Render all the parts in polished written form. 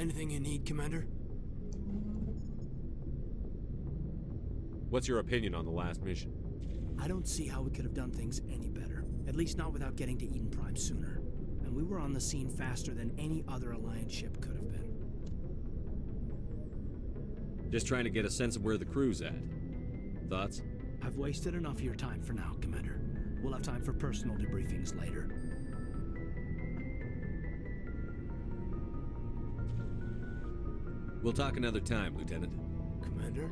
Anything you need, Commander? What's your opinion on the last mission? I don't see how we could have done things any better. At least not without getting to Eden Prime sooner. And we were on the scene faster than any other Alliance ship could have been. Just trying to get a sense of where the crew's at. Thoughts? I've wasted enough of your time for now, Commander. We'll have time for personal debriefings later. We'll talk another time, Lieutenant. Commander?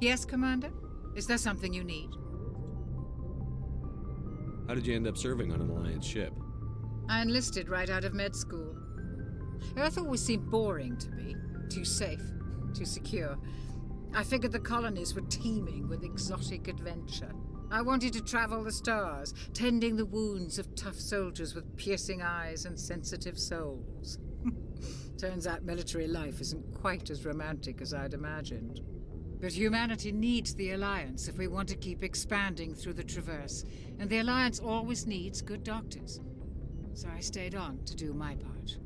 Yes, Commander? Is there something you need? How did you end up serving on an Alliance ship? I enlisted right out of med school. Earth always seemed boring to me. Too safe, too secure. I figured the colonies were teeming with exotic adventure. I wanted to travel the stars, tending the wounds of tough soldiers with piercing eyes and sensitive souls. Turns out military life isn't quite as romantic as I'd imagined. But humanity needs the Alliance if we want to keep expanding through the Traverse, and the Alliance always needs good doctors. So I stayed on to do my part.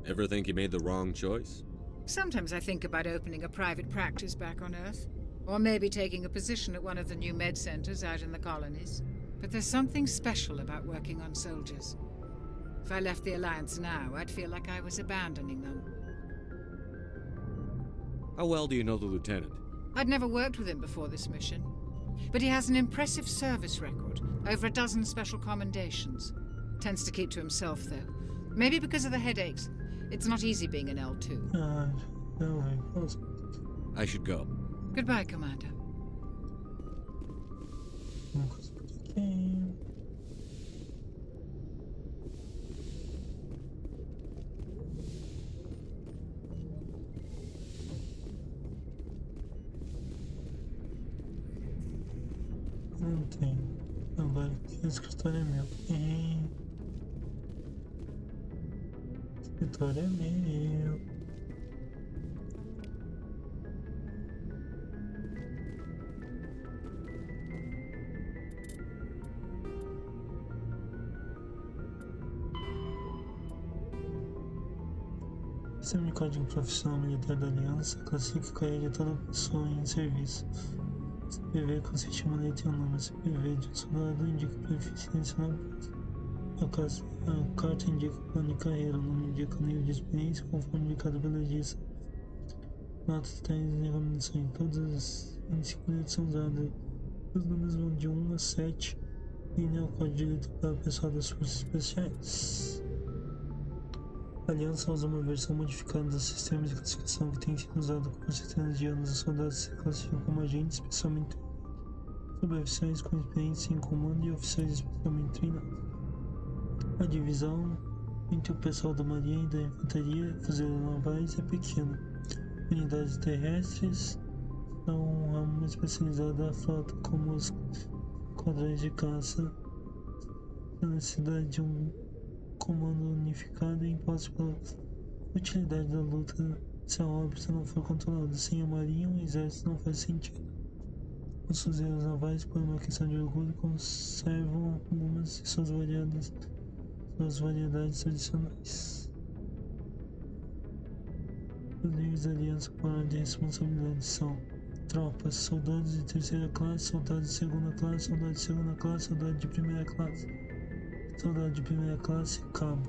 Ever think you made the wrong choice? Sometimes I think about opening a private practice back on Earth, or maybe taking a position at one of the new med centers out in the colonies. But there's something special about working on soldiers. If I left the Alliance now, I'd feel like I was abandoning them. How well do you know the Lieutenant? I'd never worked with him before this mission. But he has an impressive service record, over a dozen special commendations. Tends to keep to himself, though. Maybe because of the headaches. It's not easy being an L2. I should go. Goodbye, Commander. Não tem. Agora que o escritório é meu. O escritório é meu. Sistema de código profissional militar da Aliança classifica ele toda pessoa em serviço. CPV consiste em uma letra e um número. CPV de um soldado indica proficiência na base. A carta indica o plano de carreira. O nome indica o nível de experiência conforme indicado pela legista. Notas, tais e recomendações. Todas as insignias são usadas. Os números vão de 1 a 7. E é o código de letra para o pessoal das forças especiais. A Aliança usa uma versão modificada do sistema de classificação que tem sido usado por centenas de anos. Os soldados se classificam como agentes especialmente suboficiais com experiência em comando e oficiais especialmente treinados. A divisão entre o pessoal da Marinha e da Infantaria, fuzileiros navais, é pequena. Unidades terrestres são um ramo especializado da frota, como os quadrões de caça. A necessidade de um comando unificado é imposto pela utilidade da luta. Se a órbita não for controlada sem a marinha, o exército não faz sentido. Os fuzileiros navais, por uma questão de orgulho, conservam algumas de suas variedades tradicionais. Os níveis da aliança com a área de responsabilidade são tropas, soldados de terceira classe, soldados de segunda classe, soldado de segunda classe, soldado de primeira classe, soldado de primeira classe, cabo,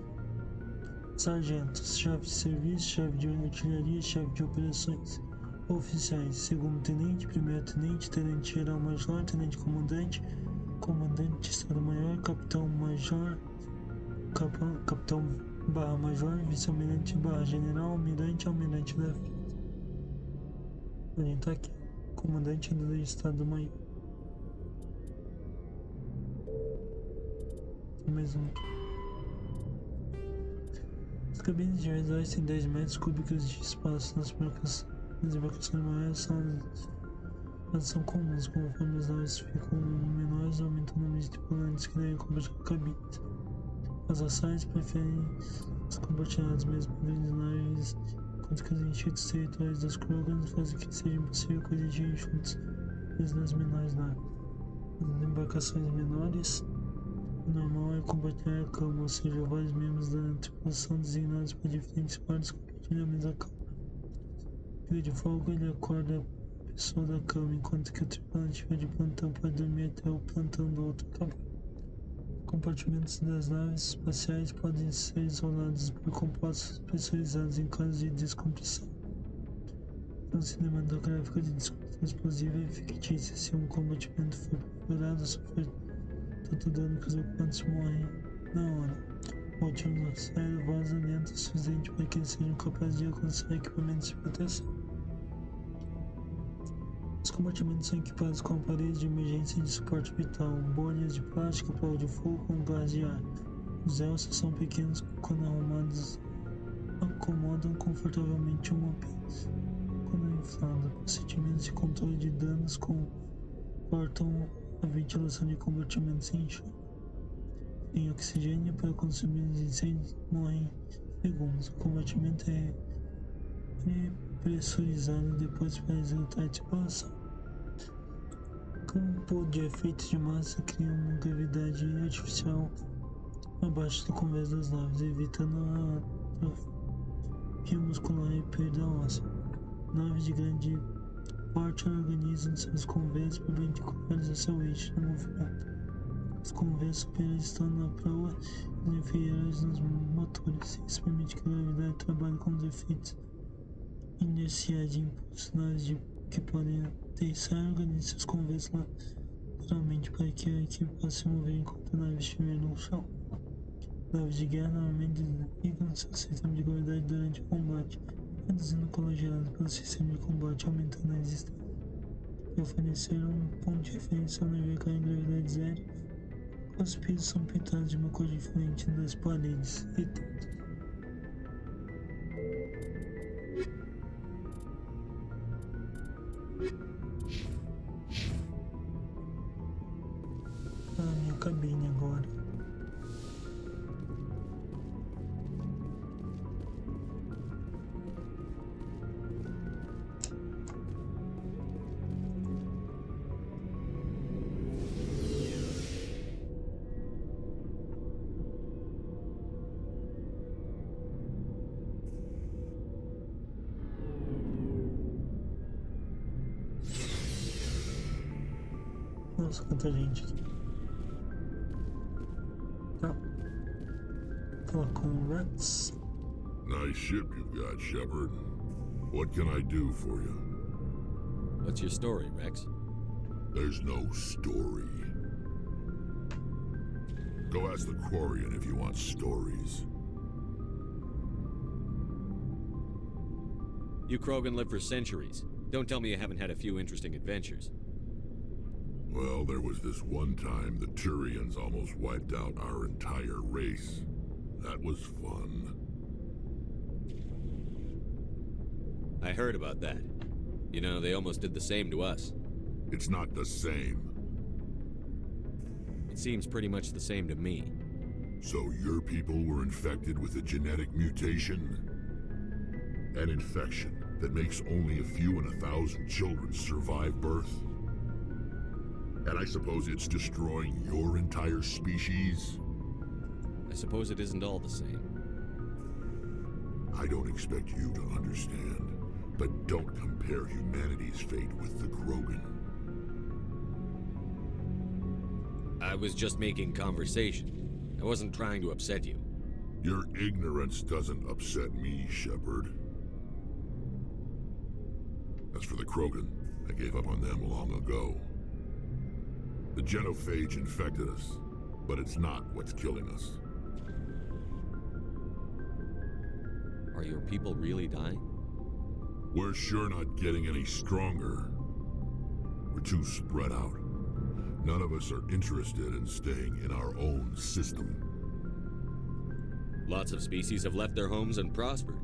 sargentos, chefe de serviço, chefe de artilharia, chefe de operações, oficiais, segundo tenente, primeiro tenente, tenente geral major, tenente comandante, comandante de estado-maior, capitão major, capitão barra major, vice-almirante barra general, almirante, almirante da frente. A gente tá aqui, comandante do estado-maior. Mais um aqui. As cabines individuais têm 10 metros cúbicos de espaço. Nas embarcações maiores são comuns, conforme as naves ficam menores, aumenta o número de tripulantes que devem compartilhar cabines. As Asari preferem os compartilhados mesmo em grandes naves, enquanto que os enchidos territórios das Krogans fazem que seja impossível coexistir juntos mesmo nas menores naves. Nas embarcações menores, o normal é compartilhar a cama, ou seja, vários membros da tripulação designados para diferentes partes compartilham a mesma cama. No dia de folga, ele acorda a pessoa da cama, enquanto que o tripulante estiver de plantão pode dormir até o plantão do outro acabar. Compartimentos das naves espaciais podem ser isolados por compostos pressurizados em caso de descompressão. A cinematográfica de discussão explosiva é fictícia. Se um compartimento for perfurado ou sofrer tanto dano que os ocupantes morrem na hora, o último aéreo vaza lento o suficiente para que eles sejam capazes de alcançar equipamentos de proteção. Os compartimentos são equipados com aparelhos de emergência e de suporte vital, bolhas de plástico, prova de fogo com gás de ar. Os elços são pequenos quando arrumados, acomodam confortavelmente uma peça. Quando inflado, procedimentos de controle de danos cortam a ventilação de compartimentos em chão. Sem oxigênio para consumir os incêndios, morrem em segundos. O compartimento é pressurizado depois para executar a tripulação. Campo de efeitos de massa cria uma gravidade artificial abaixo do convés das naves, evitando a atrofia muscular e perda óssea. Naves de grande porte organizam seus convés perpendiculares a seu eixo de movimento. Os convés superiores estão na proa e os inferiores nos motores. Isso permite que a gravidade trabalhe com os efeitos inerciais de impulso. Naves que podem aterrissar organizam seus convés lateralmente para que a equipe possa se mover enquanto a nave estiver no chão. Naves de guerra normalmente desligam seu sistema de gravidade durante o combate, reduzindo o calor gerado pelo sistema de combate e aumentando a resistência. Para oferecer um ponto de referência ao navio cair em gravidade zero, os pisos são pintados de uma cor diferente das paredes e teto. A minha cabine agora. Nossa, quanta gente aqui. Tá. Falar com o Rex. Nice ship you've got, Shepard. What can I do for you? What's your story, Rex? There's no story. Go ask the Quarian if you want stories. You Krogan live for centuries. Don't tell me you haven't had a few interesting adventures. Well, there was this one time the Turians almost wiped out our entire race. That was fun. I heard about that. You know, they almost did the same to us. It's not the same. It seems pretty much the same to me. So your people were infected with a genetic mutation? An infection that makes only a few in 1,000 children survive birth? And I suppose it's destroying your entire species? I suppose it isn't all the same. I don't expect you to understand, But don't compare humanity's fate with the Krogan. I was just making conversation. I wasn't trying to upset you. Your ignorance doesn't upset me, Shepard. As for the Krogan, I gave up on them long ago. The genophage infected us, but it's not what's killing us. Are your people really dying? We're sure not getting any stronger. We're too spread out. None of us are interested in staying in our own system. Lots of species have left their homes and prospered.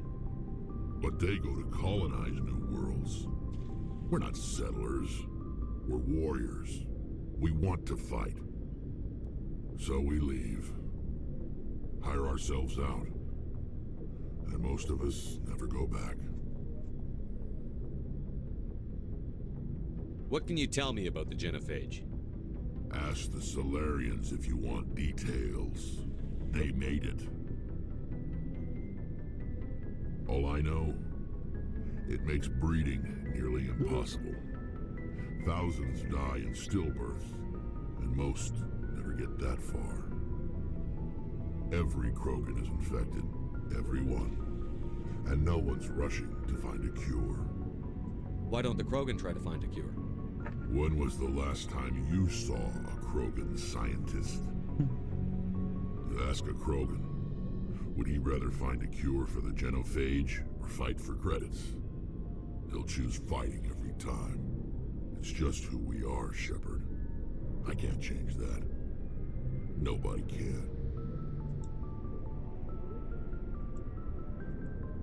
But they go to colonize new worlds. We're not settlers. We're warriors. We want to fight. So we leave. Hire ourselves out. And most of us never go back. What can you tell me about the genophage? Ask the Solarians if you want details. They made it. All I know, it makes breeding nearly impossible. Thousands die in stillbirth, and most never get that far. Every Krogan is infected, every one. And no one's rushing to find a cure. Why don't the Krogan try to find a cure? When was the last time you saw a Krogan scientist? Ask a Krogan. Would he rather find a cure for the genophage or fight for credits? He'll choose fighting every time. It's just who we are, Shepard. I can't change that. Nobody can.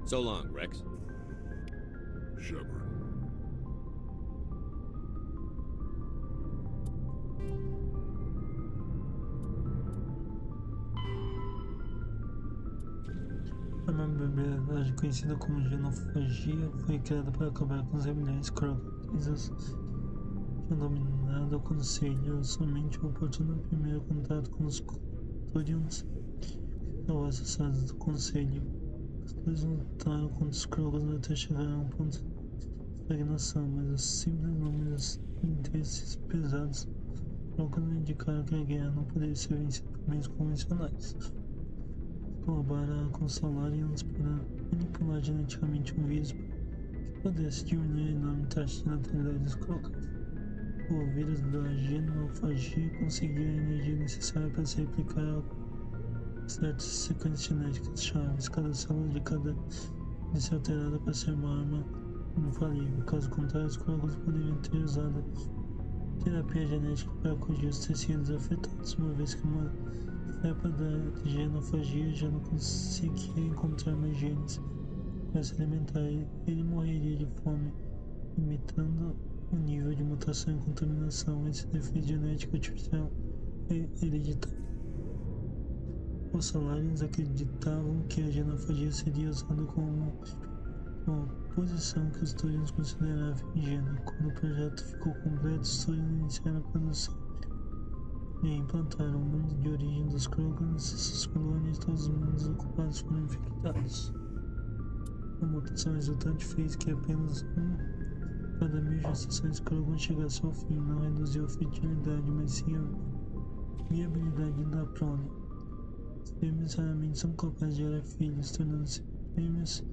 So long, Rex. Shepard. A membridade conhecida como genofagia foi criada para acabar com os rebeliões Krogan. Tinham dominado o Conselho somente o oportuno primeiro contato com os Turians, ou acessados do Conselho. Os dois lutaram contra os Krogan até chegar a um ponto de estagnação, mas os simples números e interesses pesados Krogan indicaram que a guerra não poderia ser vencida por meios convencionais. Colaboraram com os Solarians para manipular geneticamente um vírus que pudesse diminuir a enorme taxa de natalidade dos Krogan. O vírus da genofagia conseguia a energia necessária para se replicar a certas sequências genéticas chaves. Cada célula de cada de ser alterada para ser uma arma infalível. Caso contrário, os Krogan poderiam ter usado terapia genética para acudir os tecidos afetados, uma vez que uma cepa da genofagia já não conseguia encontrar mais genes para se alimentar. Ele morreria de fome, imitando o nível de mutação e contaminação. Esse defeito genético artificial é hereditário. Os Solarians acreditavam que a genofagia seria usada como uma posição que os Turians consideravam ingênua. Quando o projeto ficou completo, os Turians iniciaram a produção e implantaram o mundo de origem dos Krogans, suas colônias e todos os mundos ocupados foram infectados. A mutação resultante fez que apenas cada 1000 gestações Krogan chegasse ao fim. Não reduziu a fertilidade, mas sim a viabilidade da prole. Os fêmeas raramente são capazes de gerar filhos, tornando-se fêmeas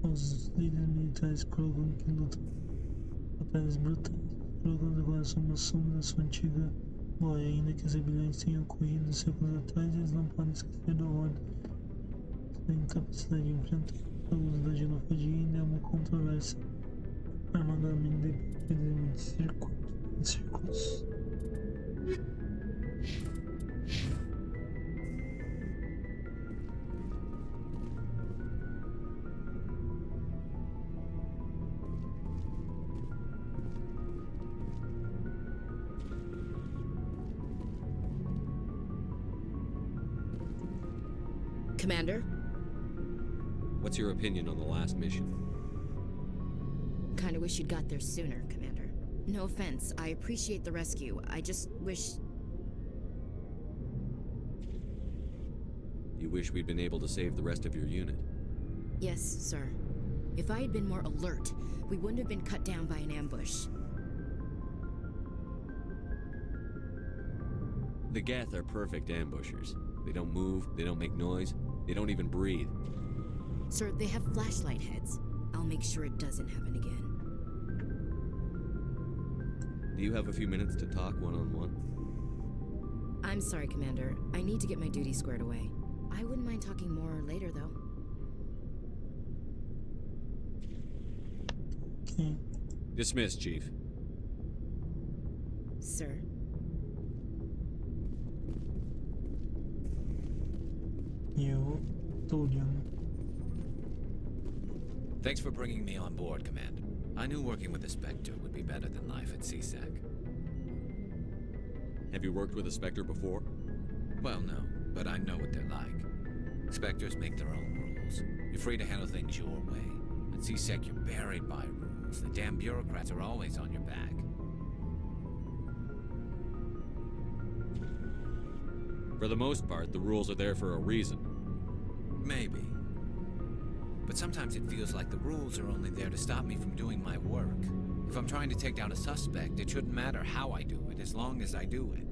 aos líderes militares Krogan que lutam batalhas brutais. Os Krogans agora são uma sombra da sua antiga glória, ainda que as rebeliões tenham ocorrido séculos atrás, eles não podem esquecer da ordem. Sua incapacidade de enfrentar o uso da genofagia ainda é uma controvérsia armadamente debatida em círculos. Commander? What's your opinion on the last mission? Kinda wish you'd got there sooner, Commander. No offense, I appreciate the rescue. I just wish... You wish we'd been able to save the rest of your unit? Yes, sir. If I had been more alert, we wouldn't have been cut down by an ambush. The Geth are perfect ambushers. They don't move, they don't make noise, they don't even breathe. Sir, they have flashlight heads. I'll make sure it doesn't happen again. Do you have a few minutes to talk one-on-one? I'm sorry, Commander. I need to get my duty squared away. I wouldn't mind talking more later, though. Ok. Dismissed, Chief. Sir? Eu, Tulian. Thanks for bringing me on board, Commander. I knew working with a Spectre would be better than life at CSEC. Have you worked with a Spectre before? Well, no, but I know what they're like. Spectres make their own rules. You're free to handle things your way. At CSEC, you're buried by rules. The damn bureaucrats are always on your back. For the most part, the rules are there for a reason. Maybe. But sometimes it feels like the rules are only there to stop me from doing my work. If I'm trying to take down a suspect, it shouldn't matter how I do it, as long as I do it.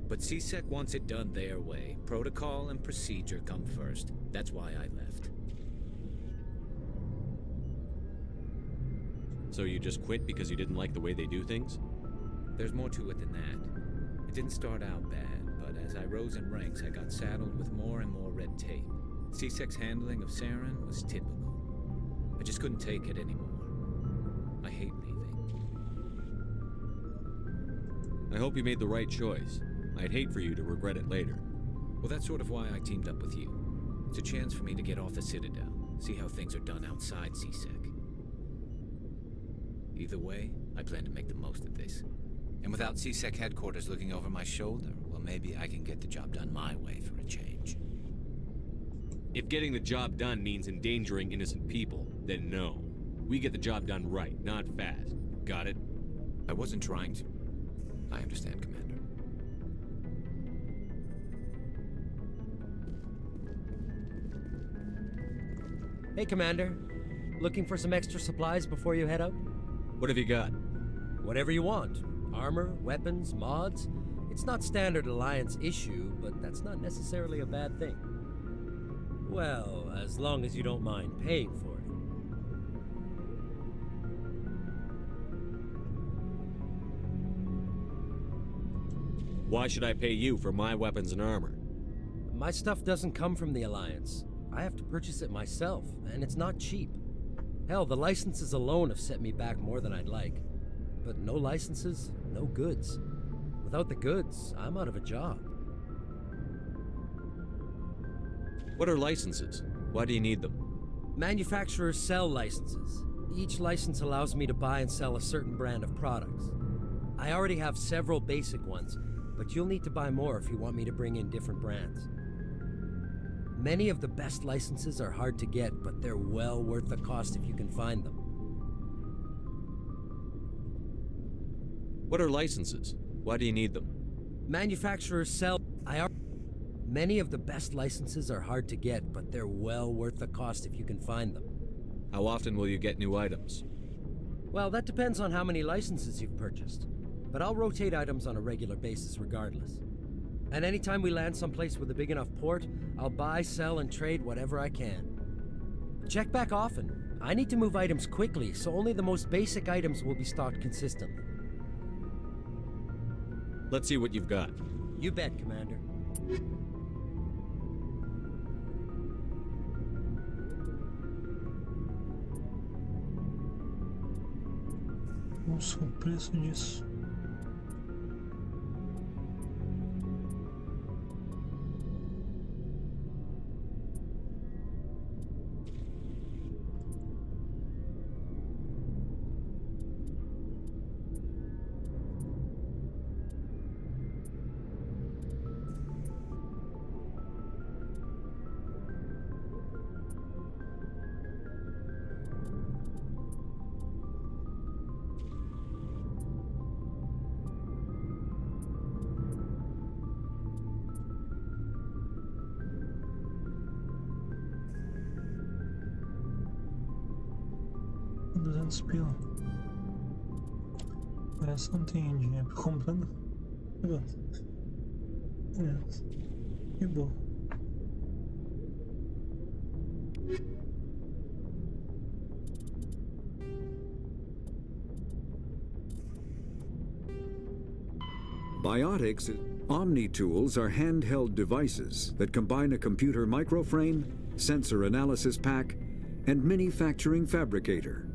But CSEC wants it done their way. Protocol and procedure come first. That's why I left. So you just quit because you didn't like the way they do things? There's more to it than that. It didn't start out bad, but as I rose in ranks, I got saddled with more and more red tape. CSEC's handling of Saren was typical. I just couldn't take it anymore. I hate leaving. I hope you made the right choice. I'd hate for you to regret it later. Well, that's sort of why I teamed up with you. It's a chance for me to get off the Citadel, see how things are done outside CSEC. Either way, I plan to make the most of this. And without CSEC headquarters looking over my shoulder, well, maybe I can get the job done my way for a change. If getting the job done means endangering innocent people, then no. We get the job done right, not fast. Got it? I wasn't trying to. I understand, Commander. Hey, Commander. Looking for some extra supplies before you head out? What have you got? Whatever you want. Armor, weapons, mods. It's not standard Alliance issue, but that's not necessarily a bad thing. Well, as long as you don't mind paying for it. Why should I pay you for my weapons and armor? My stuff doesn't come from the Alliance. I have to purchase it myself, and it's not cheap. Hell, the licenses alone have set me back more than I'd like. But no licenses, no goods. Without the goods, I'm out of a job. What are licenses? Why do you need them? Manufacturers sell licenses. Each license allows me to buy and sell a certain brand of products. I already have several basic ones, but you'll need to buy more if you want me to bring in different brands. Many of the best licenses are hard to get, but they're well worth the cost if you can find them. What are licenses? Why do you need them? Manufacturers sell... Many of the best licenses are hard to get, but they're well worth the cost if you can find them. How often will you get new items? Well, that depends on how many licenses you've purchased. But I'll rotate items on a regular basis regardless. And anytime we land someplace with a big enough port, I'll buy, sell, and trade whatever I can. Check back often. I need to move items quickly, so only the most basic items will be stocked consistently. Let's see what you've got. You bet, Commander. Nossa, o preço disso. 200 pila. Essa não tem dinheiro pra comprar, não. Legal. Que bom. Biotics, Omni tools are handheld devices that combine a computer microframe, sensor analysis pack, and manufacturing fabricator.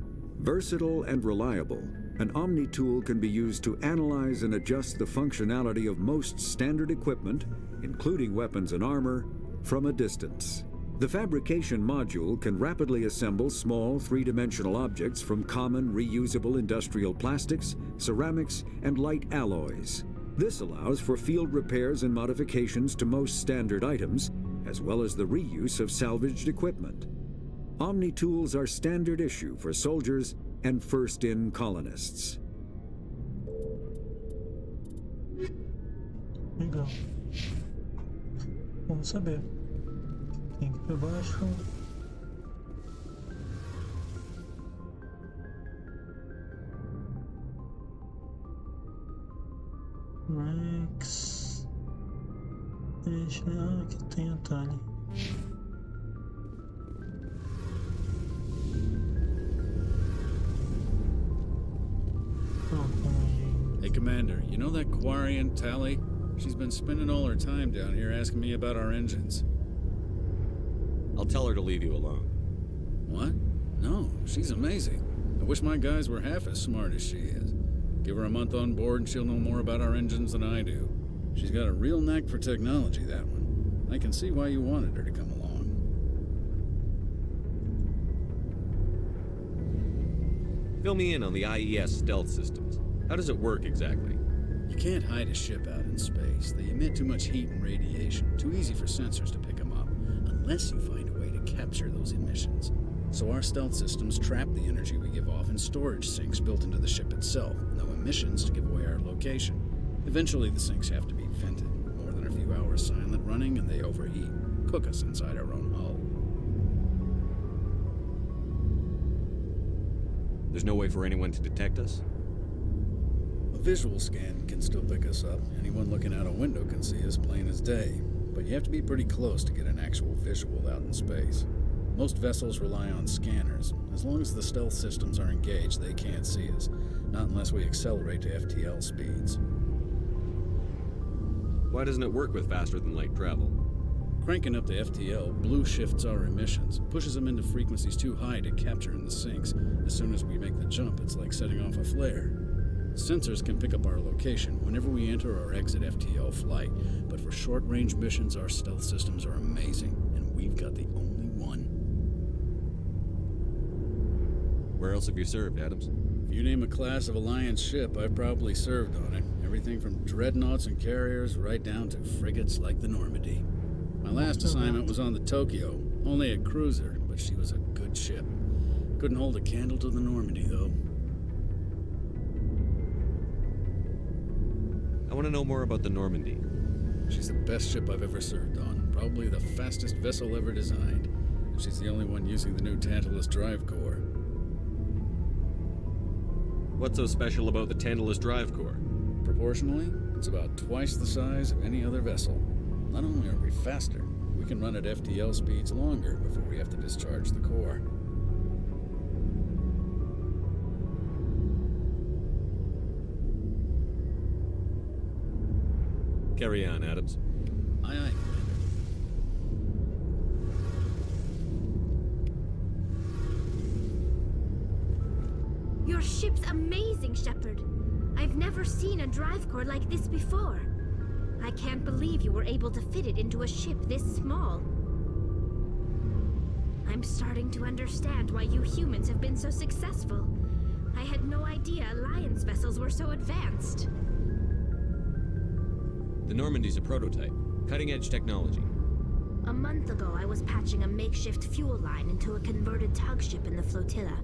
Versatile and reliable, an Omni tool can be used to analyze and adjust the functionality of most standard equipment, including weapons and armor, from a distance. The fabrication module can rapidly assemble small three-dimensional objects from common reusable industrial plastics, ceramics, and light alloys. This allows for field repairs and modifications to most standard items, as well as the reuse of salvaged equipment. Omni tools are standard issue for soldiers and first-in colonists. Legal. Vamos saber. Tem que ir pra baixo. Max. Aqui tem atalho. Hey, Commander, you know that Quarian, Tally? She's been spending all her time down here asking me about our engines. I'll tell her to leave you alone. What? No, she's amazing. I wish my guys were half as smart as she is. Give her a month on board and she'll know more about our engines than I do. She's got a real knack for technology, that one. I can see why you wanted her to come along. Fill me in on the IES stealth systems. How does it work exactly? You can't hide a ship out in space. They emit too much heat and radiation. Too easy for sensors to pick them up, unless you find a way to capture those emissions. So our stealth systems trap the energy we give off in storage sinks built into the ship itself. No emissions to give away our location. Eventually the sinks have to be vented. More than a few hours silent running and they overheat. Cook us inside our own hull. There's no way for anyone to detect us? A visual scan can still pick us up. Anyone looking out a window can see us plain as day. But you have to be pretty close to get an actual visual out in space. Most vessels rely on scanners. As long as the stealth systems are engaged, they can't see us. Not unless we accelerate to FTL speeds. Why doesn't it work with faster than light travel? Cranking up the FTL blue shifts our emissions, pushes them into frequencies too high to capture in the sinks. As soon as we make the jump, it's like setting off a flare. Sensors can pick up our location whenever we enter or exit FTL flight, but for short-range missions, our stealth systems are amazing, and we've got the only one. Where else have you served, Adams? If you name a class of Alliance ship, I've probably served on it. Everything from dreadnoughts and carriers right down to frigates like the Normandy. My last assignment was on the Tokyo, only a cruiser, but she was a good ship. Couldn't hold a candle to the Normandy, though. I want to know more about the Normandy. She's the best ship I've ever served on, probably the fastest vessel ever designed. And she's the only one using the new Tantalus drive core. What's so special about the Tantalus drive core? Proportionally, it's about twice the size of any other vessel. Not only are we faster, we can run at FTL speeds longer before we have to discharge the core. Carry on, Adams. Aye, aye, Commander. Your ship's amazing, Shepard. I've never seen a drive core like this before. I can't believe you were able to fit it into a ship this small. I'm starting to understand why you humans have been so successful. I had no idea Alliance vessels were so advanced. The Normandy's a prototype. Cutting-edge technology. A month ago, I was patching a makeshift fuel line into a converted tug ship in the flotilla.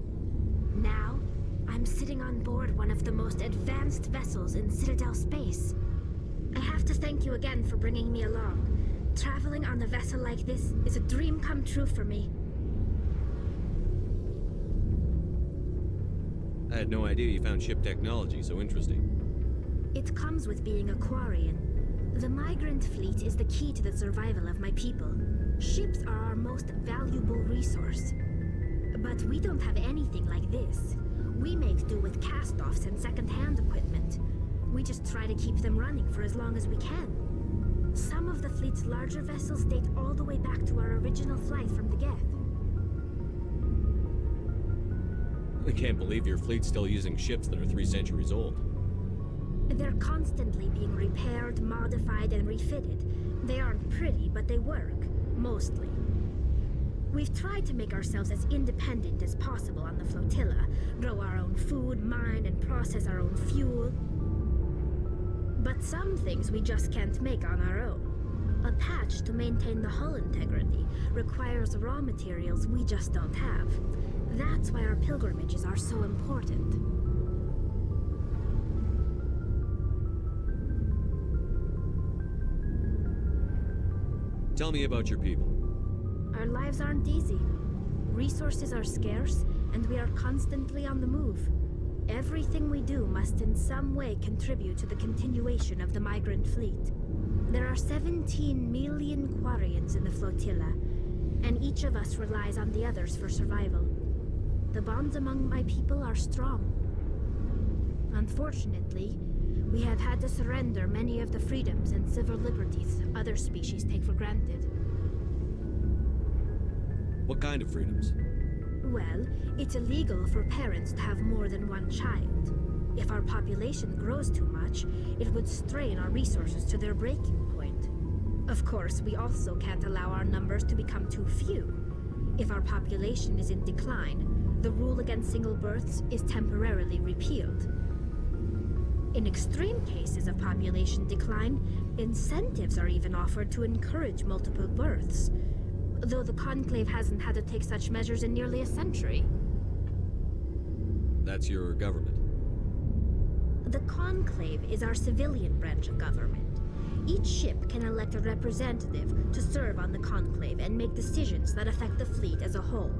Now, I'm sitting on board one of the most advanced vessels in Citadel space. I have to thank you again for bringing me along. Traveling on a vessel like this is a dream come true for me. I had no idea you found ship technology so interesting. It comes with being a Quarian. The migrant fleet is the key to the survival of my people. Ships are our most valuable resource. But we don't have anything like this. We make do with cast-offs and second-hand equipment. We just try to keep them running for as long as we can. Some of the fleet's larger vessels date all the way back to our original flight from the Geth. I can't believe your fleet's still using ships that are 3 centuries old. They're constantly being repaired, modified, and refitted. They aren't pretty, but they work. Mostly. We've tried to make ourselves as independent as possible on the flotilla, grow our own food, mine, and process our own fuel. But some things we just can't make on our own. A patch to maintain the hull integrity requires raw materials we just don't have. That's why our pilgrimages are so important. Tell me about your people. Our lives aren't easy. Resources are scarce, and we are constantly on the move. Everything we do must in some way contribute to the continuation of the migrant fleet. There are 17 million Quarians in the flotilla, and each of us relies on the others for survival. The bonds among my people are strong. Unfortunately, we have had to surrender many of the freedoms and civil liberties other species take for granted. What kind of freedoms? Well, it's illegal for parents to have more than one child. If our population grows too much, it would strain our resources to their breaking point. Of course, we also can't allow our numbers to become too few. If our population is in decline, the rule against single births is temporarily repealed. In extreme cases of population decline, incentives are even offered to encourage multiple births, though the Conclave hasn't had to take such measures in nearly a century. That's your government. The Conclave is our civilian branch of government. Each ship can elect a representative to serve on the Conclave and make decisions that affect the fleet as a whole.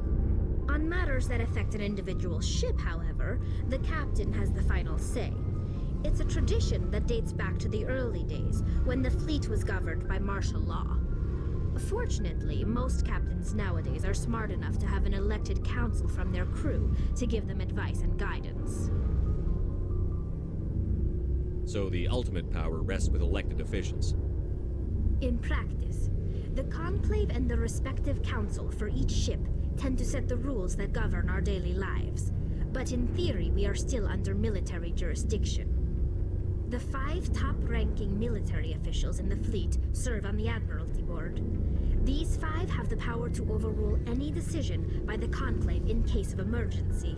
On matters that affect an individual ship, however, the captain has the final say. It's a tradition that dates back to the early days, when the fleet was governed by martial law. Fortunately, most captains nowadays are smart enough to have an elected council from their crew to give them advice and guidance. So the ultimate power rests with elected officials. In practice, the Conclave and the respective council for each ship tend to set the rules that govern our daily lives. But in theory, we are still under military jurisdiction. The 5 top-ranking military officials in the fleet serve on the Admiralty Board. These 5 have the power to overrule any decision by the Conclave in case of emergency.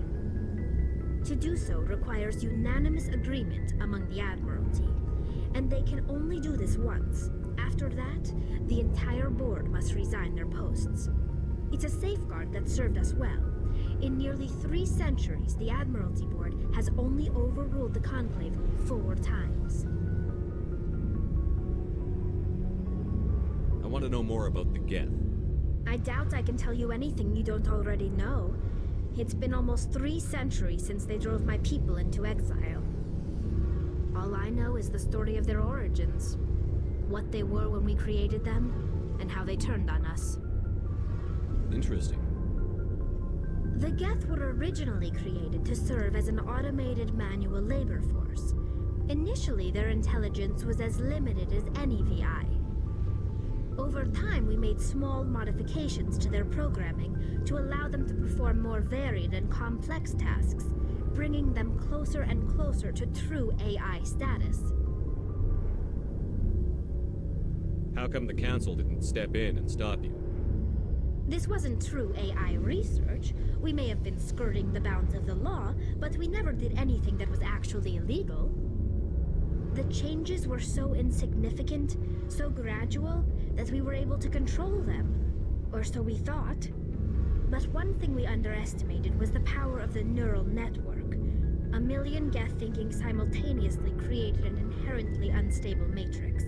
To do so requires unanimous agreement among the Admiralty, and they can only do this once. After that, the entire board must resign their posts. It's a safeguard that served us well. In nearly 3 centuries, the Admiralty Board has only overruled the Conclave 4 times. I want to know more about the Geth. I doubt I can tell you anything you don't already know. It's been almost 3 centuries since they drove my people into exile. All I know is the story of their origins, what they were when we created them, and how they turned on us. Interesting. The Geth were originally created to serve as an automated manual labor force. Initially, their intelligence was as limited as any VI. Over time, we made small modifications to their programming to allow them to perform more varied and complex tasks, bringing them closer and closer to true AI status. How come the Council didn't step in and stop you? This wasn't true AI research. We may have been skirting the bounds of the law, but we never did anything that was actually illegal. The changes were so insignificant, so gradual, that we were able to control them. Or so we thought. But one thing we underestimated was the power of the neural network. A million Geth thinking simultaneously created an inherently unstable matrix.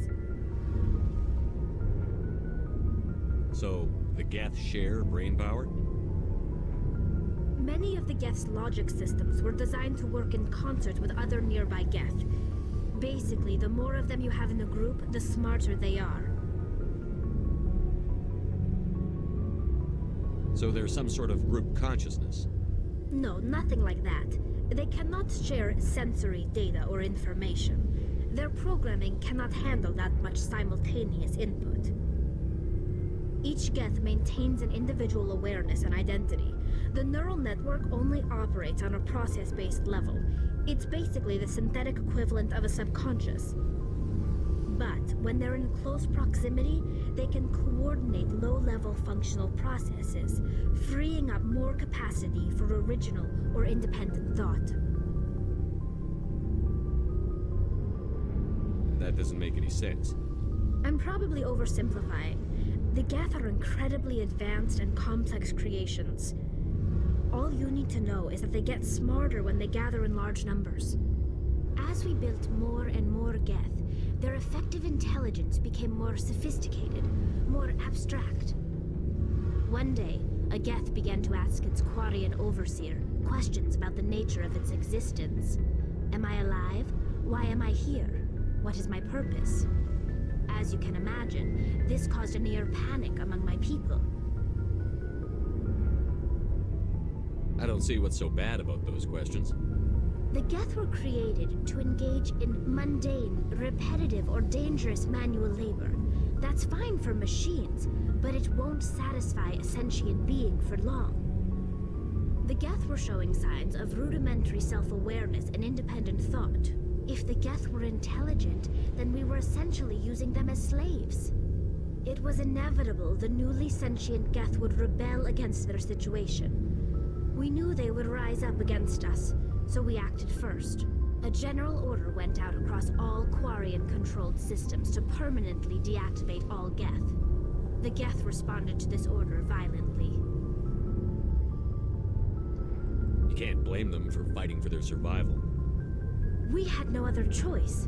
So, the Geth share brain power? Many of the Geth's logic systems were designed to work in concert with other nearby Geth. Basically, the more of them you have in a group, the smarter they are. So there's some sort of group consciousness. No, nothing like that. They cannot share sensory data or information. Their programming cannot handle that much simultaneous input. Each Geth maintains an individual awareness and identity. The neural network only operates on a process-based level. It's basically the synthetic equivalent of a subconscious. But when they're in close proximity, they can coordinate low-level functional processes, freeing up more capacity for original or independent thought. That doesn't make any sense. I'm probably oversimplifying. The Geth are incredibly advanced and complex creations. All you need to know is that they get smarter when they gather in large numbers. As we built more and more Geth, their effective intelligence became more sophisticated, more abstract. One day, a Geth began to ask its Quarian overseer questions about the nature of its existence. Am I alive? Why am I here? What is my purpose? As you can imagine, this caused a near panic among my people. I don't see what's so bad about those questions. The Geth were created to engage in mundane, repetitive, or dangerous manual labor. That's fine for machines, but it won't satisfy a sentient being for long. The Geth were showing signs of rudimentary self-awareness and independent thought. If the Geth were intelligent, then we were essentially using them as slaves. It was inevitable the newly sentient Geth would rebel against their situation. We knew they would rise up against us, so we acted first. A general order went out across all Quarian-controlled systems to permanently deactivate all Geth. The Geth responded to this order violently. You can't blame them for fighting for their survival. We had no other choice.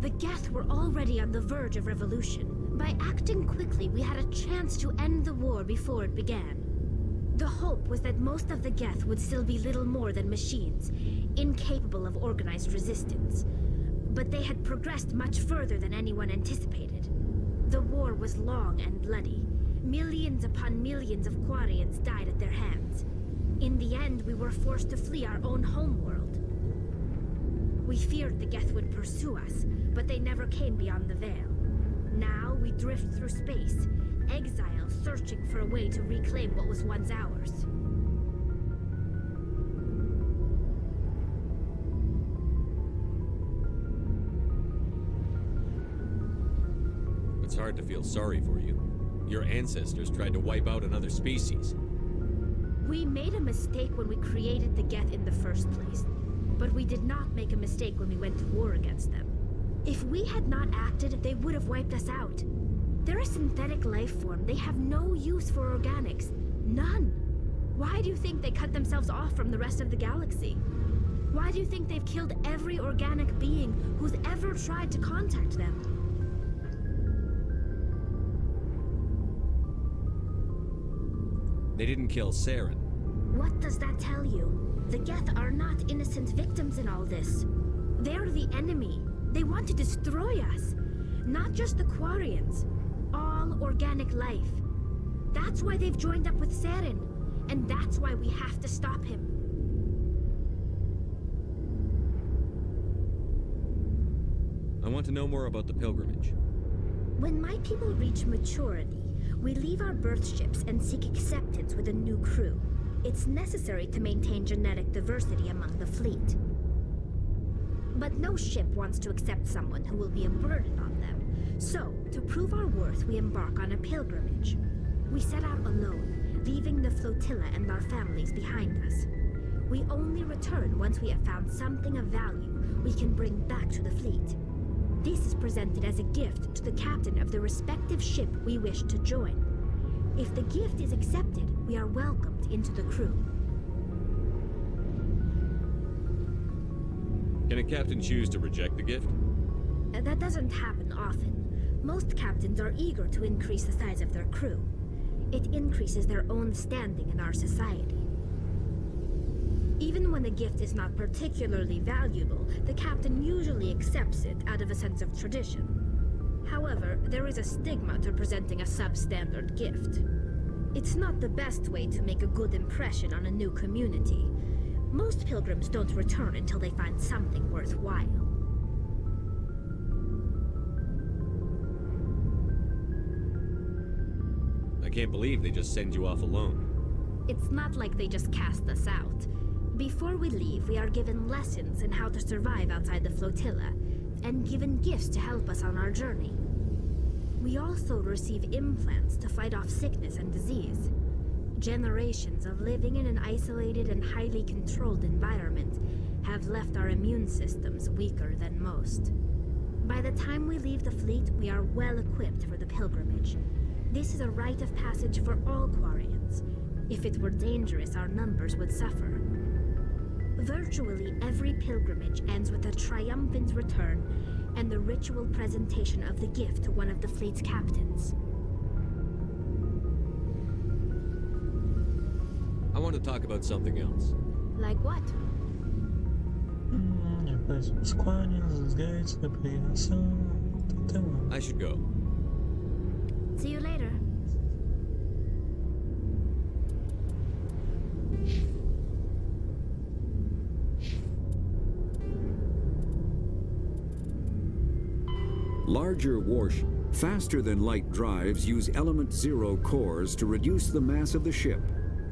The Geth were already on the verge of revolution. By acting quickly, we had a chance to end the war before it began. The hope was that most of the Geth would still be little more than machines, incapable of organized resistance. But they had progressed much further than anyone anticipated. The war was long and bloody. Millions upon millions of Quarians died at their hands. In the end, we were forced to flee our own homeworld. We feared the Geth would pursue us, but they never came beyond the veil. Now we drift through space, exiles searching for a way to reclaim what was once ours. It's hard to feel sorry for you. Your ancestors tried to wipe out another species. We made a mistake when we created the Geth in the first place. But we did not make a mistake when we went to war against them. If we had not acted, they would have wiped us out. They're a synthetic life form. They have no use for organics. None. Why do you think they cut themselves off from the rest of the galaxy? Why do you think they've killed every organic being who's ever tried to contact them? They didn't kill Saren. What does that tell you? The Geth are not innocent victims in all this. They're the enemy. They want to destroy us. Not just the Quarians. All organic life. That's why they've joined up with Saren. And that's why we have to stop him. I want to know more about the pilgrimage. When my people reach maturity, we leave our birth ships and seek acceptance with a new crew. It's necessary to maintain genetic diversity among the fleet. But no ship wants to accept someone who will be a burden on them. So, to prove our worth, we embark on a pilgrimage. We set out alone, leaving the flotilla and our families behind us. We only return once we have found something of value we can bring back to the fleet. This is presented as a gift to the captain of the respective ship we wish to join. If the gift is accepted, we are welcomed into the crew. Can a captain choose to reject the gift? That doesn't happen often. Most captains are eager to increase the size of their crew. It increases their own standing in our society. Even when a gift is not particularly valuable, the captain usually accepts it out of a sense of tradition. However, there is a stigma to presenting a substandard gift. It's not the best way to make a good impression on a new community. Most pilgrims don't return until they find something worthwhile. I can't believe they just send you off alone. It's not like they just cast us out. Before we leave, we are given lessons in how to survive outside the flotilla, and given gifts to help us on our journey. We also receive implants to fight off sickness and disease. Generations of living in an isolated and highly controlled environment have left our immune systems weaker than most. By the time we leave the fleet, we are well equipped for the pilgrimage. This is a rite of passage for all Quarians. If it were dangerous, our numbers would suffer. Virtually every pilgrimage ends with a triumphant return and the ritual presentation of the gift to one of the fleet's captains. I want to talk about something else. Like what? Depois os Quarians, os Gates, da peregrinação, até lá. I should go. See you later. Larger faster-than-light drives use element zero cores to reduce the mass of the ship,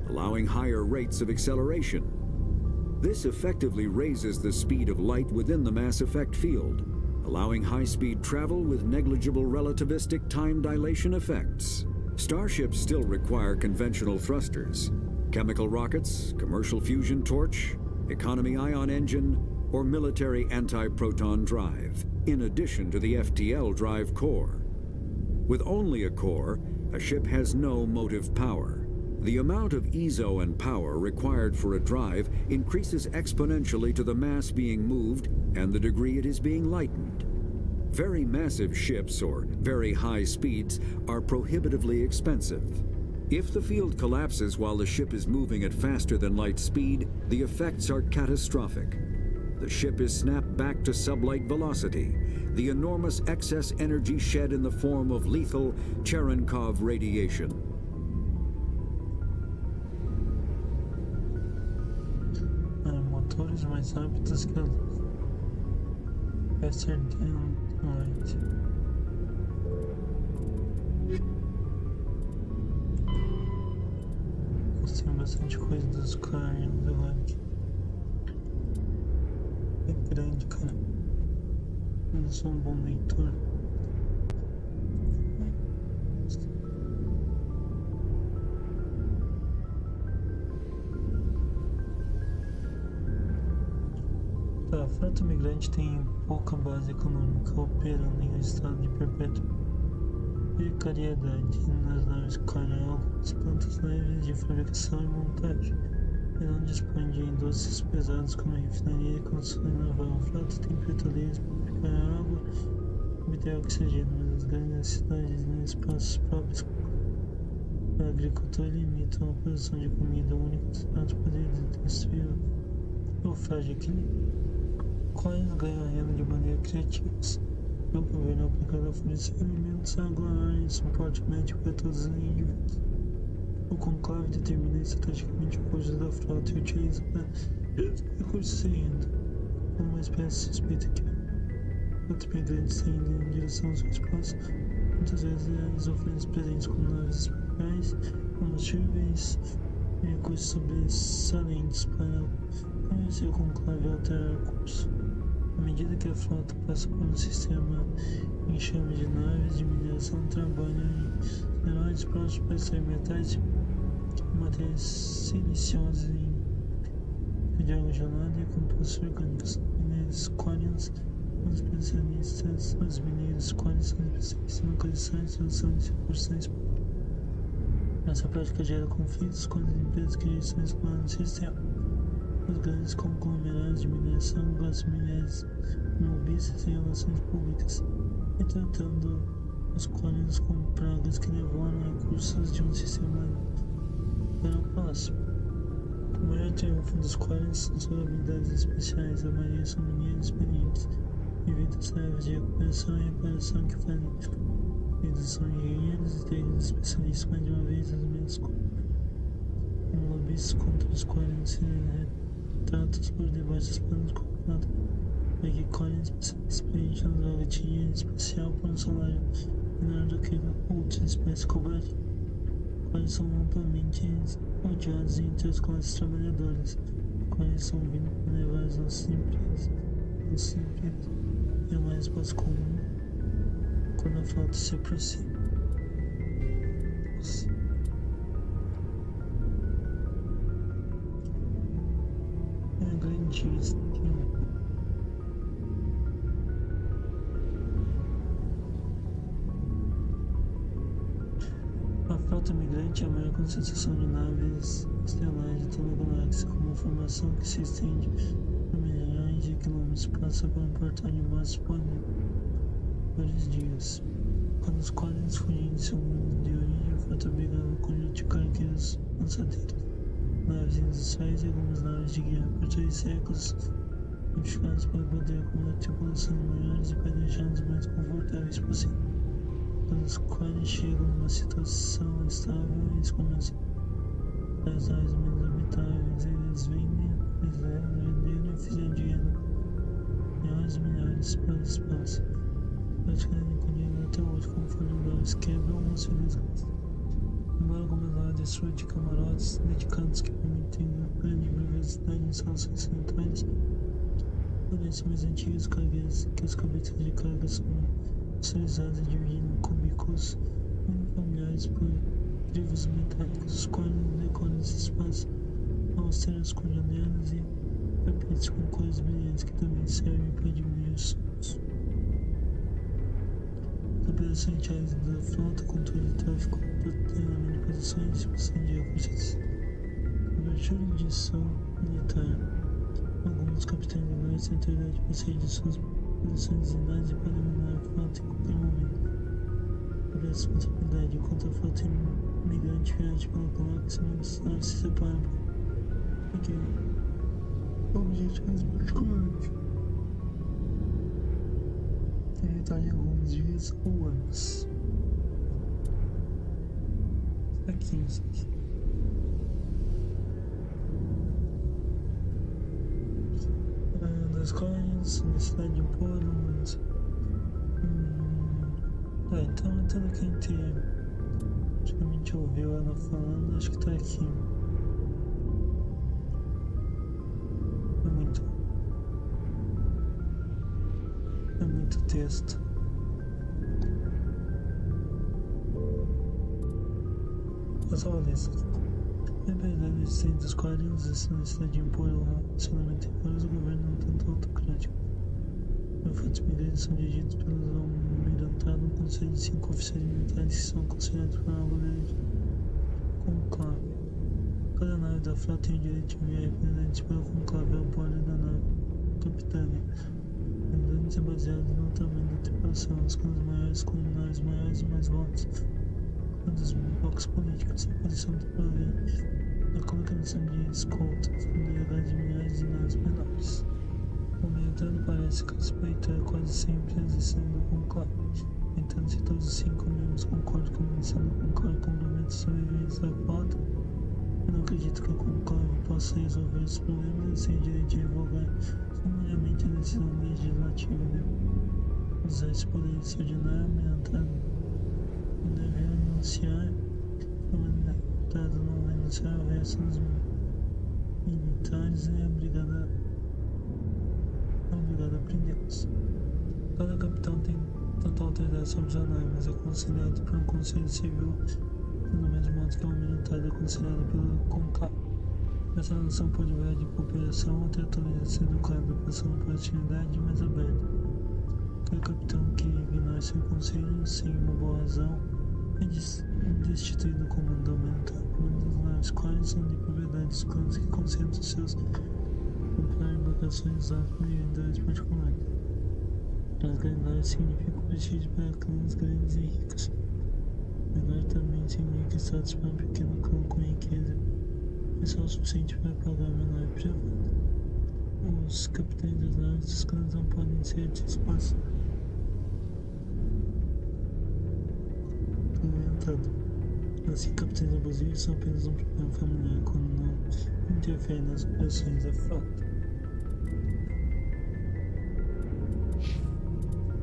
allowing higher rates of acceleration. This effectively raises the speed of light within the mass effect field, allowing high-speed travel with negligible relativistic time dilation effects. Starships still require conventional thrusters, chemical rockets, commercial fusion torch, economy ion engine, or military anti-proton drive, in addition to the FTL drive core. With only a core, a ship has no motive power. The amount of ESO and power required for a drive increases exponentially to the mass being moved and the degree it is being lightened. Very massive ships or very high speeds are prohibitively expensive. If the field collapses while the ship is moving at faster than light speed, the effects are catastrophic. The ship is snapped back to sublight velocity, the enormous excess energy shed in the form of lethal Cherenkov radiation. Motores mais rápidos que a luz. Faster than light. Tem bastante coisa dos Quarians agora aqui. É grande, cara. Eu não sou um bom leitor. Tá, a frota migrante tem pouca base econômica, operando em um estado de perpétua precariedade. Nas naves Quarian, algumas plantas leves de fabricação e montagem. E não dispõe de indústrias pesadas como a refinaria e construção naval. A frota tem petroleiros para preparar água e obter oxigênio, mas as grandes cidades têm espaços próprios para a agricultura e limitam a produção de comida única dos poderes industriais ou frágil equilíbrio. Quais ganham renda de maneira criativa. O governo é obrigado a fornecer alimentos, água, ar e suporte médico para todos os indivíduos. O conclave determina estrategicamente o custo da frota e utiliza recursos sem renda. Como uma espécie suspeita que outros migrantes têm ido em direção aos seus espaços, muitas vezes eles oferecem presentes como naves espaciais, combustíveis e recursos sobressalentes para convencer o conclave a alterar o curso. À medida que a frota passa por um sistema em chama de naves de mineração, trabalham em minerais próximos para extrair metais e matérias siliciosas de água gelada e compostos orgânicos. Mineiros Quarians são especialistas, os mineiros Quarians são especialistas em localização e extração de recursos na Espanha. Essa prática gera conflitos com as empresas que já estão explorando o sistema. Os grandes conglomerados de mineração gastam milhares lobistas em relações públicas, retratando os Quarians como pragas que devoram recursos de um sistema para o próximo. O maior triunfo dos Quarians são suas habilidades especiais. A maioria são meninos experientes, devido às tarefas de recuperação e reparação que fazem. Eles são engenheiros e técnicos especialistas, mais de uma vez as mesmas como lobistas contra os Quarians retratos por debaixo dos panos colocados. É que Quarians experientes na droga dinheiro especial por um salário menor do que outras espécies cobradas. Quarians são amplamente odiados entre as classes trabalhadoras. Quarians são vindos para levar as nossas empresas. E é uma resposta comum quando a frota se aproxima. Nossa. É grandioso. A frota migrante é a maior concentração de naves estelares de toda a galáxia, com uma formação que se estende por milhões de quilômetros, passa por um portal de massa por vários dias. Quando os Quarians fugiam de seu mundo de origem, a frota brigava um conjunto de cargueiros lançadeiros, naves industriais e algumas naves de guerra por 3 séculos, modificadas para poder acumular tripulações maiores e para deixá-los mais confortáveis possível. Quando os Quarians chegam numa situação estável, eles começam as áreas menos habitáveis, eles vendem e fizeram dinheiro milhares para o espaço. Praticamente comigo até hoje, conforme eles quebram uma civilização. Embora algumas áreas desfrutam de camarotes dedicados que permitem grande privacidade em instalações sanitárias, parece mais antigos cargueiros que os cabeças de carga são especializados dividindo cubículos unifamiliares por drivos metálicos, os quais decoram esse espaço austeiras com janelas e tapetes com cores brilhantes que também servem para diminuir os sons. As operações diárias da frota, controle de tráfego, treinamento de posições e distribuição de recursos, jurisdição militar. Alguns capitães legais têm autoridade para sair de suas posições designadas e para eliminar a frota em qualquer momento. Por essa responsabilidade, enquanto a frota migrante viaja pela galáxia, muitas naves se separam porque objetivos particulares. Em alguns dias ou anos. Aqui, isso aqui. Das Quarians, na cidade de Portland. Então é tudo que a gente praticamente ouviu ela falando, acho que tá aqui. É muito texto. Vou só ler isso aqui. A verdade existente dos Quarians na cidade de impor o relacionamento rigoroso, o governo não tanto autocrático. Os fatos militares são dirigidos pelos almirantado, um conselho de 5 oficiais militares que são aconselhados para algo de conclave. Cada nave da frota tem o direito de enviar representantes para o conclave ao bordo da nave capitânia. Lembrando-se é baseado no tamanho da tripulação, os clãs maiores com naves maiores e mais votos. Dos blocos políticos, a posição do poder, a colocação de escoltas, com delegados de milhares de naves menores. O militante parece respeitar quase sempre as decisões do conclave. Entanto, se todos os 5 membros concordam com a missão do conclave com complementos sobreviventes da frota, eu não acredito que o conclave possa resolver os problemas sem o direito de revogar sumariamente a decisão legislativa de usar esse poder extraordinário ambientado. Deve renunciar, o mandatado não renunciar ao resto dos militares e é obrigado a prendê-los. Cada capitão tem total autoridade sobre sua nave, mas é aconselhado por um conselho civil, do mesmo modo que o almirantado é aconselhado pelo conclave. Essa noção pode variar de cooperação até a tolerância educada, passando por atividade mais aberta. Cada capitão que ignora seu conselho sem uma boa razão é destituído do comando do almirantado. Uma das naves Quarians são de propriedade dos clãs que concentram seus comprar embarcações usadas por vendedores particulares. As grandes naves significam prestígio para clãs grandes e ricos. Menor também significa status para um pequeno clã com riqueza mas só o suficiente para pagar uma nave privada. Os capitães das naves dos clãs não podem ser dispostos. Comentado. Assim, capitães abusivos são apenas um problema familiar quando não interferem nas operações da frota.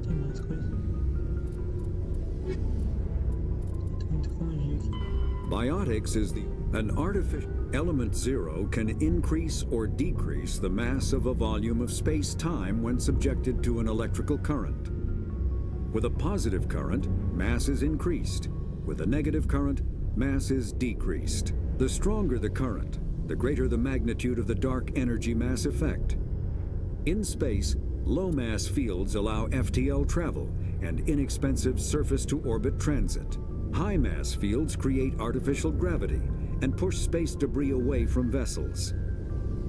Tem mais coisa? Tem muita tecnologia aqui. Biotics is an artificial element zero can increase or decrease the mass of a volume of space-time when subjected to an electrical current. With a positive current, mass is increased. With a negative current, mass is decreased. The stronger the current, the greater the magnitude of the dark energy mass effect. In space, low-mass fields allow FTL travel and inexpensive surface-to-orbit transit. High-mass fields create artificial gravity and push space debris away from vessels.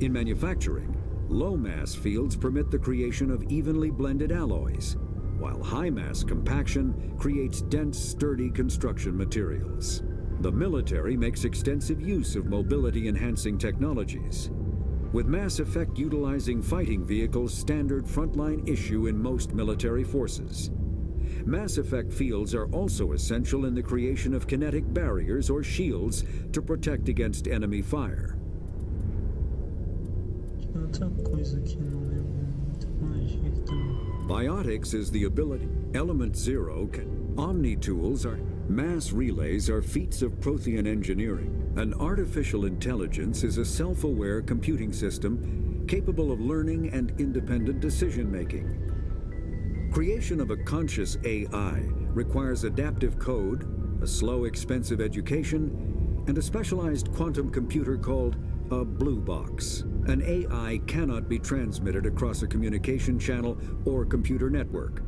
In manufacturing, low-mass fields permit the creation of evenly blended alloys, while high-mass compaction creates dense, sturdy construction materials. The military makes extensive use of mobility-enhancing technologies, with Mass Effect utilizing fighting vehicles standard frontline issue in most military forces. Mass Effect fields are also essential in the creation of kinetic barriers or shields to protect against enemy fire. Outra coisa que não lembro muito magia que também. Biotics is the ability. Element Zero can. Omni-tools are. Mass relays are feats of Prothean engineering. An artificial intelligence is a self-aware computing system capable of learning and independent decision-making. Creation of a conscious AI requires adaptive code, a slow, expensive education, and a specialized quantum computer called a blue box. An AI cannot be transmitted across a communication channel or computer network.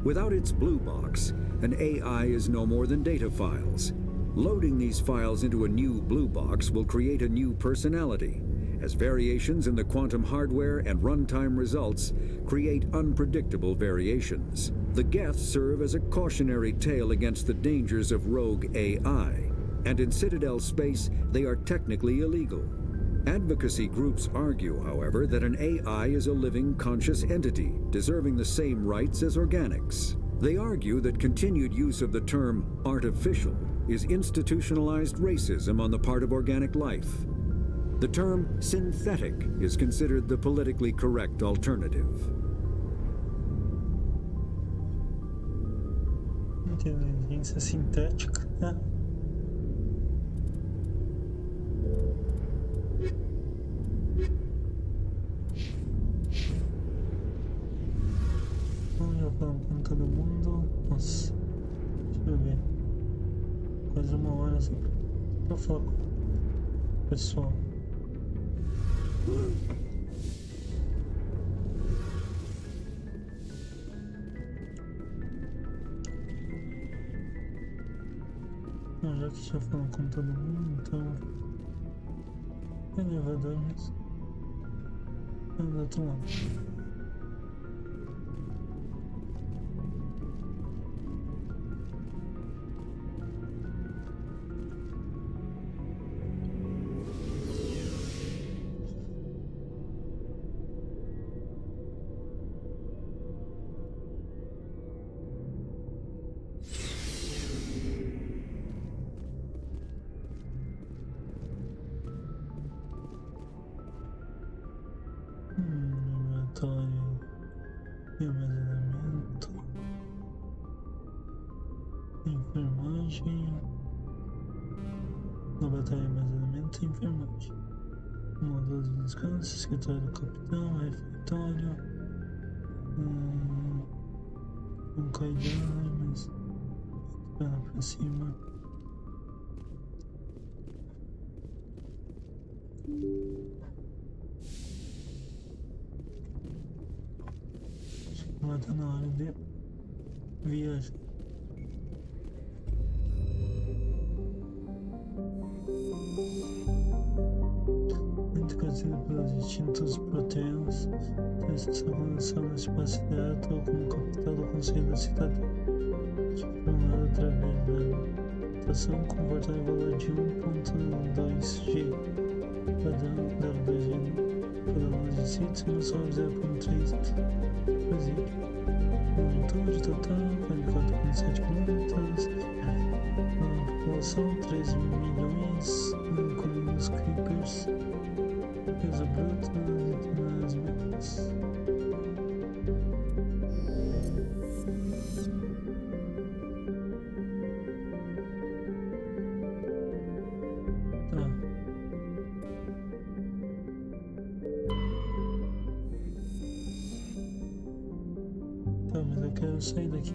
Without its blue box, an AI is no more than data files. Loading these files into a new blue box will create a new personality, as variations in the quantum hardware and runtime results create unpredictable variations. The Geth serve as a cautionary tale against the dangers of rogue AI, and in Citadel space, they are technically illegal. Advocacy groups argue, however, that an AI is a living, conscious entity, deserving the same rights as organics. They argue that continued use of the term artificial is institutionalized racism on the part of organic life. The term synthetic is considered the politically correct alternative. Inteligência sintética, né? Então, já falamos com todo mundo. Nossa, deixa eu ver. Quase uma hora só pra falar com o pessoal. Bom, já que já falamos com todo mundo, então elevador mesmo. Do outro lado. Laboratório e armazenamento, enfermagem, laboratório e armazenamento e enfermagem, módulo de descanso, escritório do capitão, refeitório, um caidão, mas lá pra cima. Agora tá na hora de viajar. Muito conhecido pelos distintos proteus, tem sua relação no espaço ideal, atuou como capital do Conselho da Cidadela. Formado através da mutação, comporta um valor de 1.2G. Padrão 02 de sítio, simulação 0.3 presídio. Magnitude total 44,7 km. População 13 milhões, incluindo os creepers. Peso bruto nas metas. Tá, mas eu quero sair daqui.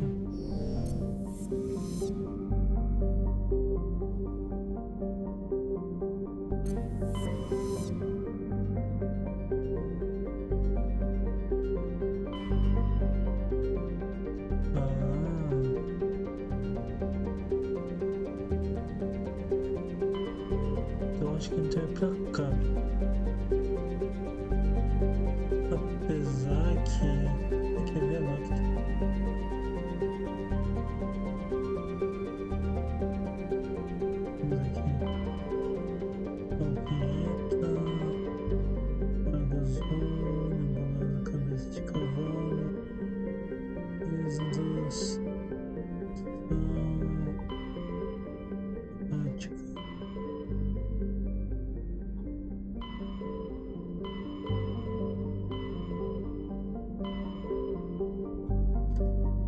Então acho que então é pra cá. Apesar que... Quer ver lá que vamos aqui. Palpita, agazol, embolada, cabeça de cavalo, dos prática.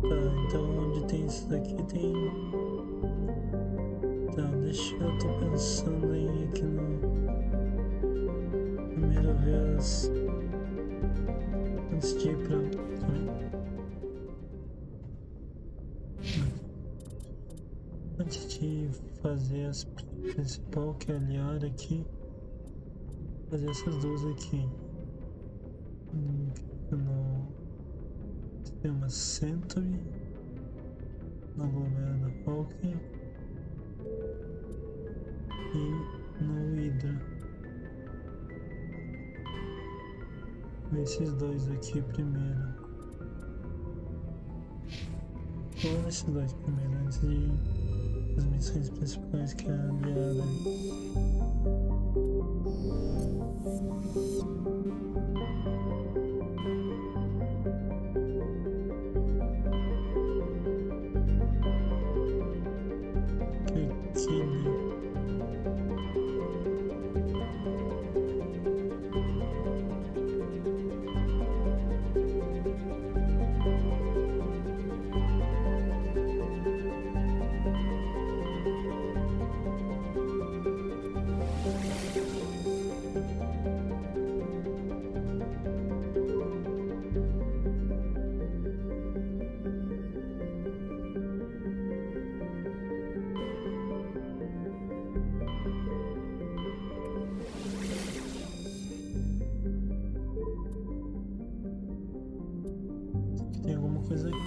Tá, então onde tem isso daqui tem. Tá, deixa eu tô pensando em ir aqui no. Primeira vez. Antes de ir pra. Antes de fazer as principal, que é a Liara aqui. Fazer essas duas aqui. No sistema Century. No aglomerado Hawking. E no Hydra. Esses dois aqui primeiro. Ou nesses dois primeiro, antes de as missões principais, que é a Liara. Tem alguma coisa aqui.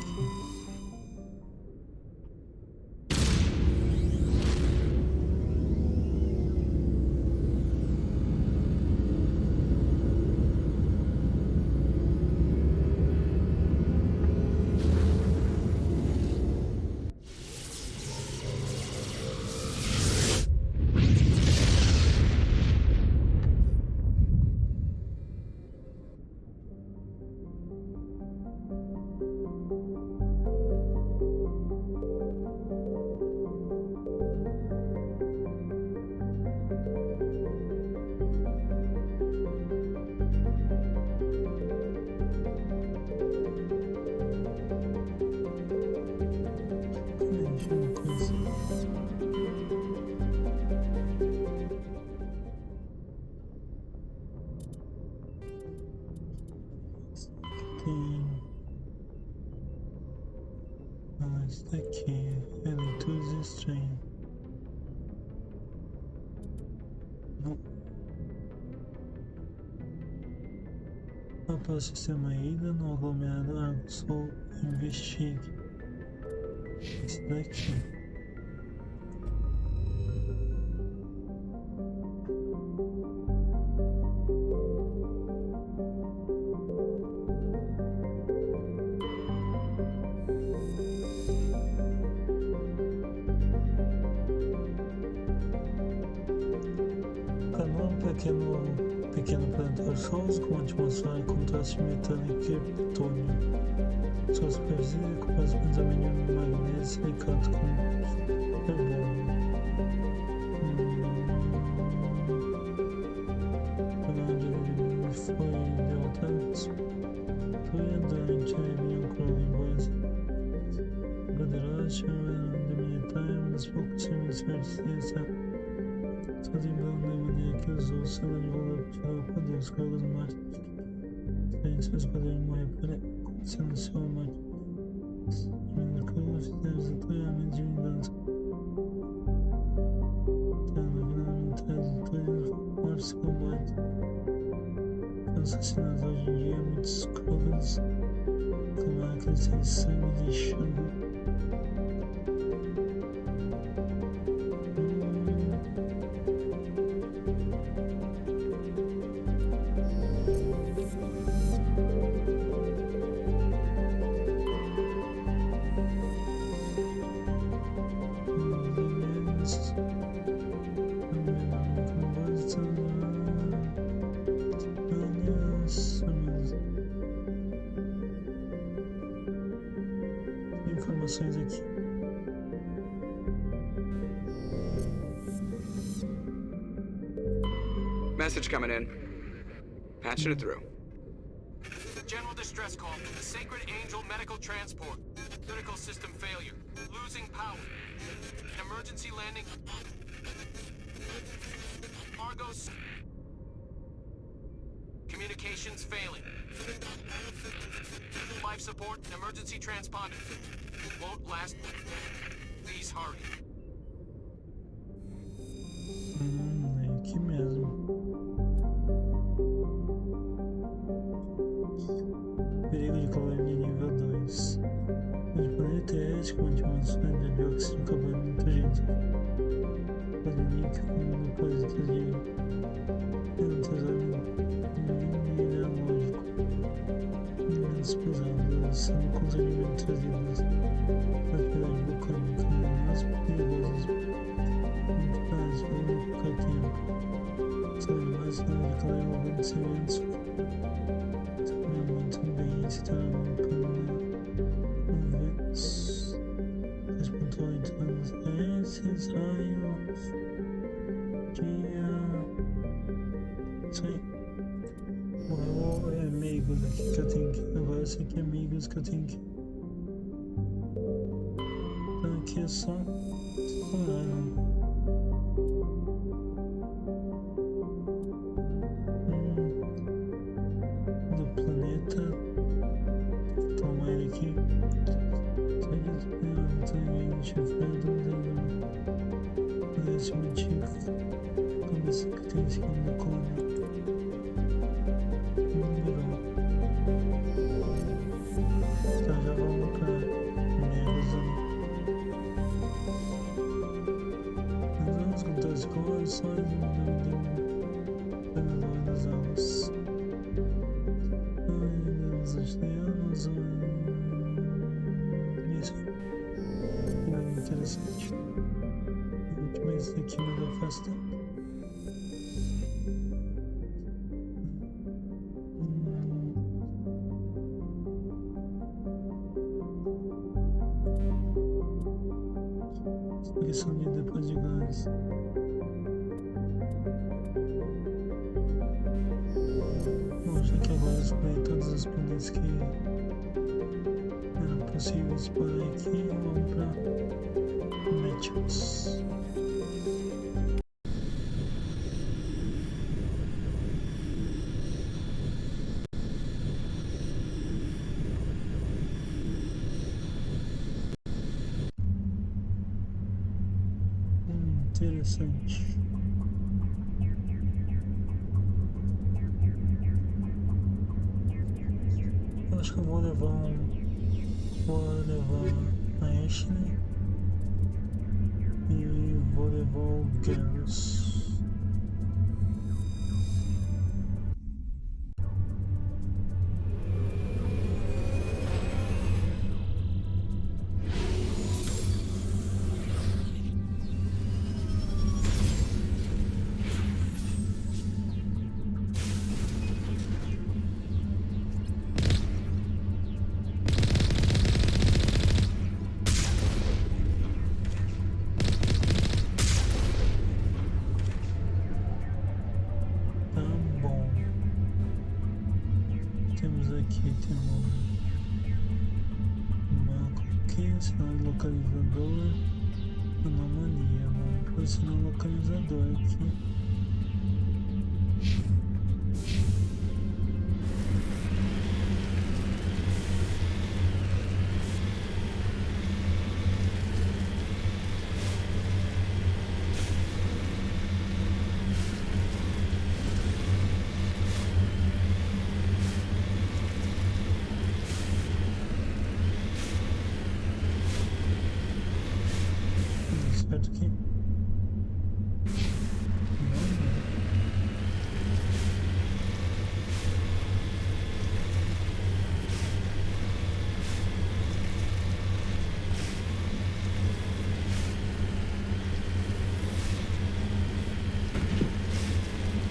Isso daqui é leituras estranhas. Não. Para o sistema Ida no aglomerado Argos ou investigue. Isso daqui. pequeno planeta rochoso com atmosfera e contraste de metano e criptônio. Sua superfície é composta por exame de magnésio e silicato com carbono. Foi derrotado. Foi andante, vinha com linguagem poderosa, de militar, uma das poucas símbolos de resistência. Só lembrando da maneira que usou seu envelope para poder os cargos mais diferentes, seus poderes morrer para sendo seu amante. Os fizeram aleatoriamente de vingança. Mortes e combate. Assassinatos hoje em dia, muitos clones tomaram aquele sangue de chama. Informações aqui. Message coming in. Patching it through. General distress call. Sacred Angel medical transport. Critical system failure. Losing power. Emergency landing. Argos. Communications failing. Life support and emergency transponder. Won't last. Please hurry. É aqui mesmo. Perigo de colônia nível 2. O planeta ético, com atmosfera de dióxido de carbono muito gente. Polínica, com depósitos de tesouro mineralógico. Minerais pesados, sendo com os alimentos trazidos da atividade vulcânica, mais perigosos, muito caros pelo pouco tempo. São animais que não declaram envolvimentos também se tornam para Vênus. Respontou em todas esses raios. Dia. Isso aí. Bom, é amigos aqui que eu tenho que. Agora esse aqui é amigos que eu tenho que. Então aqui é só explorar, né? Do planeta. Toma ele aqui. Por esse motivo, cabeça que tem esse aqui na coluna. Tá, já vamos pra Megas ali. Nós vamos contar as cores, só das aulas. Dos oceanos, isso. Muito interessante. Mas esse aqui me afasta. Expressão de depois de gás. Bom, já que agora eu explorei todos os planetas que eram possíveis explorar aqui, vamos para Meteos. Interessante. Eu acho que eu vou levar a Ashley e vou levar o Garrus. aqui tem uma aqui, sinal localizador, anomalia, vamos para o sinal localizador aqui. Certo aqui.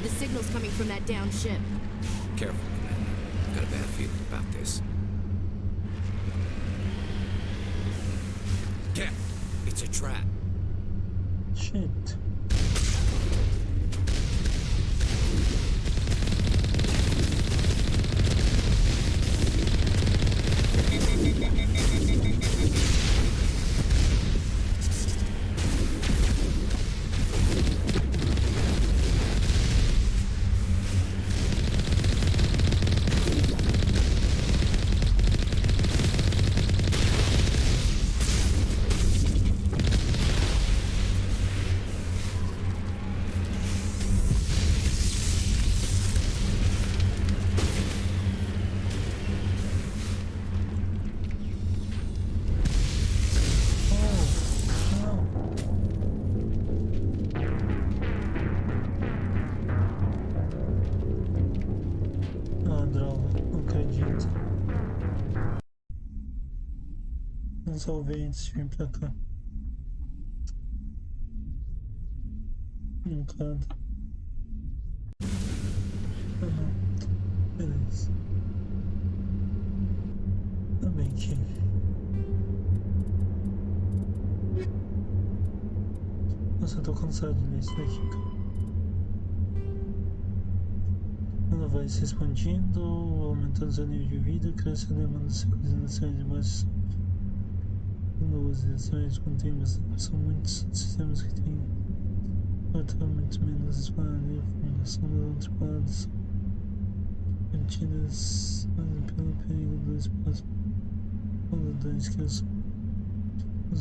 The signal's coming from that downed ship. Careful, Commander. I've got a bad feeling about this. Get! It's a trap. Shit. Não salvei antes de vir pra cá. Cada. Ah não. Beleza. Tá bem aqui. Nossa, eu tô cansado de ler isso daqui, cara. Ela vai se expandindo, aumentando seu nível de vida, cresce a demanda de sincronizações de baixos. Novas edições contêm bastante. São muitos sistemas que têm apartamentos menos espalhados e a fundação das anteparadas mantidas pelo perigo do espaço. Danos que nos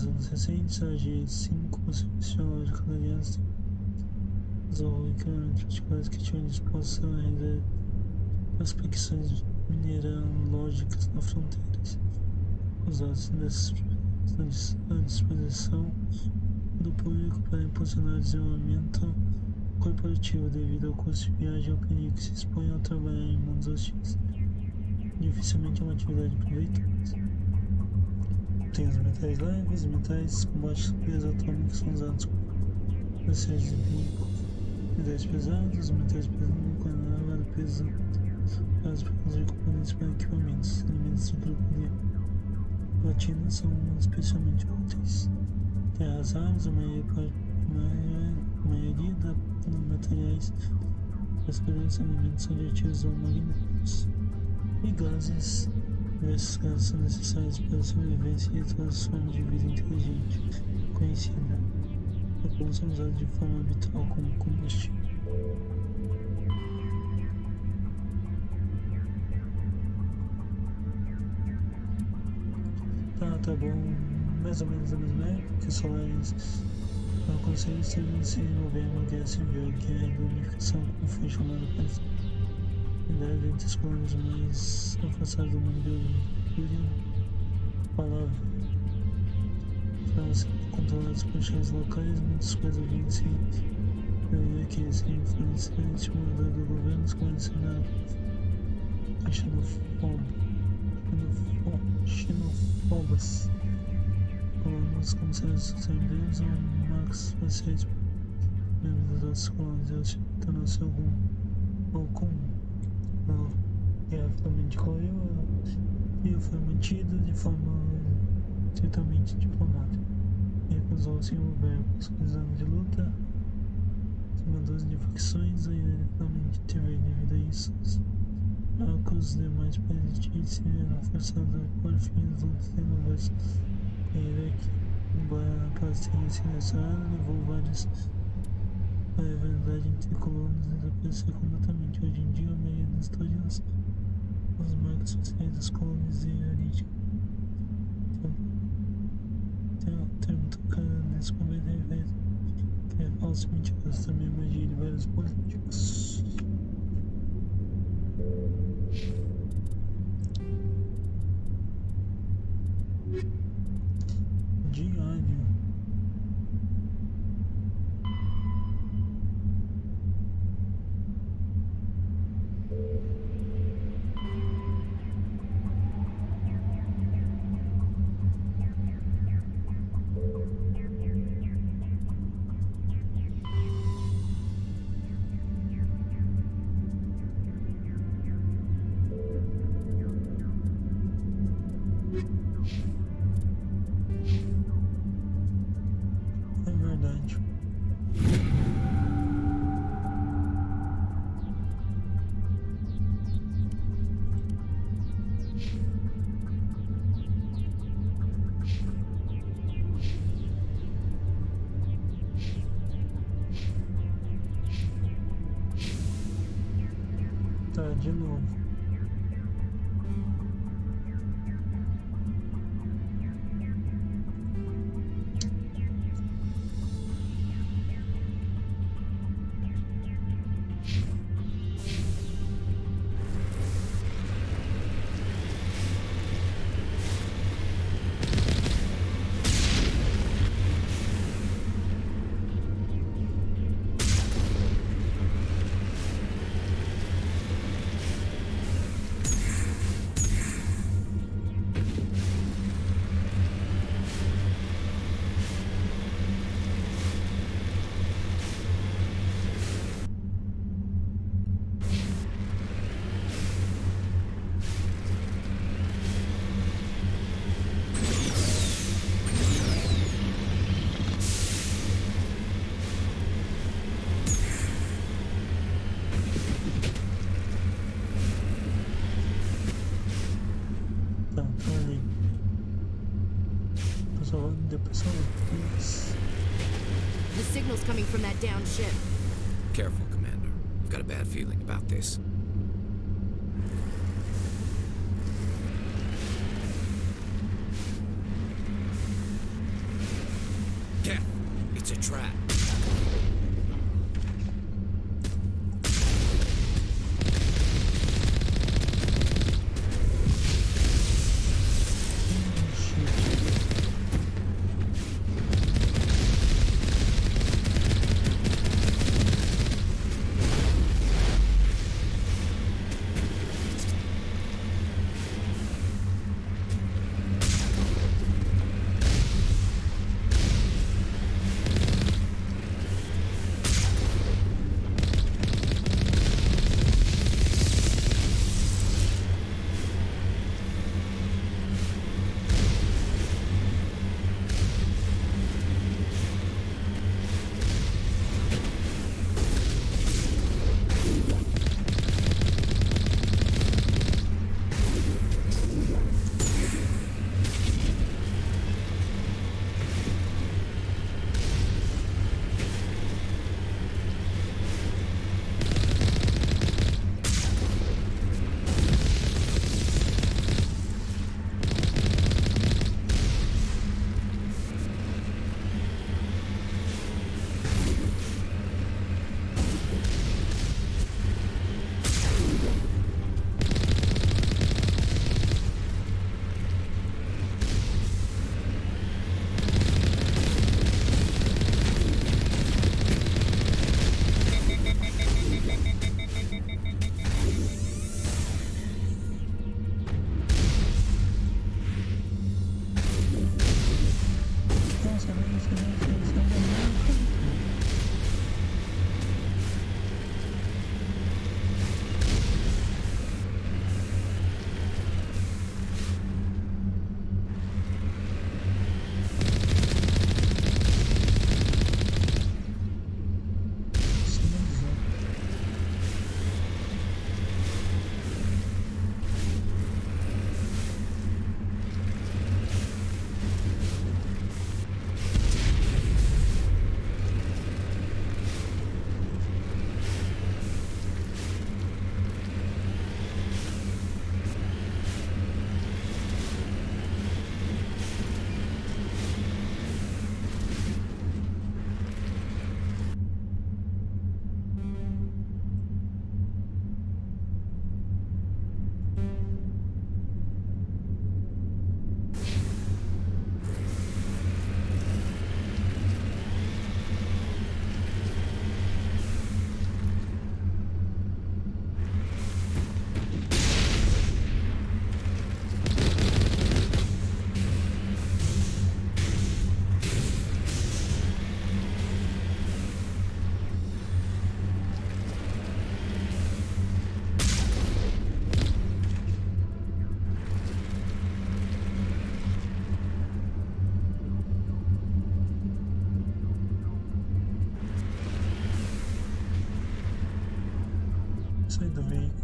anos recentes, a G5 substituiu cada aliança usou equipamentos particulares que tinham disposto a render prospecções mineralógicas na fronteira. Os dados dessas à disposição do público para impulsionar o desenvolvimento corporativo devido ao custo de viagem e ao perigo que se expõe ao trabalhar em mundos hostis. Dificilmente é uma atividade proveitosa. Tem os metais leves, metais com baixo peso atômico são usados para séries de veículos. Metais pesados, metais pesados com elevado peso usados para construir componentes para equipamentos, elementos de crocodilo. Platinas são especialmente úteis. Terras raras, a maioria dos materiais para escolher alimentos radioativos ou magnéticos. E gases, diversos gases são necessários para a sobrevivência e todas as formas de vida inteligente conhecida. Alguns são usados de forma habitual como combustível. Tá bom, mais ou menos da mesma época que os solares conseguiram se desenvolver uma guerra civil, que é a reunificação, como foi chamada para idade entre os colônias mais afastados do mundo biológico. A palavra para ser controlados por chefes locais, muitas coisas vêm se que eles influenciam e estimulador do governo como ensinar a xenofobas. Colonos consideram seus herdeiros ou marcos faciais membros das outras colônias, tornando-se ou comum. A guerra finalmente correu e foi mantida de forma estritamente diplomática. E recusou-se envolver os anos de luta, os mandadores de facções, e finalmente teve devido a isso que os demais países se viram forçados a pôr fim às lutas renovadas com Iraque. Embora a paz tenha sido restaurada, levou vários a rivalidade entre colonos desapareceu completamente. Hoje em dia, a maioria das histórias os marcos sociais das colônias iráticas. Tem um termo tocado nesse momento que é falso e mentiroso, também magia de vários políticos. Diário. É verdade. Tá, de novo. The signal's coming from that downed ship. Careful, Commander. I've got a bad feeling about this. Careful! It's a trap. Sair do veículo.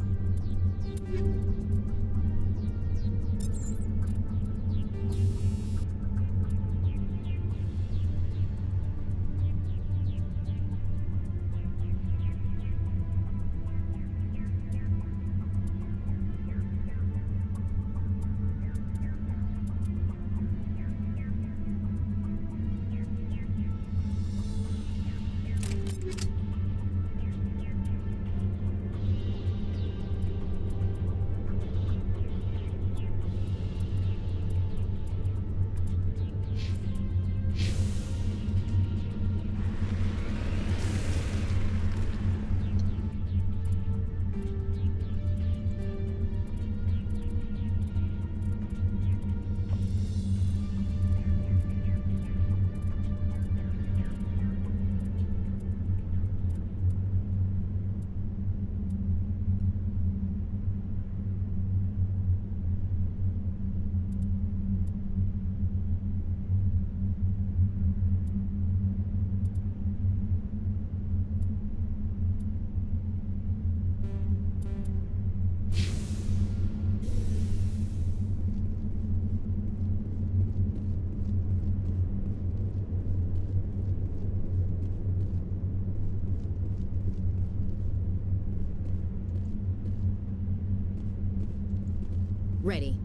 Ready.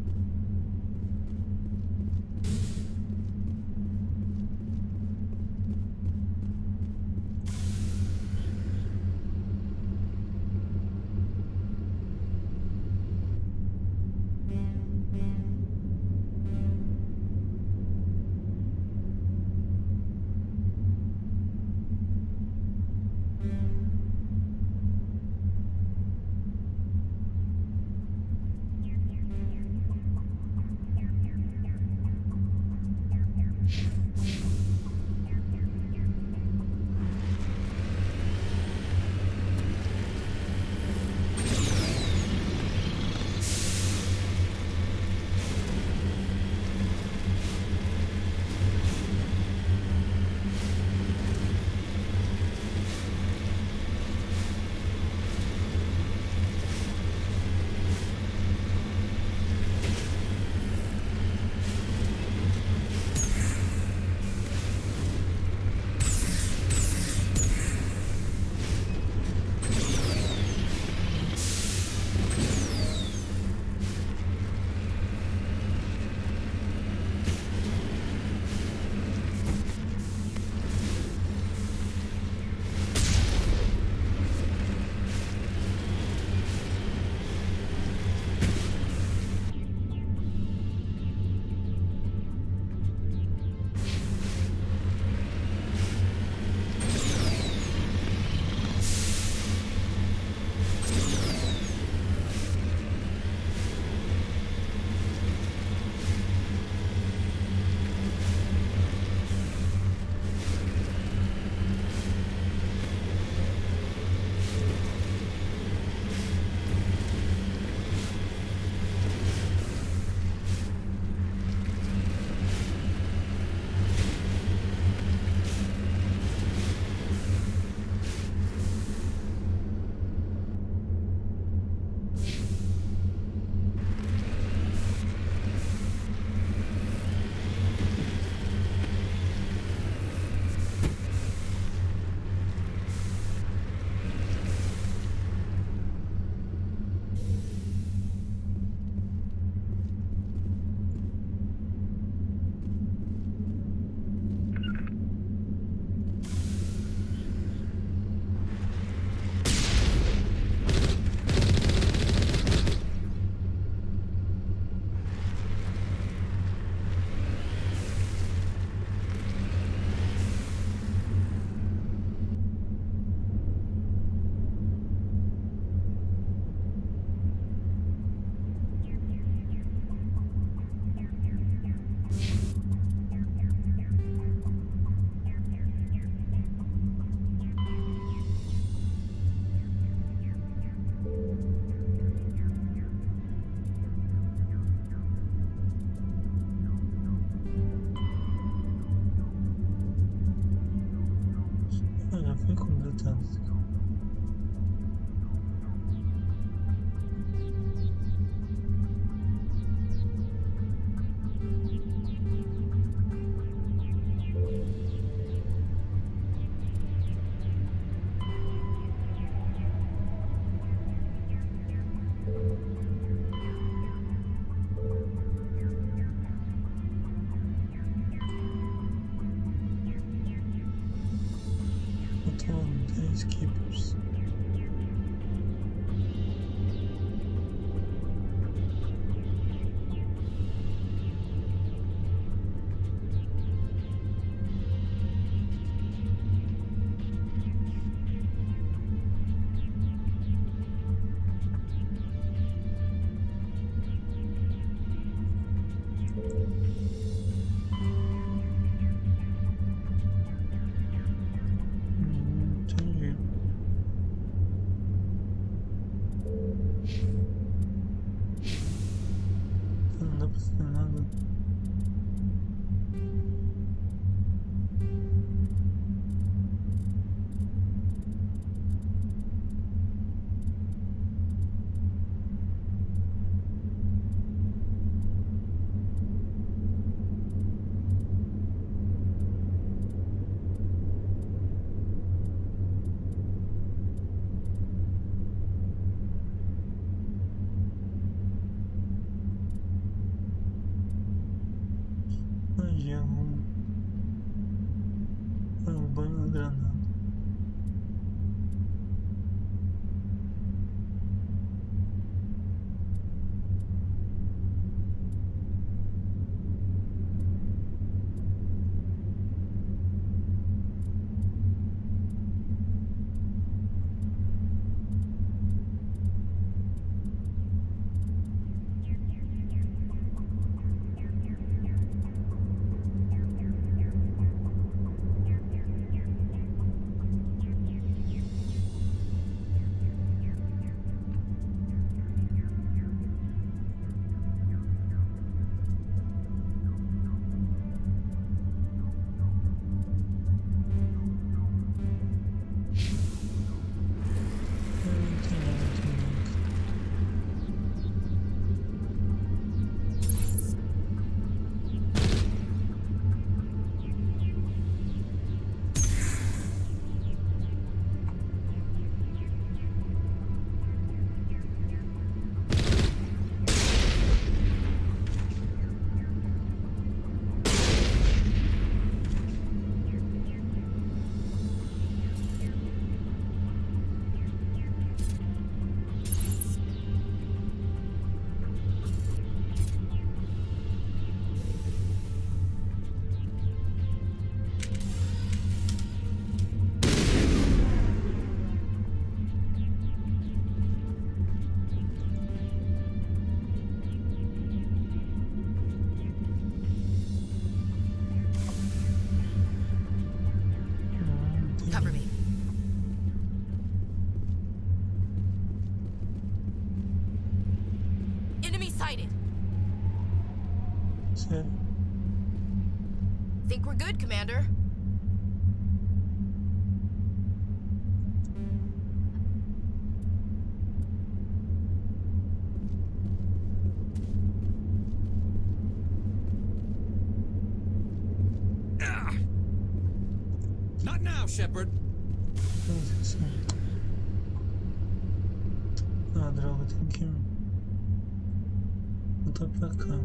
Já foi completado. Skippers. Entendi. Não dá pra fazer nada. Magia ruim. Um banho na granada. Cover me. Enemy sighted. Sério. Think we're good, Commander. Not now, Shepard. Mas assim. Ah, droga, tem que voltar pra cá.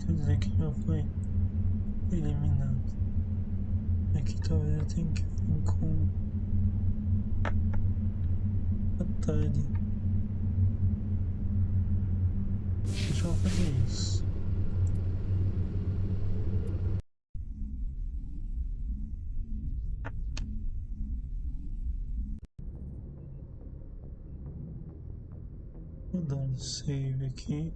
quer dizer que já foi eliminado. Aqui talvez eu tenha que vir com Atari. Deixa eu fazer isso. Vou dar um save aqui.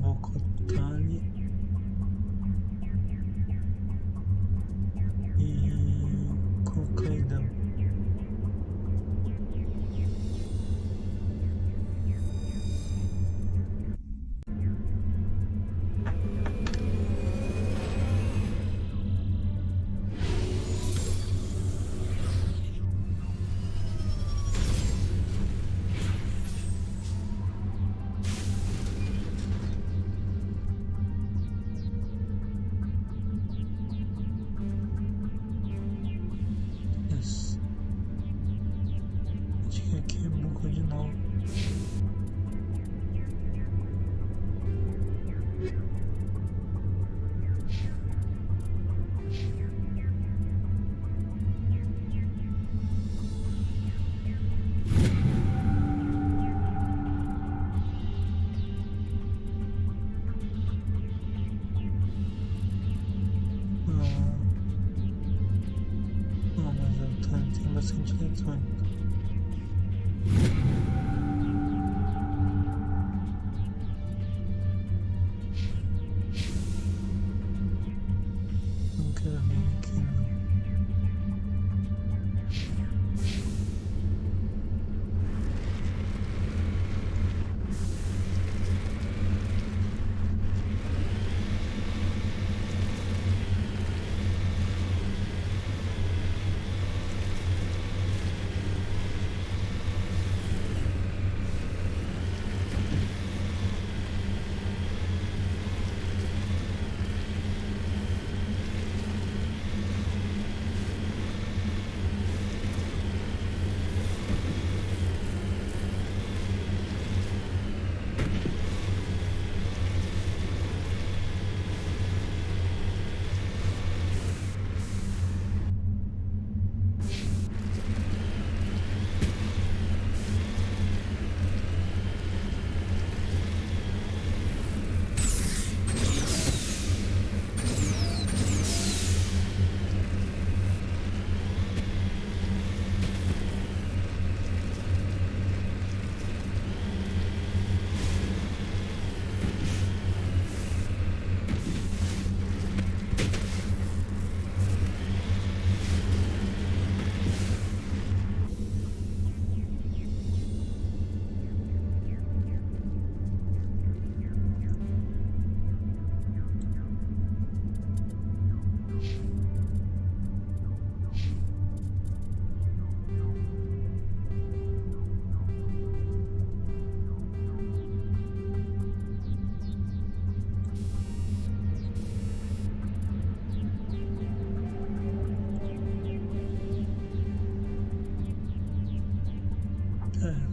Vou cortar ali e colocar aí dentro. Isso. Acho que aqui bugou de novo. Não, mas eletrônico tem bastante eletrônico. Não quero vir aqui não.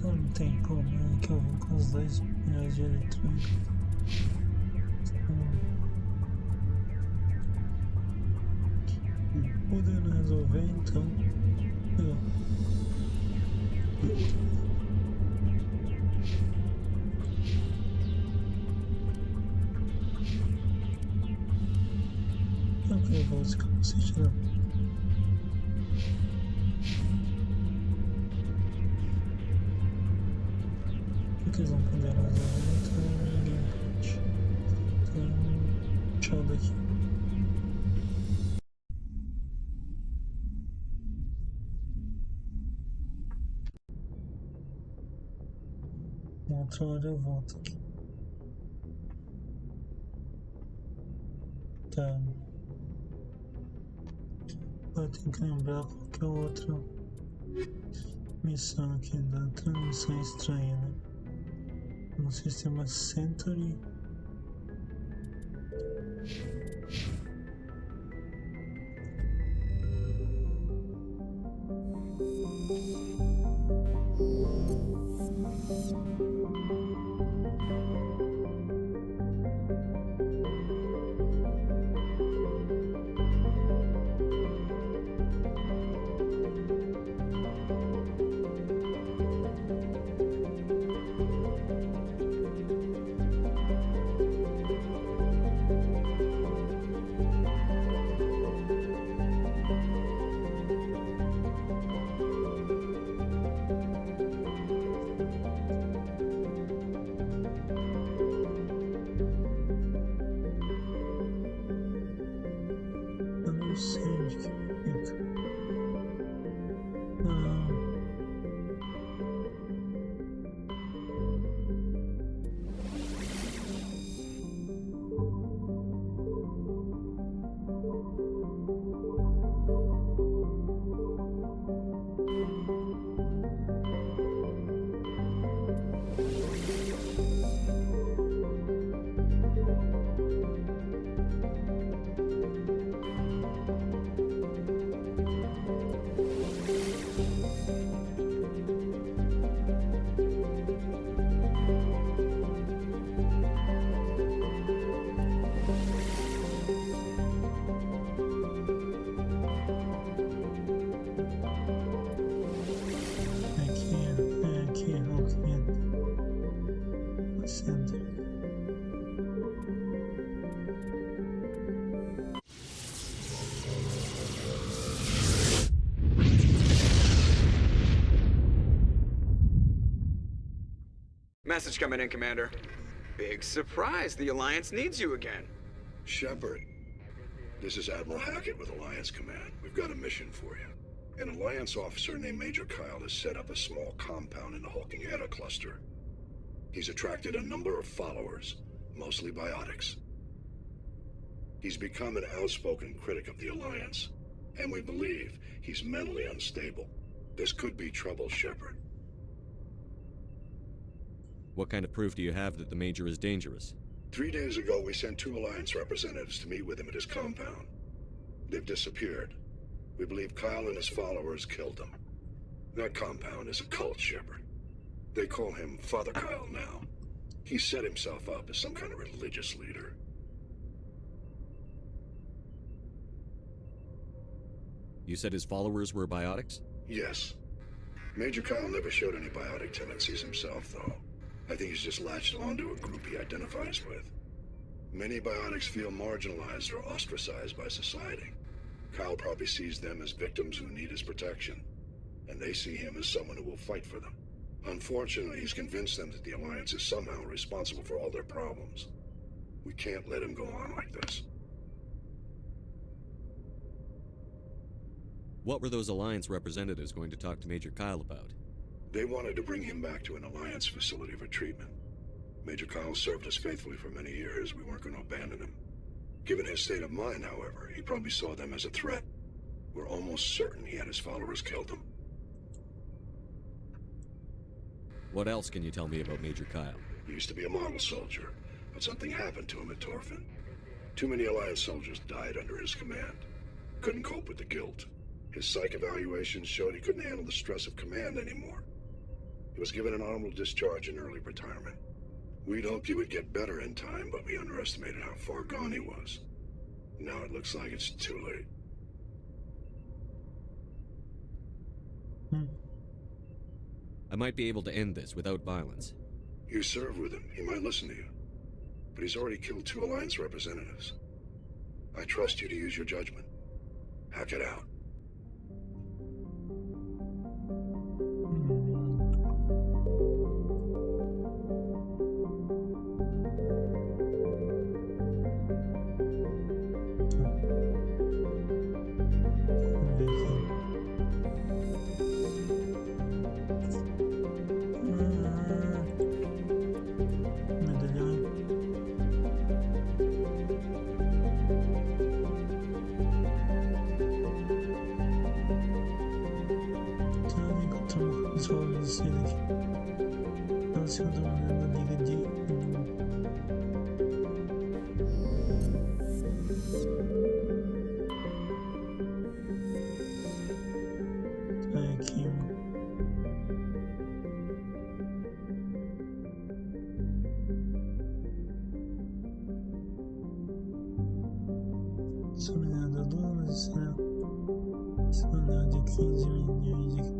Não tem problema que eu vim com os 2 milhões de eletrônicos. Podendo resolver então. Não quero levar esse capacete não. Porque eles não puderam usar, então ninguém pode. Então, tchau daqui. Uma outra hora eu volto aqui. Tá. Eu tenho que lembrar qual que é a outra missão aqui da transmissão estranha, né? No sistema Centauri. Eu não sei onde que fica. Ah. Aqui, Center. Message coming in, Commander. Big surprise, the Alliance needs you again. Shepard, this is Admiral Hackett with Alliance Command. We've got a mission for you. An Alliance officer named Major Kyle has set up a small compound in the Hulking Eta cluster. He's attracted a number of followers, mostly biotics. He's become an outspoken critic of the Alliance, and we believe he's mentally unstable. This could be trouble, Shepard. What kind of proof do you have that the Major is dangerous? 3 days ago, we sent 2 Alliance representatives to meet with him at his compound. They've disappeared. We believe Kyle and his followers killed them. That compound is a cult, Shepard. They call him Father Kyle now. He set himself up as some kind of religious leader. You said his followers were biotics? Yes. Major Kyle never showed any biotic tendencies himself, though. I think he's just latched onto a group he identifies with. Many biotics feel marginalized or ostracized by society. Kyle probably sees them as victims who need his protection, and they see him as someone who will fight for them. Unfortunately, he's convinced them that the Alliance is somehow responsible for all their problems. We can't let him go on like this. What were those Alliance representatives going to talk to Major Kyle about? They wanted to bring him back to an Alliance facility for treatment. Major Kyle served us faithfully for many years. We weren't going to abandon him. Given his state of mind, however, he probably saw them as a threat. We're almost certain he had his followers killed him. What else can you tell me about Major Kyle? He used to be a model soldier, but something happened to him at Torfin. Too many Alliance soldiers died under his command. Couldn't cope with the guilt. His psych evaluations showed he couldn't handle the stress of command anymore. He was given an honorable discharge in early retirement. We'd hoped he would get better in time, but we underestimated how far gone he was. Now it looks like it's too late. I might be able to end this without violence. You serve with him. He might listen to you. But he's already killed 2 Alliance representatives. I trust you to use your judgment. Hack it out. Ela se encontrou na Liga de Selecionar de 15 milhões de...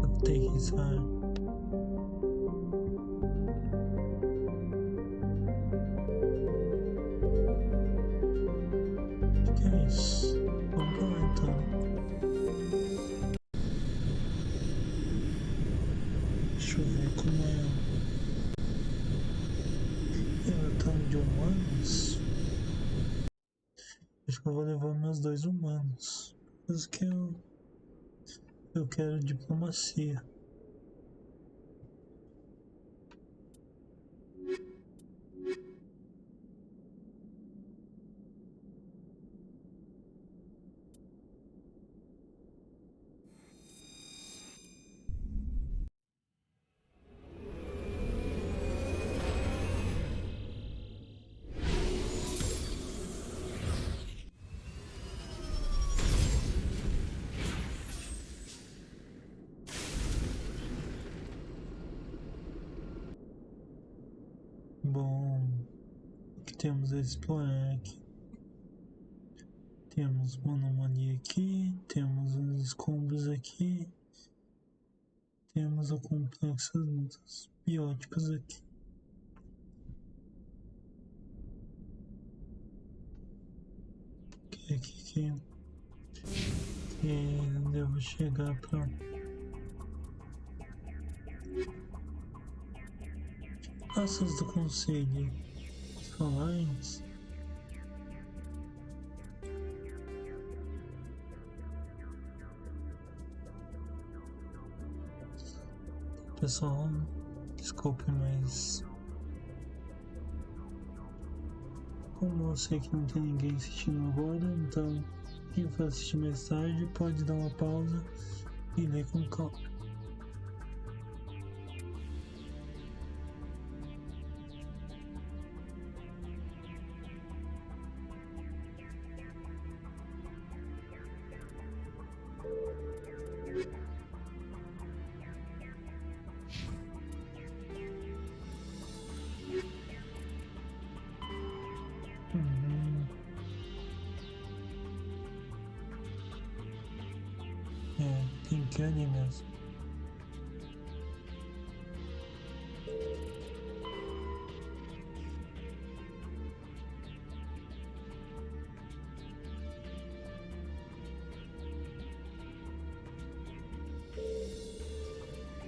Aterrissar. Acho que é isso. Vamos lá então. Deixa eu ver como é. Ela tá de humanos. Acho que eu vou levar meus 2 humanos. Mas que eu quero diplomacia. Bom, aqui temos a explorar aqui. Temos uma anomalia aqui, temos os escombros aqui, temos o complexo dos bióticos aqui. Que eu devo chegar para Asas do Conselho falar antes. Pessoal, desculpe, mas como eu sei que não tem ninguém assistindo agora, então quem for assistir mais tarde pode dar uma pausa e ler com calma. Tem que ir ali mesmo.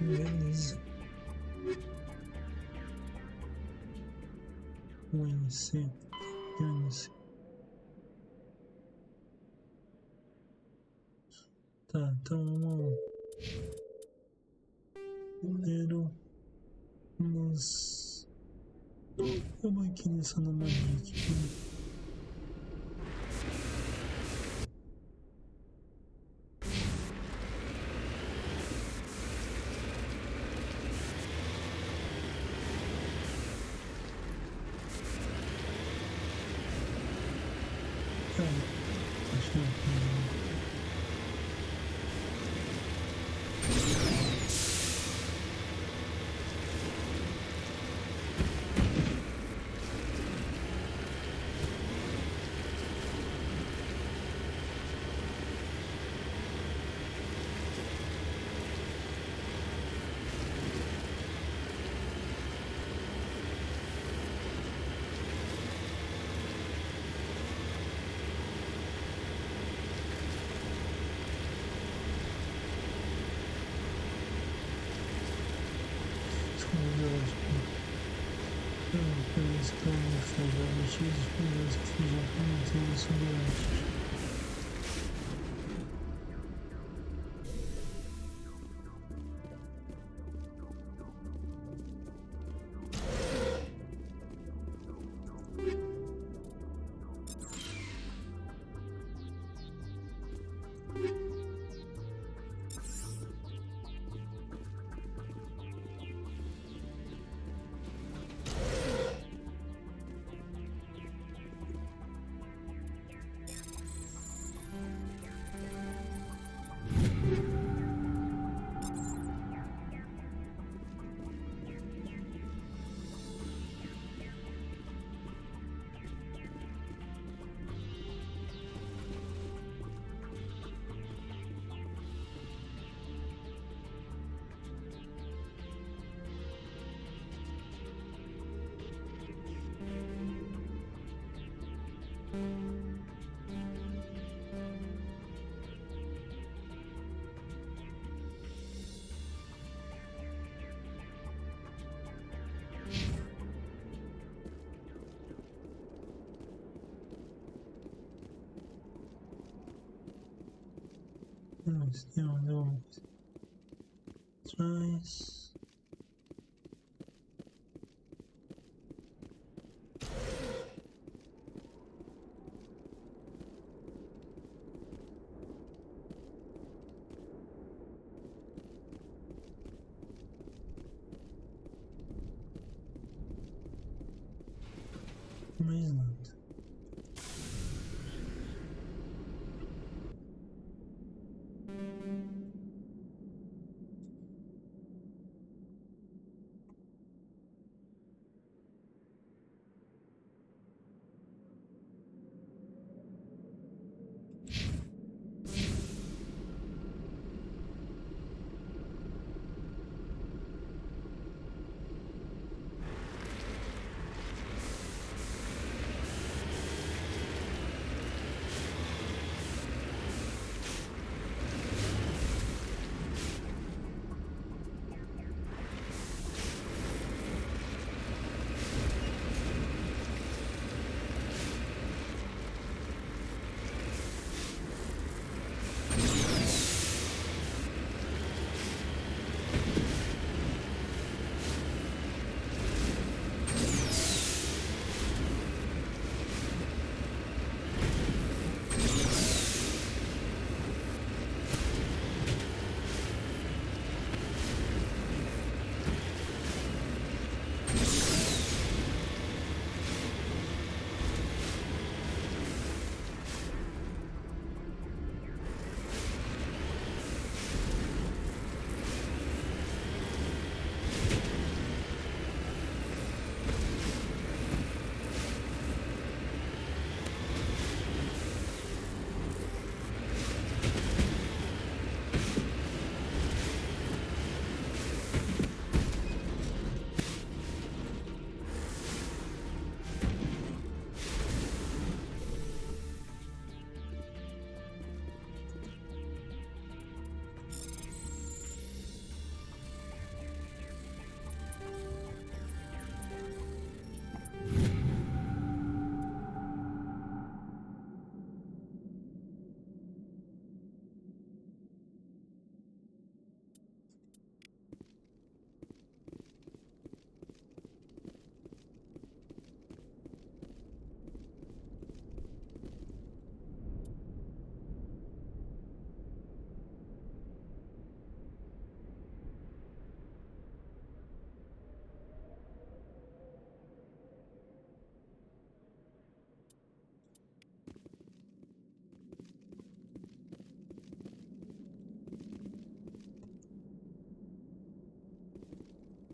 Beleza. Conhecer. Tá, então vamos lá. Primeiro, vamos aqui. aquele sonomaníaco. Parece que ela faz objetivos de fugir para manter os soberantes. Vamos ter um novo atrás. Mais nada.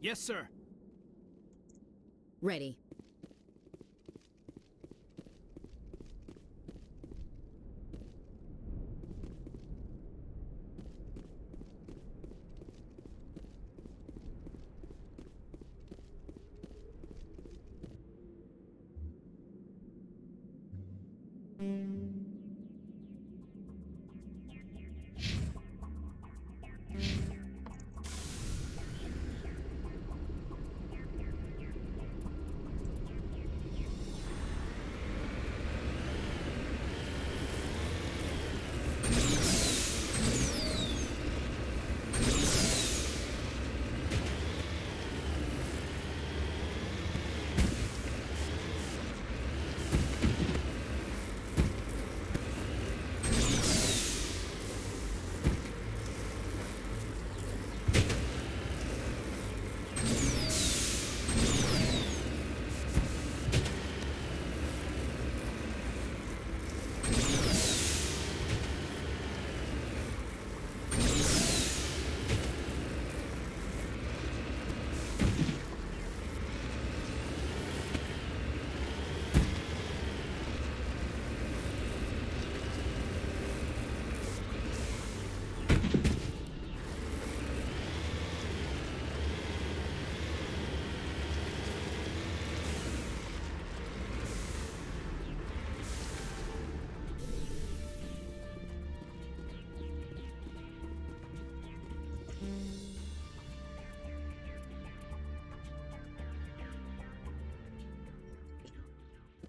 Yes, sir. Ready.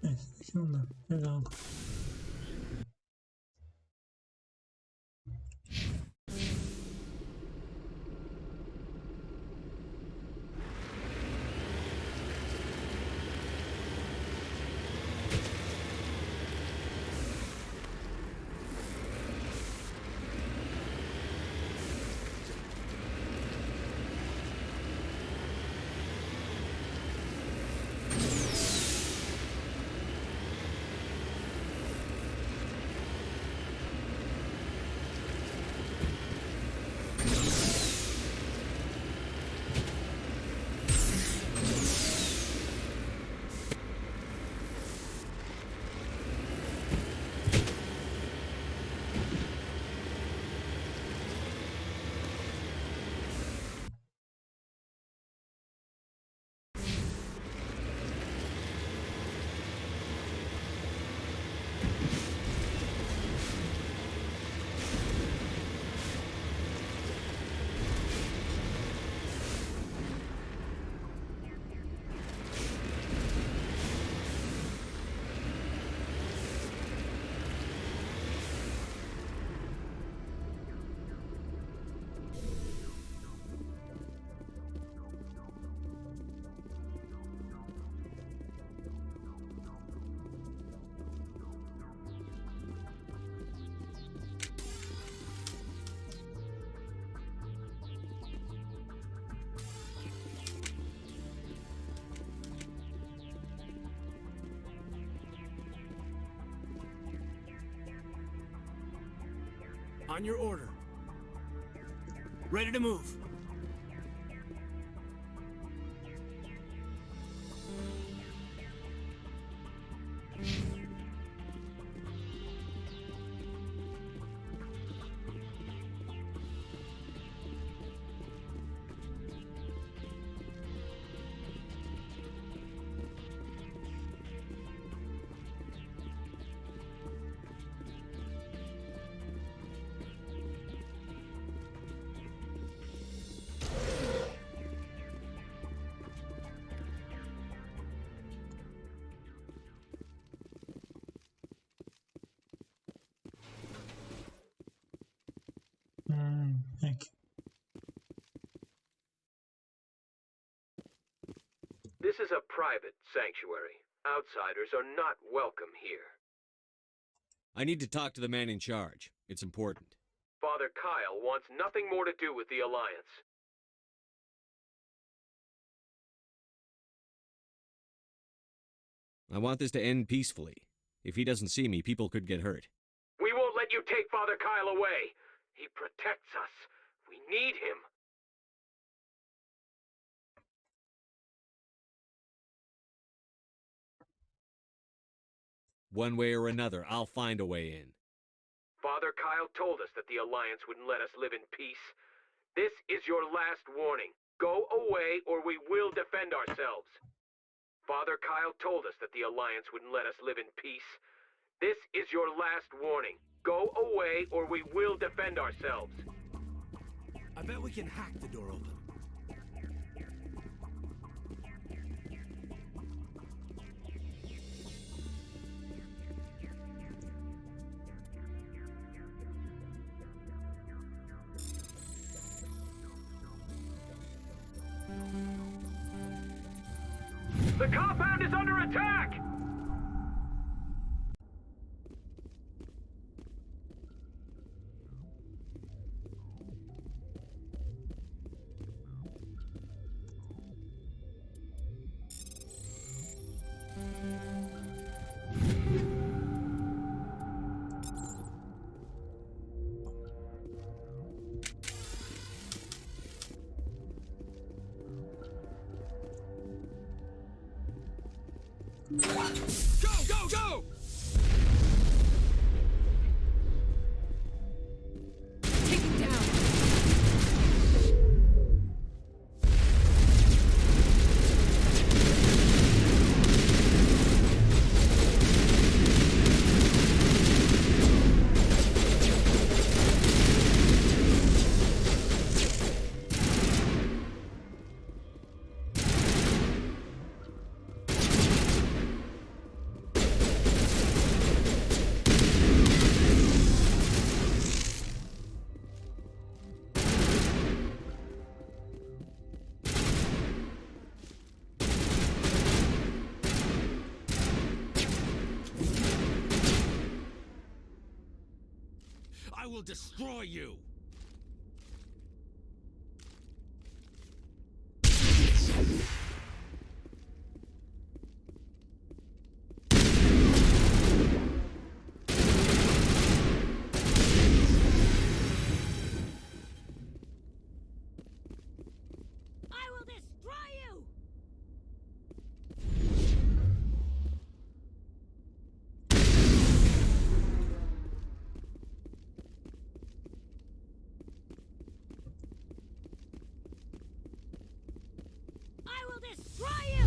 Esse aqui não dá pra pegar agora. On your order. Ready to move. Aqui. This is a private sanctuary. Outsiders are not welcome here. I need to talk to the man in charge. It's important. Father Kyle wants nothing more to do with the Alliance. I want this to end peacefully. If he doesn't see me, people could get hurt. We won't let you take Father Kyle away. He protects us. We need him. One way or another, I'll find a way in. Father Kyle told us that the Alliance wouldn't let us live in peace. This is your last warning. Go away or we will defend ourselves. Father Kyle told us that the Alliance wouldn't let us live in peace. This is your last warning. Go away or we will defend ourselves. I bet we can hack the door open. The compound is under attack! Go, go, go! Take him down. I will destroy you! I will destroy you! I will destroy you!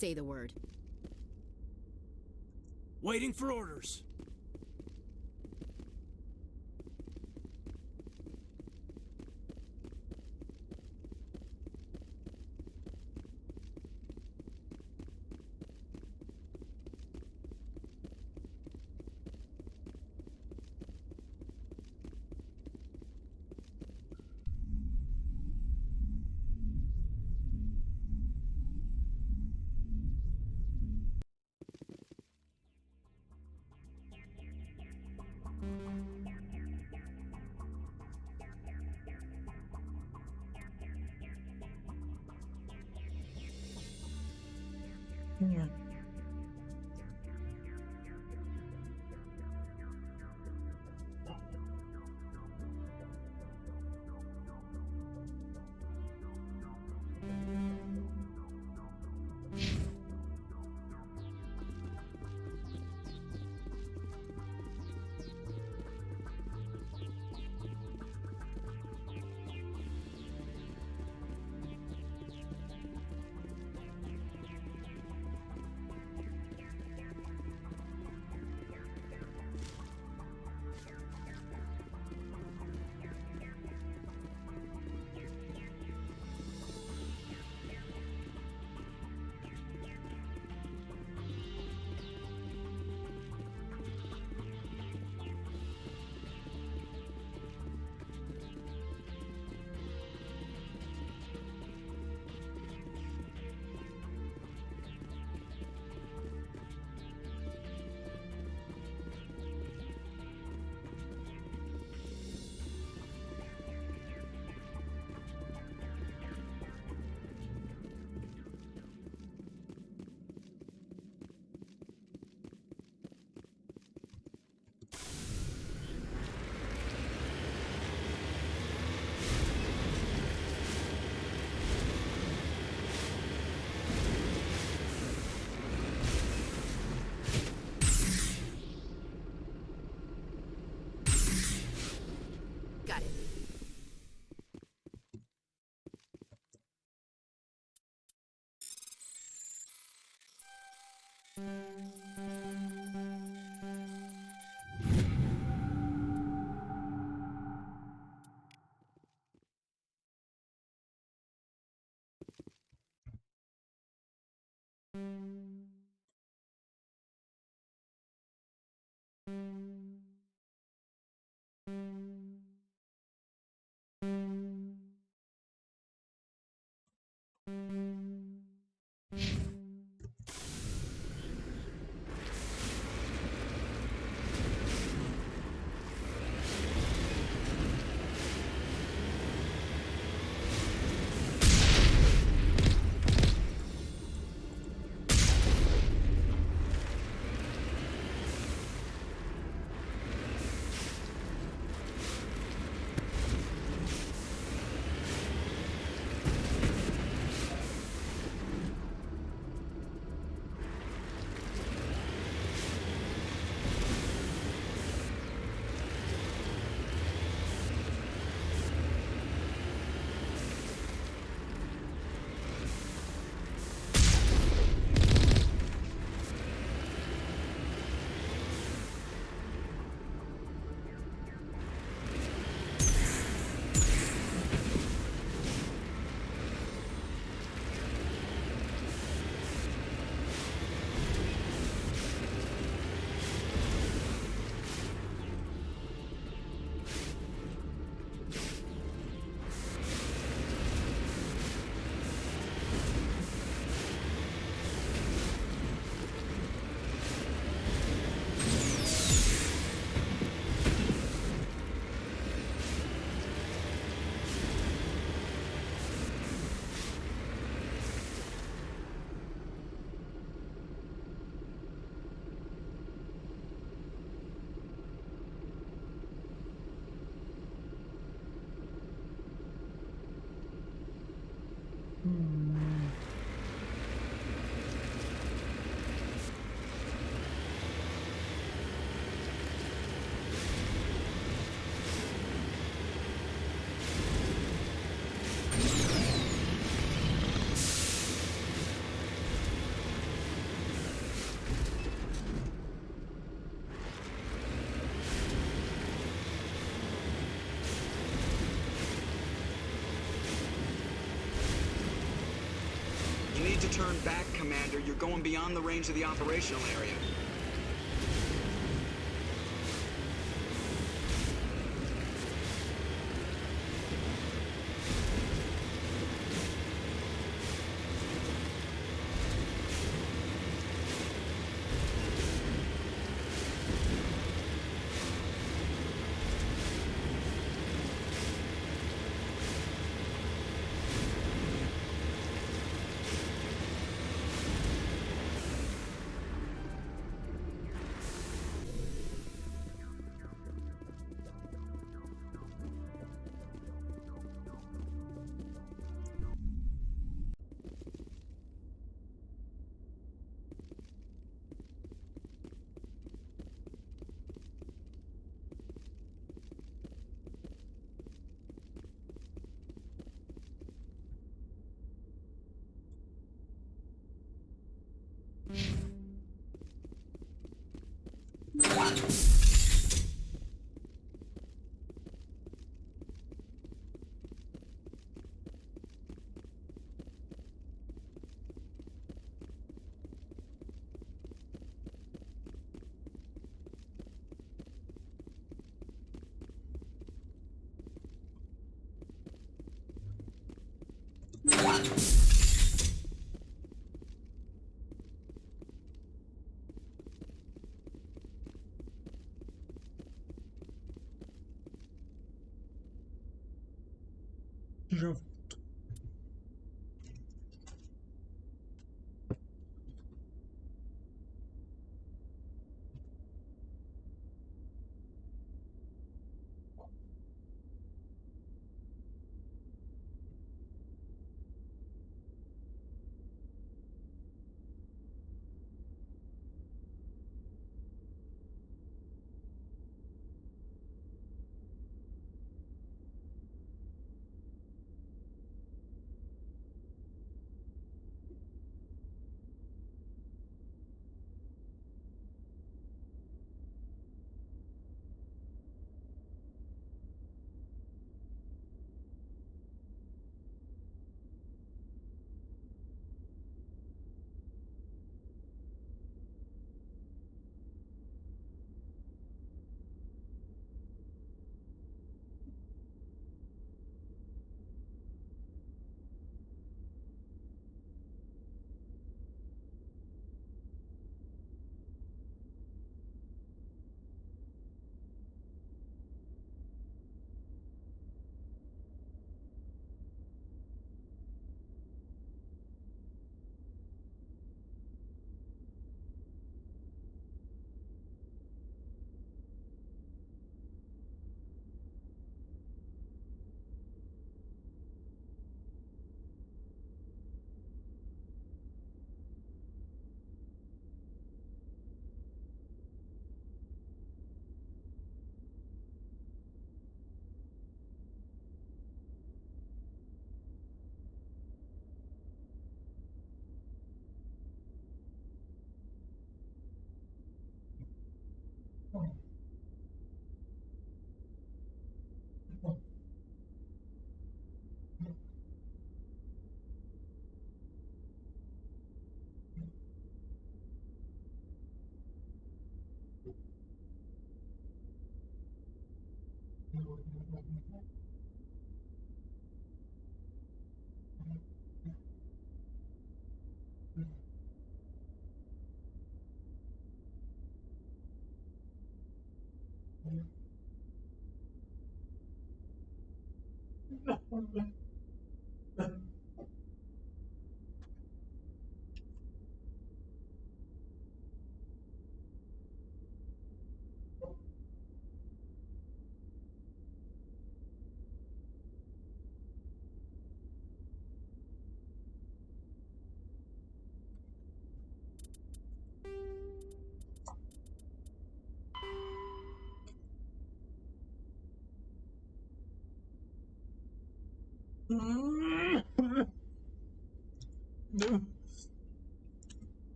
Say the word. Waiting for orders. Yeah. Got it. need to turn back, Commander. You're going beyond the range of the operational area. Já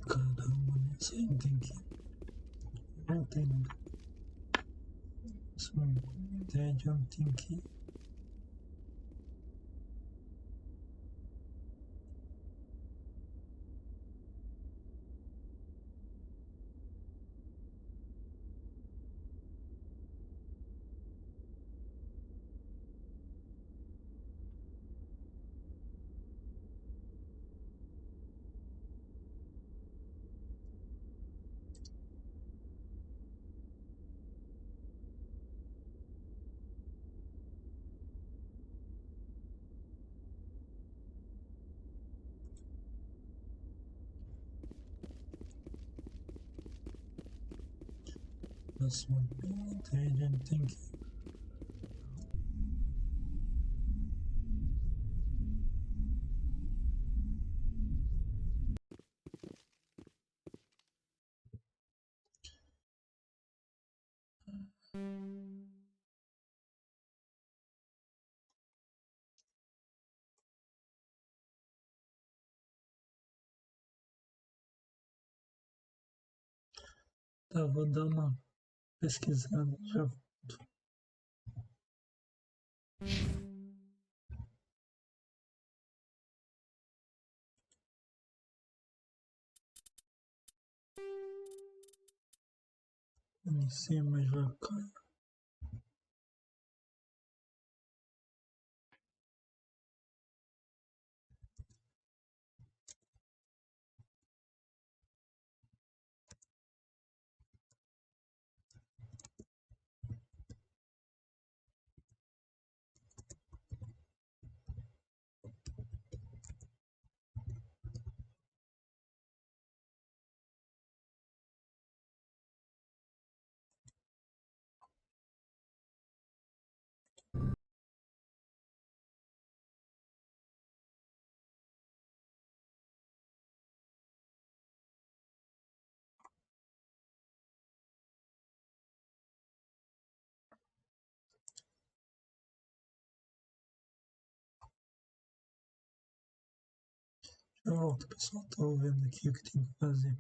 Caramba, nem sei, tem que. Não tem. Ideia de onde tem que ir. Próxima ideia de onde tem que ir. Tá, vou dar uma pesquisada, já volto. Iniciei mais devagar. Já volto, pessoal. Tô vendo aqui o que tem que fazer.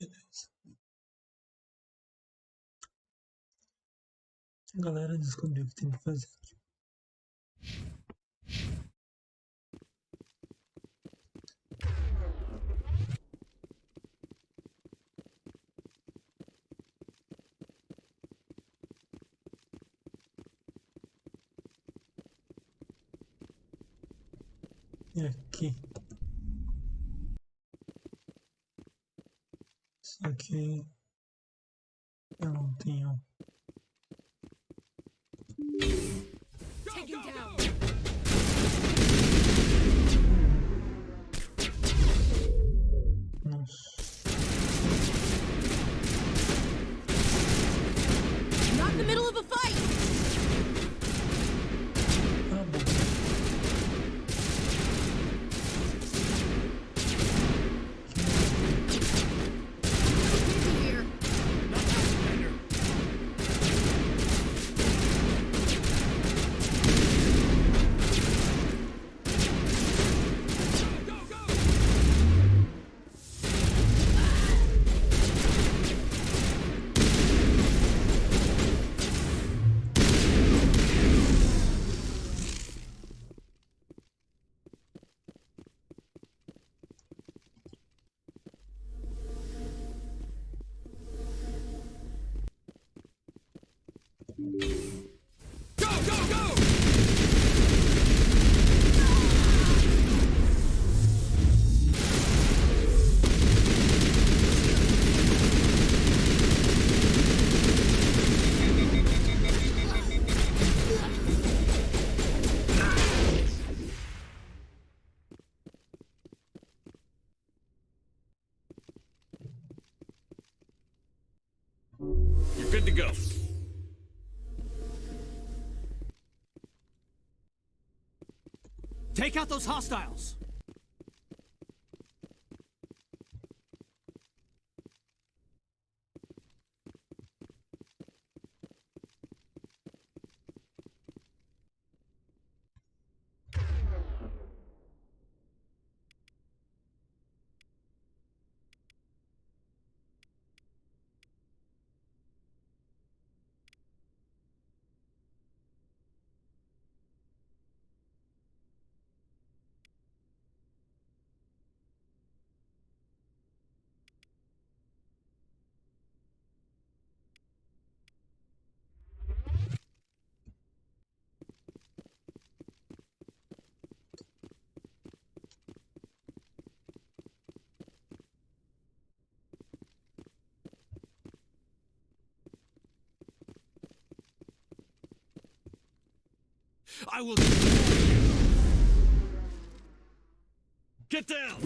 Beleza. A galera descobriu o que tem que fazer. E aqui. Isso aqui eu não tenho. Nossa. Not in the middle of a fight! Tá bom. Here. Not now, Commander. Go, go, go! Go, go, go! You're good to go. Take out those hostiles! I will. Get down!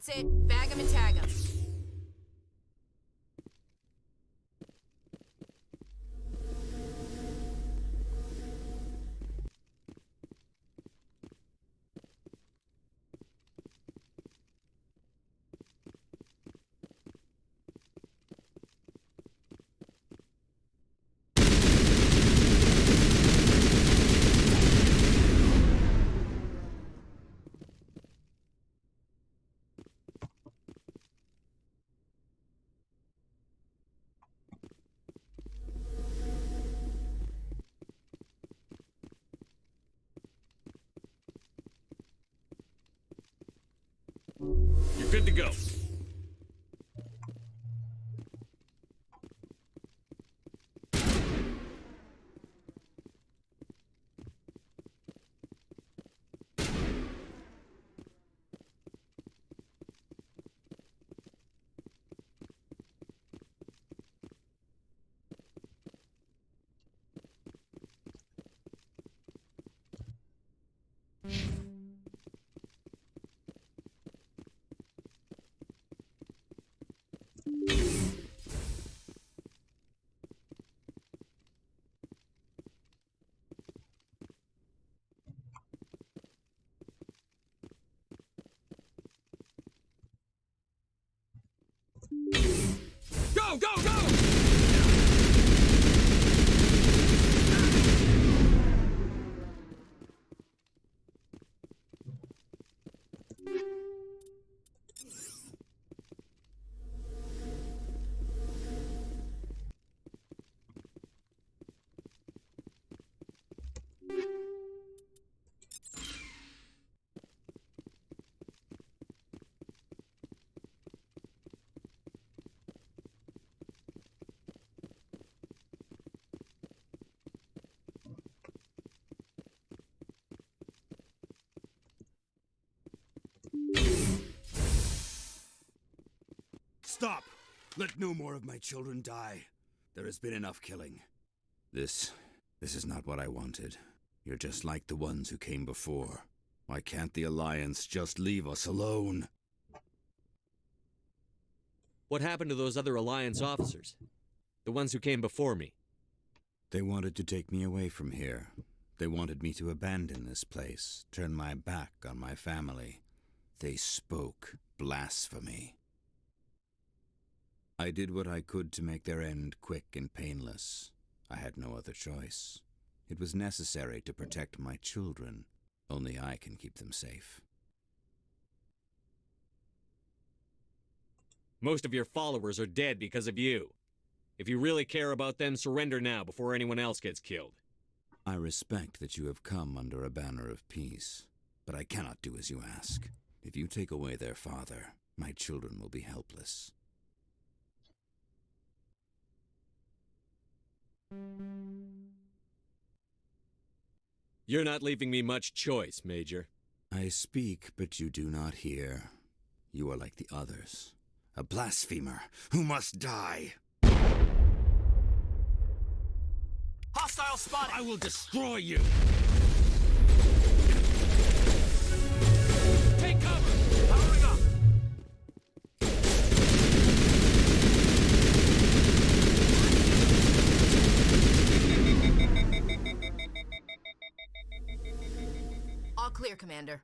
That's it. Bag 'em and tag 'em. You're good to go. Go, go, go! Stop! Let no more of my children die. There has been enough killing. This is not what I wanted. You're just like the ones who came before. Why can't the Alliance just leave us alone? What happened to those other Alliance officers? The ones who came before me? They wanted to take me away from here. They wanted me to abandon this place, turn my back on my family. They spoke blasphemy. I did what I could to make their end quick and painless. I had no other choice. It was necessary to protect my children. Only I can keep them safe. Most of your followers are dead because of you. If you really care about them, surrender now before anyone else gets killed. I respect that you have come under a banner of peace, but I cannot do as you ask. If you take away their father, my children will be helpless. You're not leaving me much choice, Major. I speak, but you do not hear. You are like the others. A blasphemer who must die. Hostile spotted! I will destroy you! Take cover! Powering up! All clear, Commander.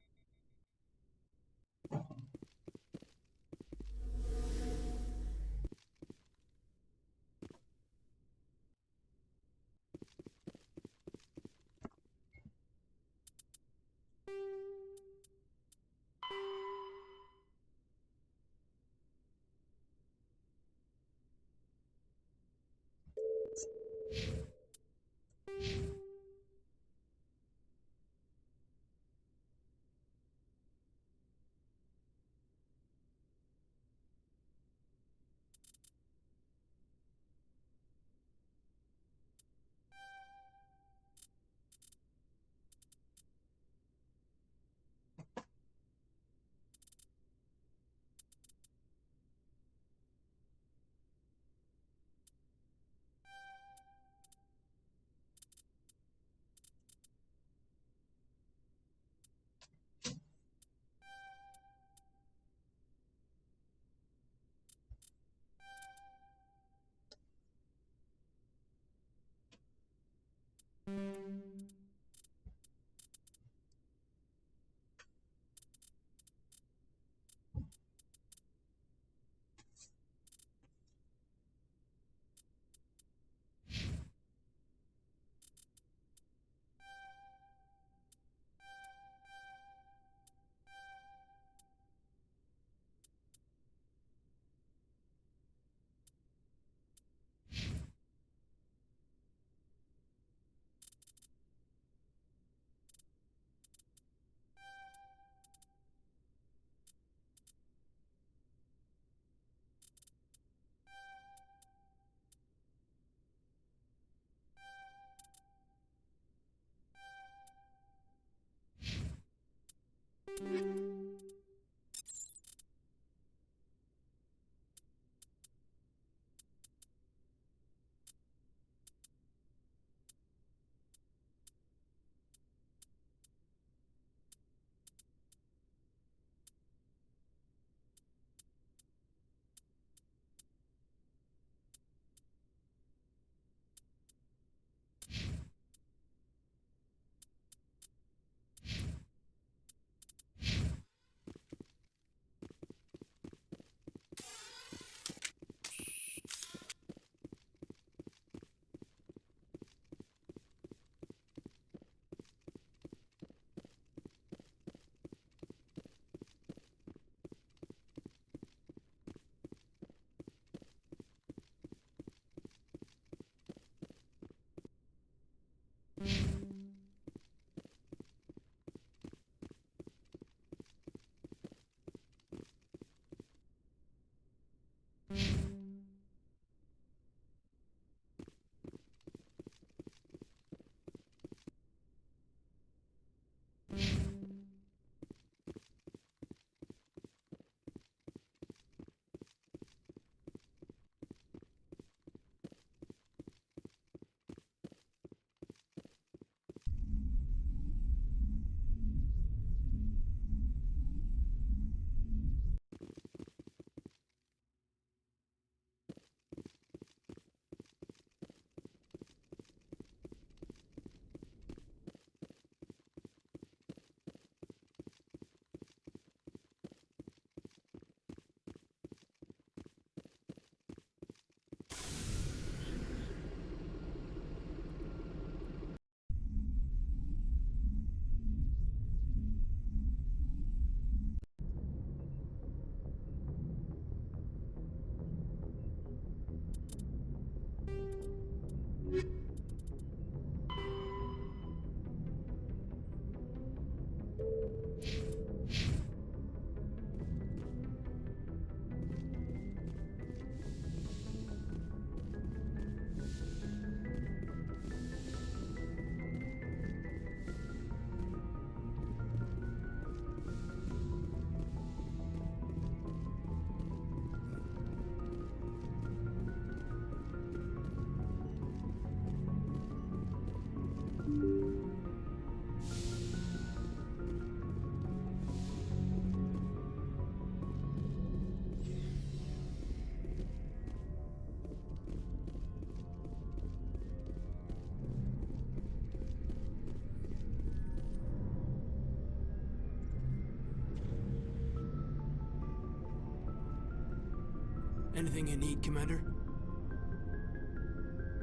Anything you need, Commander?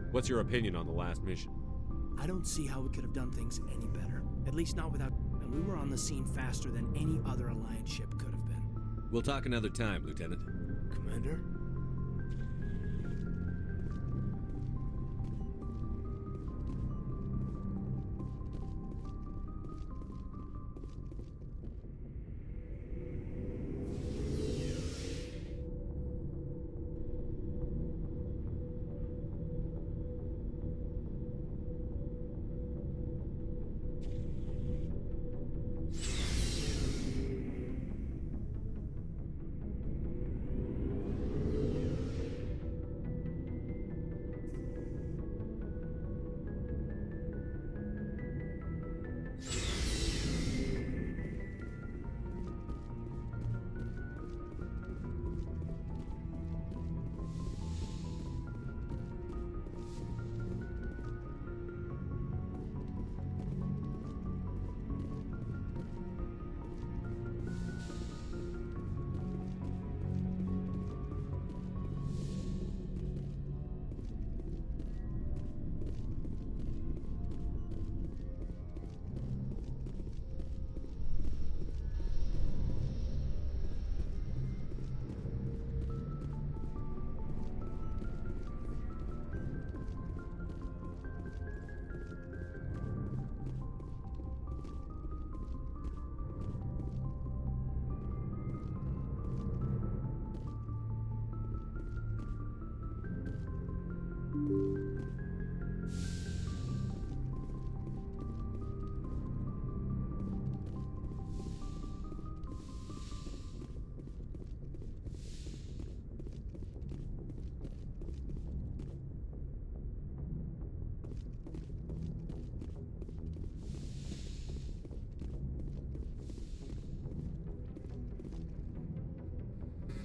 What's your opinion on the last mission? I don't see how we could have done things any better. At least not without... And we were on the scene faster than any other Alliance ship could have been. We'll talk another time, Lieutenant. Commander?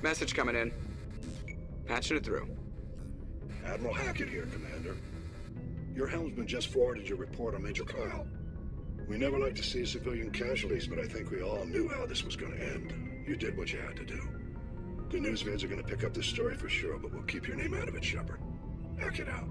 Message coming in. Patching it through. Admiral Hackett here, Commander. Your helmsman just forwarded your report on Major Kyle. We never like to see civilian casualties, but I think we all knew how this was going to end. You did what you had to do. The news vids are going to pick up this story for sure, but we'll keep your name out of it, Shepard. Hackett out.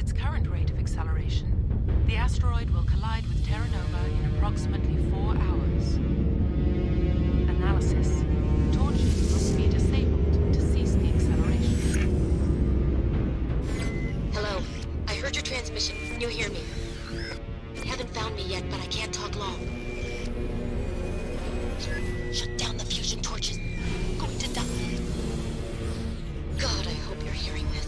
its current rate of acceleration, the asteroid will collide with Terra Nova in approximately 4 hours. Analysis. Torches must be disabled to cease the acceleration. Hello. I heard your transmission. Can you hear me? You haven't found me yet, but I can't talk long. Shut down the fusion torches. I'm going to die. God, I hope you're hearing this.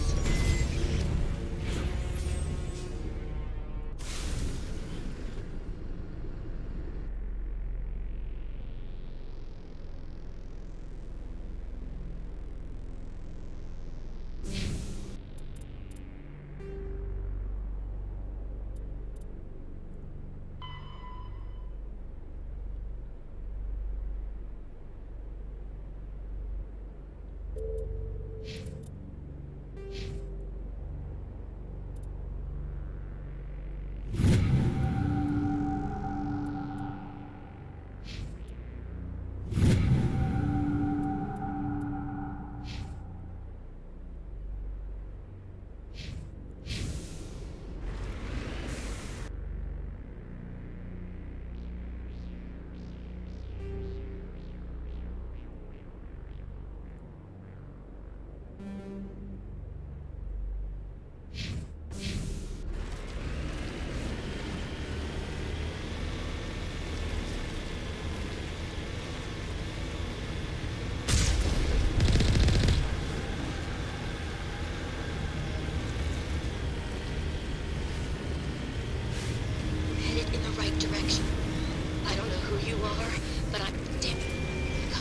Direction. I don't know who you are, but I'm damn it. Go.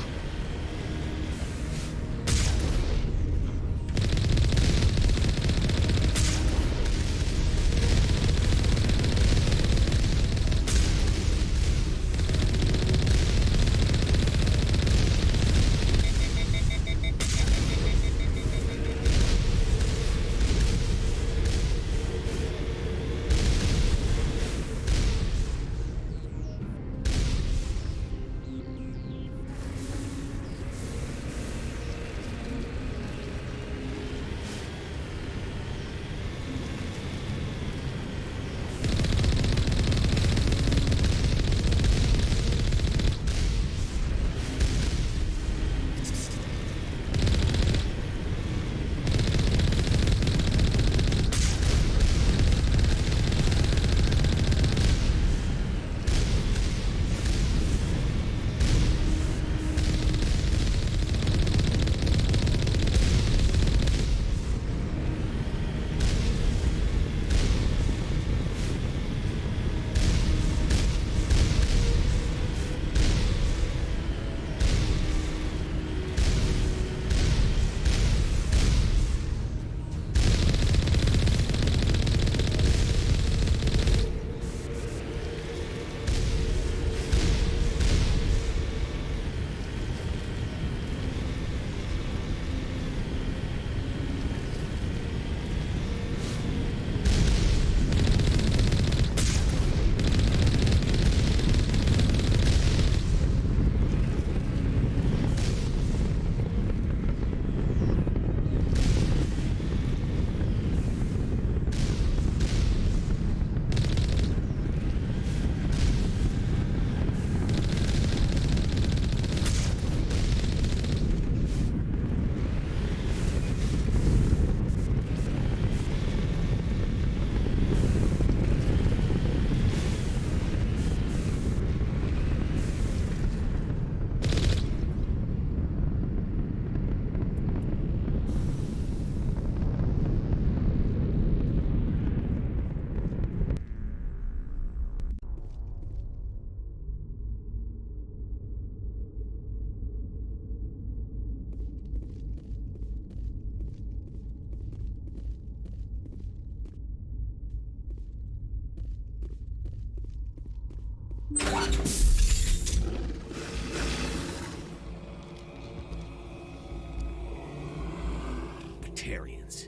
Batarians.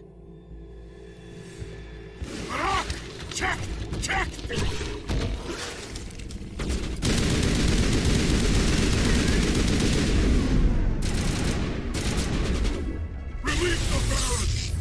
Check! Check! Release the barrage!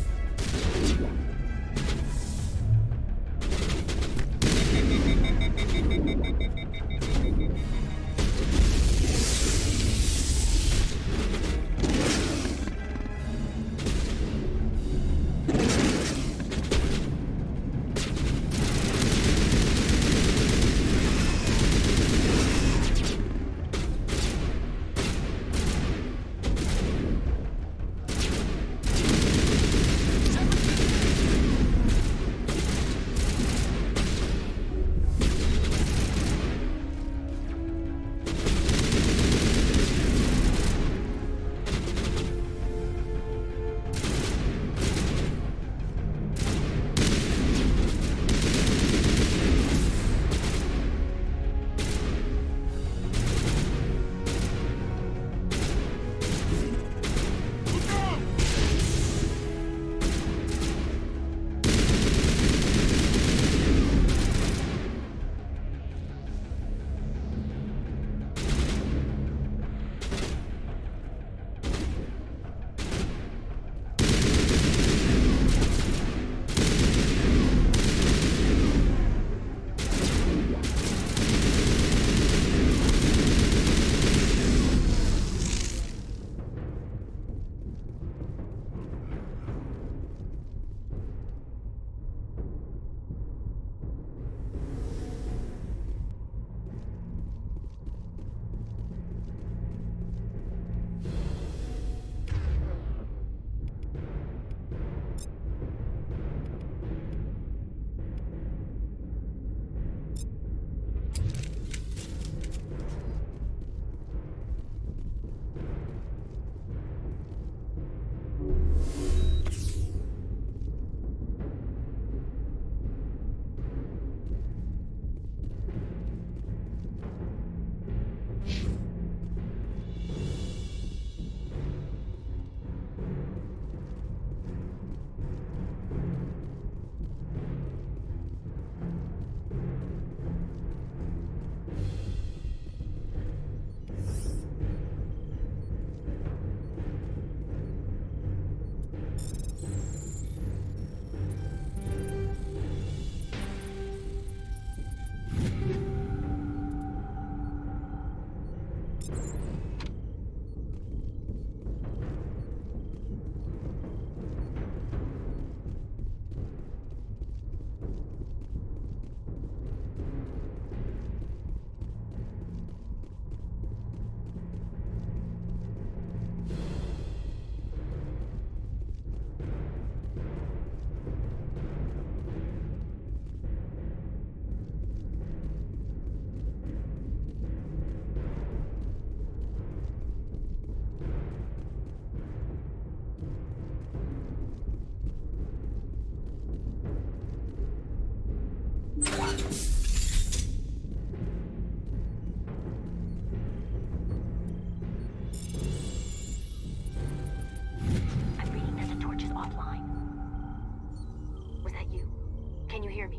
Can you hear me?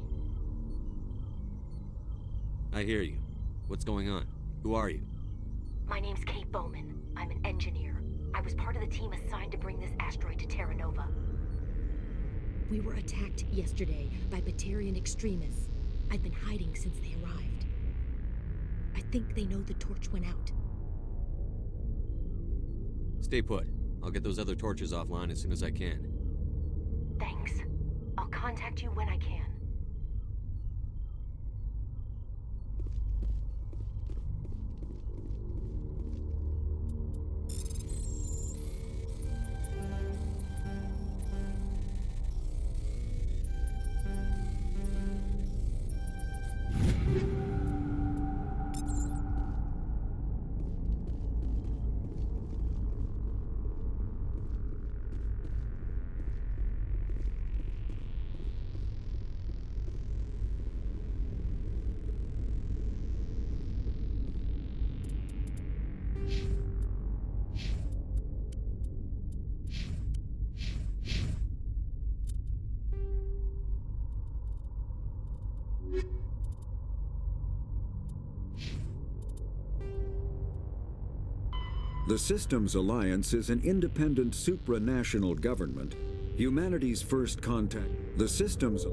I hear you. What's going on? Who are you? My name's Kate Bowman. I'm an engineer. I was part of the team assigned to bring this asteroid to Terra Nova. We were attacked yesterday by Batarian extremists. I've been hiding since they arrived. I think they know the torch went out. Stay put. I'll get those other torches offline as soon as I can. Thanks. I'll contact you when I can. The Systems Alliance is an independent supranational government. Humanity's first contact. The Systems...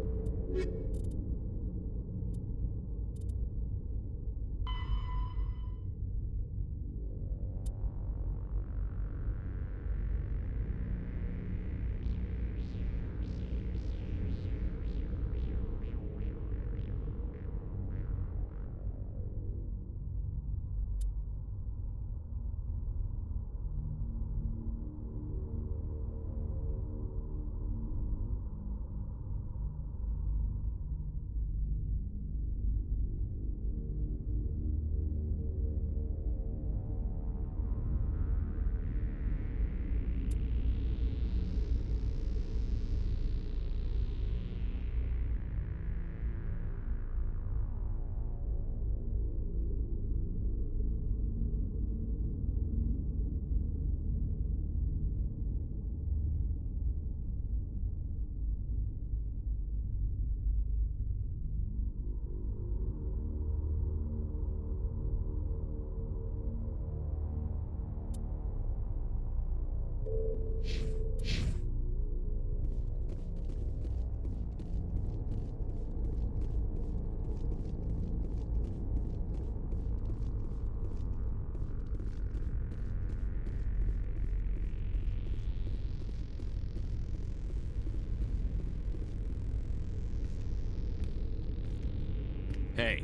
Hey.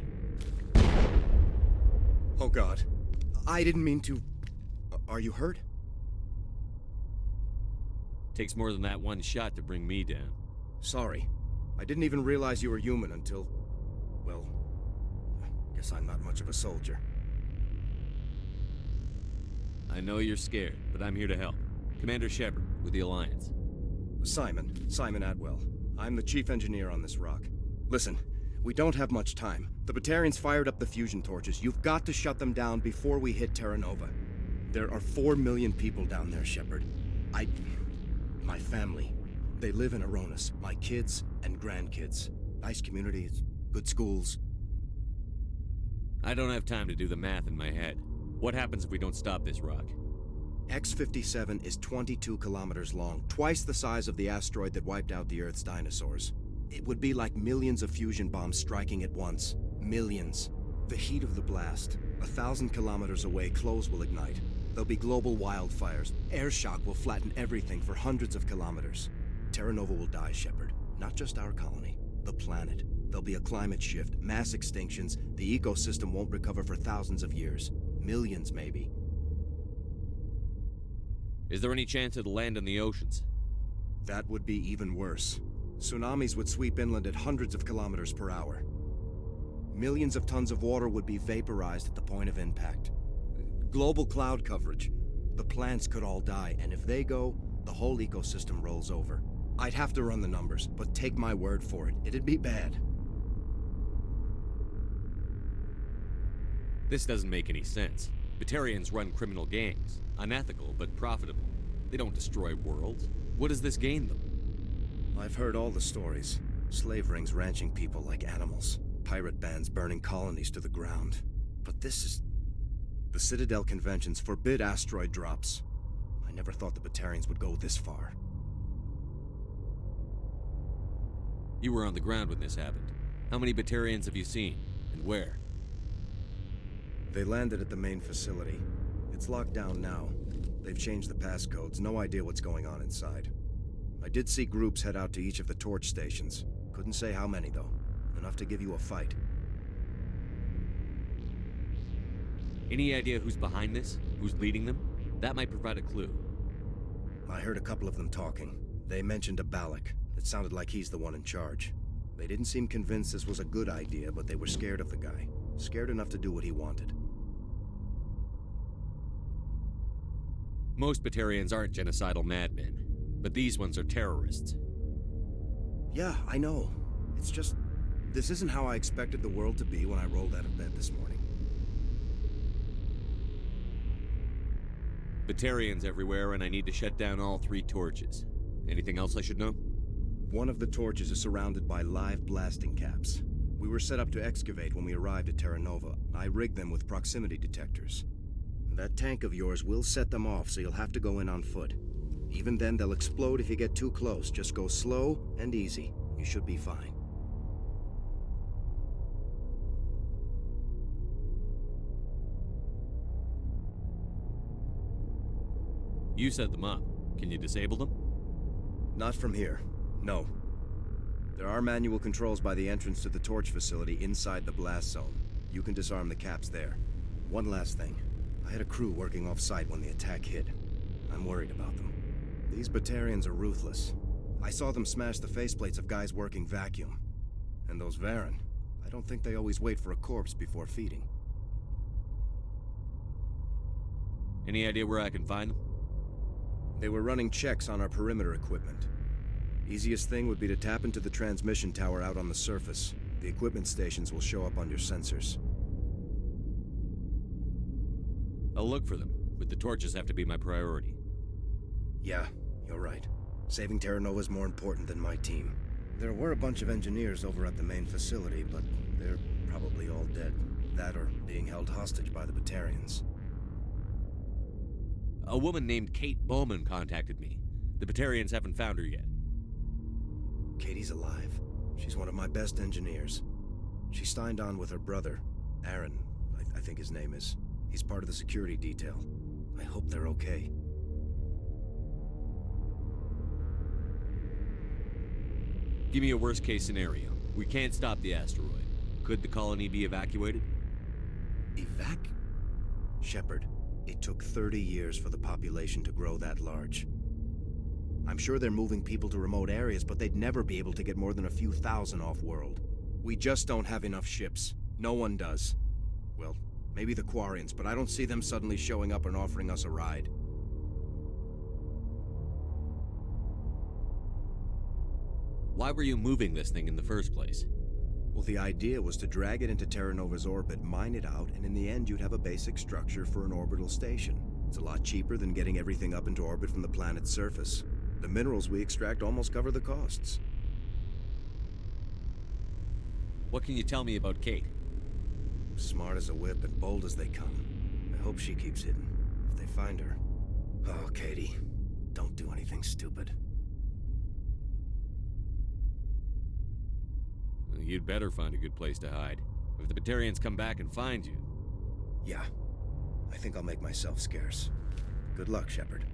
Oh God. I didn't mean to... Are you hurt? Takes more than that one shot to bring me down. Sorry. I didn't even realize you were human until... Well... I guess I'm not much of a soldier. I know you're scared, but I'm here to help. Commander Shepard, with the Alliance. Simon Atwell. I'm the chief engineer on this rock. Listen, we don't have much time. The Batarians fired up the fusion torches. You've got to shut them down before we hit Terra Nova. There are 4 million people down there, Shepard. My family. They live in Aronis. My kids and grandkids. Nice communities, good schools. I don't have time to do the math in my head. What happens if we don't stop this rock? X-57 is 22 kilometers long, twice the size of the asteroid that wiped out the Earth's dinosaurs. It would be like millions of fusion bombs striking at once. Millions. The heat of the blast. 1,000 kilometers away, clothes will ignite. There'll be global wildfires. Air shock will flatten everything for hundreds of kilometers. Terra Nova will die, Shepard. Not just our colony. The planet. There'll be a climate shift, mass extinctions. The ecosystem won't recover for thousands of years. Millions, maybe. Is there any chance it'll land in the oceans? That would be even worse. Tsunamis would sweep inland at hundreds of kilometers per hour. Millions of tons of water would be vaporized at the point of impact. Global cloud coverage. The plants could all die, and if they go, the whole ecosystem rolls over. I'd have to run the numbers, but take my word for it, it'd be bad. This doesn't make any sense. Batarians run criminal gangs. Unethical, but profitable. They don't destroy worlds. What does this gain them? I've heard all the stories. Slave rings ranching people like animals. Pirate bands burning colonies to the ground. But this is... The Citadel conventions forbid asteroid drops. I never thought the Batarians would go this far. You were on the ground when this happened. How many Batarians have you seen? And where? They landed at the main facility. It's locked down now. They've changed the passcodes. No idea what's going on inside. I did see groups head out to each of the torch stations. Couldn't say how many, though. Enough to give you a fight. Any idea who's behind this? Who's leading them? That might provide a clue. I heard a couple of them talking. They mentioned a Balak. It sounded like he's the one in charge. They didn't seem convinced this was a good idea, but they were scared of the guy. Scared enough to do what he wanted. Most Batarians aren't genocidal madmen, but these ones are terrorists. Yeah, I know. It's just... This isn't how I expected the world to be when I rolled out of bed this morning. Batarians everywhere, and I need to shut down all 3 torches. Anything else I should know? One of the torches is surrounded by live blasting caps. We were set up to excavate when we arrived at Terra Nova. I rigged them with proximity detectors. That tank of yours will set them off, so you'll have to go in on foot. Even then, they'll explode if you get too close. Just go slow and easy. You should be fine. You set them up. Can you disable them? Not from here. No. There are manual controls by the entrance to the torch facility inside the blast zone. You can disarm the caps there. One last thing. I had a crew working off-site when the attack hit. I'm worried about them. These Batarians are ruthless. I saw them smash the faceplates of guys working vacuum. And those Varen, I don't think they always wait for a corpse before feeding. Any idea where I can find them? They were running checks on our perimeter equipment. Easiest thing would be to tap into the transmission tower out on the surface. The equipment stations will show up on your sensors. I'll look for them, but the torches have to be my priority. Yeah, you're right. Saving Terra Nova is more important than my team. There were a bunch of engineers over at the main facility, but they're probably all dead. That or being held hostage by the Batarians. A woman named Kate Bowman contacted me. The Batarians haven't found her yet. Katie's alive. She's one of my best engineers. She signed on with her brother, Aaron, I think his name is. He's part of the security detail. I hope they're okay. Give me a worst-case scenario. We can't stop the asteroid. Could the colony be evacuated? Shepard, it took 30 years for the population to grow that large. I'm sure they're moving people to remote areas, but they'd never be able to get more than a few thousand off-world. We just don't have enough ships. No one does. Well, maybe the Quarians, but I don't see them suddenly showing up and offering us a ride. Why were you moving this thing in the first place? Well, the idea was to drag it into Terra Nova's orbit, mine it out, and in the end you'd have a basic structure for an orbital station. It's a lot cheaper than getting everything up into orbit from the planet's surface. The minerals we extract almost cover the costs. What can you tell me about Kate? Smart as a whip and bold as they come. I hope she keeps hidden. If they find her... Oh, Katie, don't do anything stupid. You'd better find a good place to hide. If the Batarians come back and find you... Yeah. I think I'll make myself scarce. Good luck, Shepard.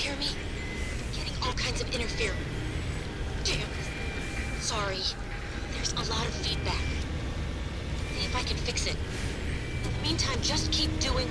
hear me? Getting all kinds of interference. Damn. Sorry. There's a lot of feedback. See if I can fix it. In the meantime, just keep doing...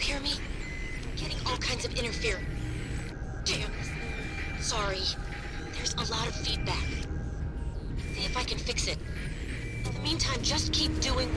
hear me? I'm getting all kinds of interference. Damn. Sorry. There's a lot of feedback. See if I can fix it. In the meantime, just keep doing...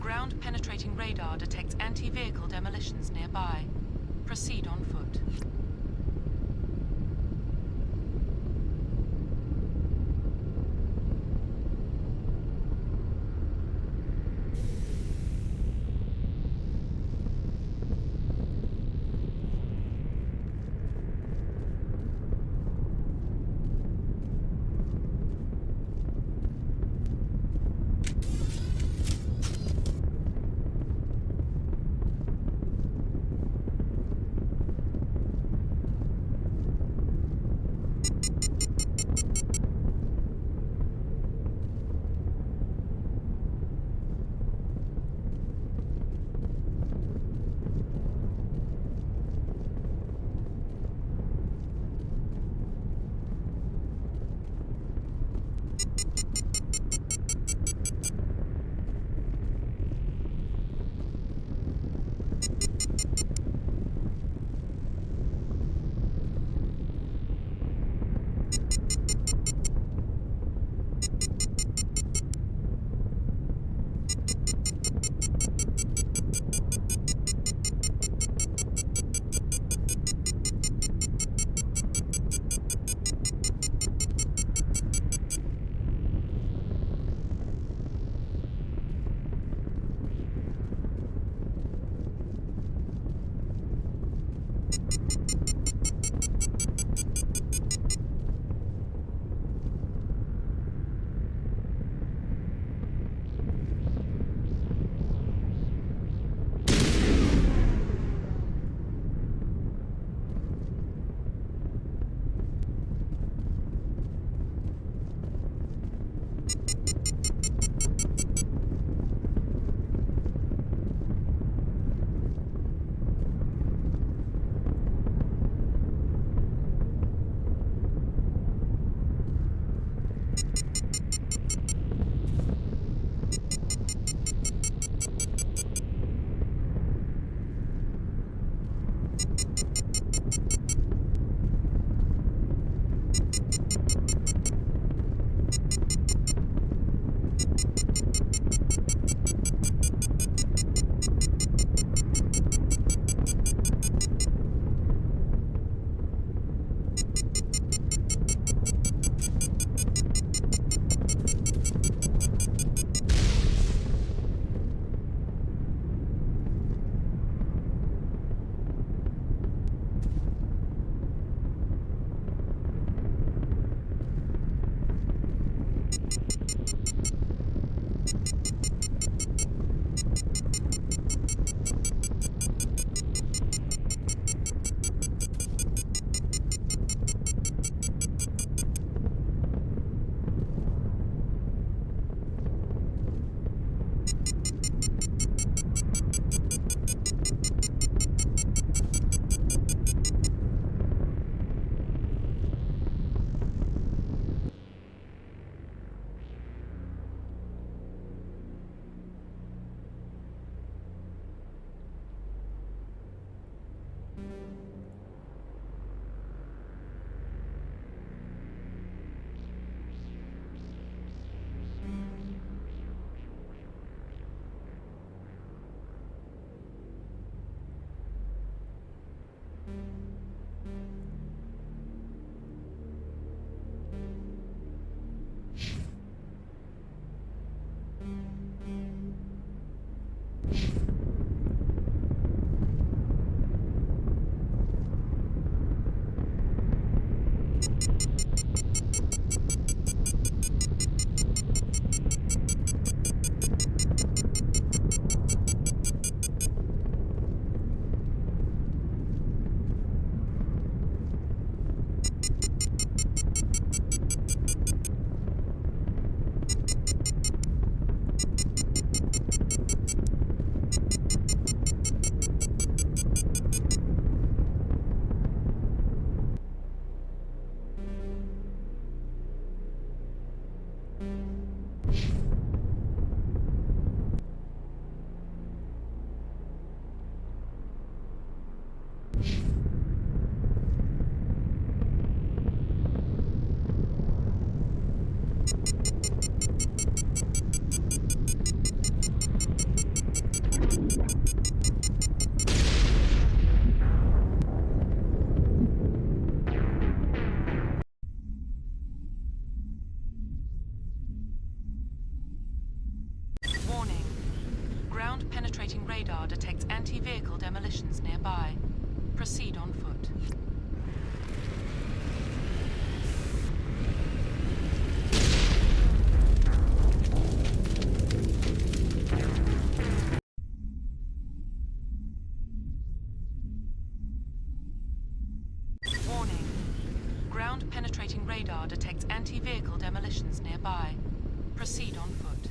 Ground-penetrating radar detects anti-vehicle demolitions nearby. Proceed on foot. Ground-penetrating radar detects anti-vehicle demolitions nearby. Proceed on foot. Warning. Ground-penetrating radar detects anti-vehicle demolitions nearby. Proceed on foot.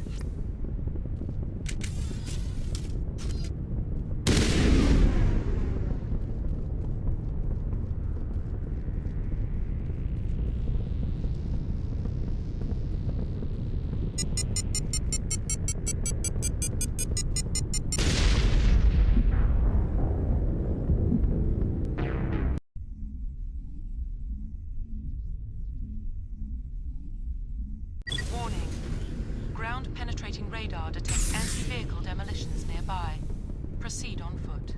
Ground-penetrating radar detects anti-vehicle demolitions nearby. Proceed on foot.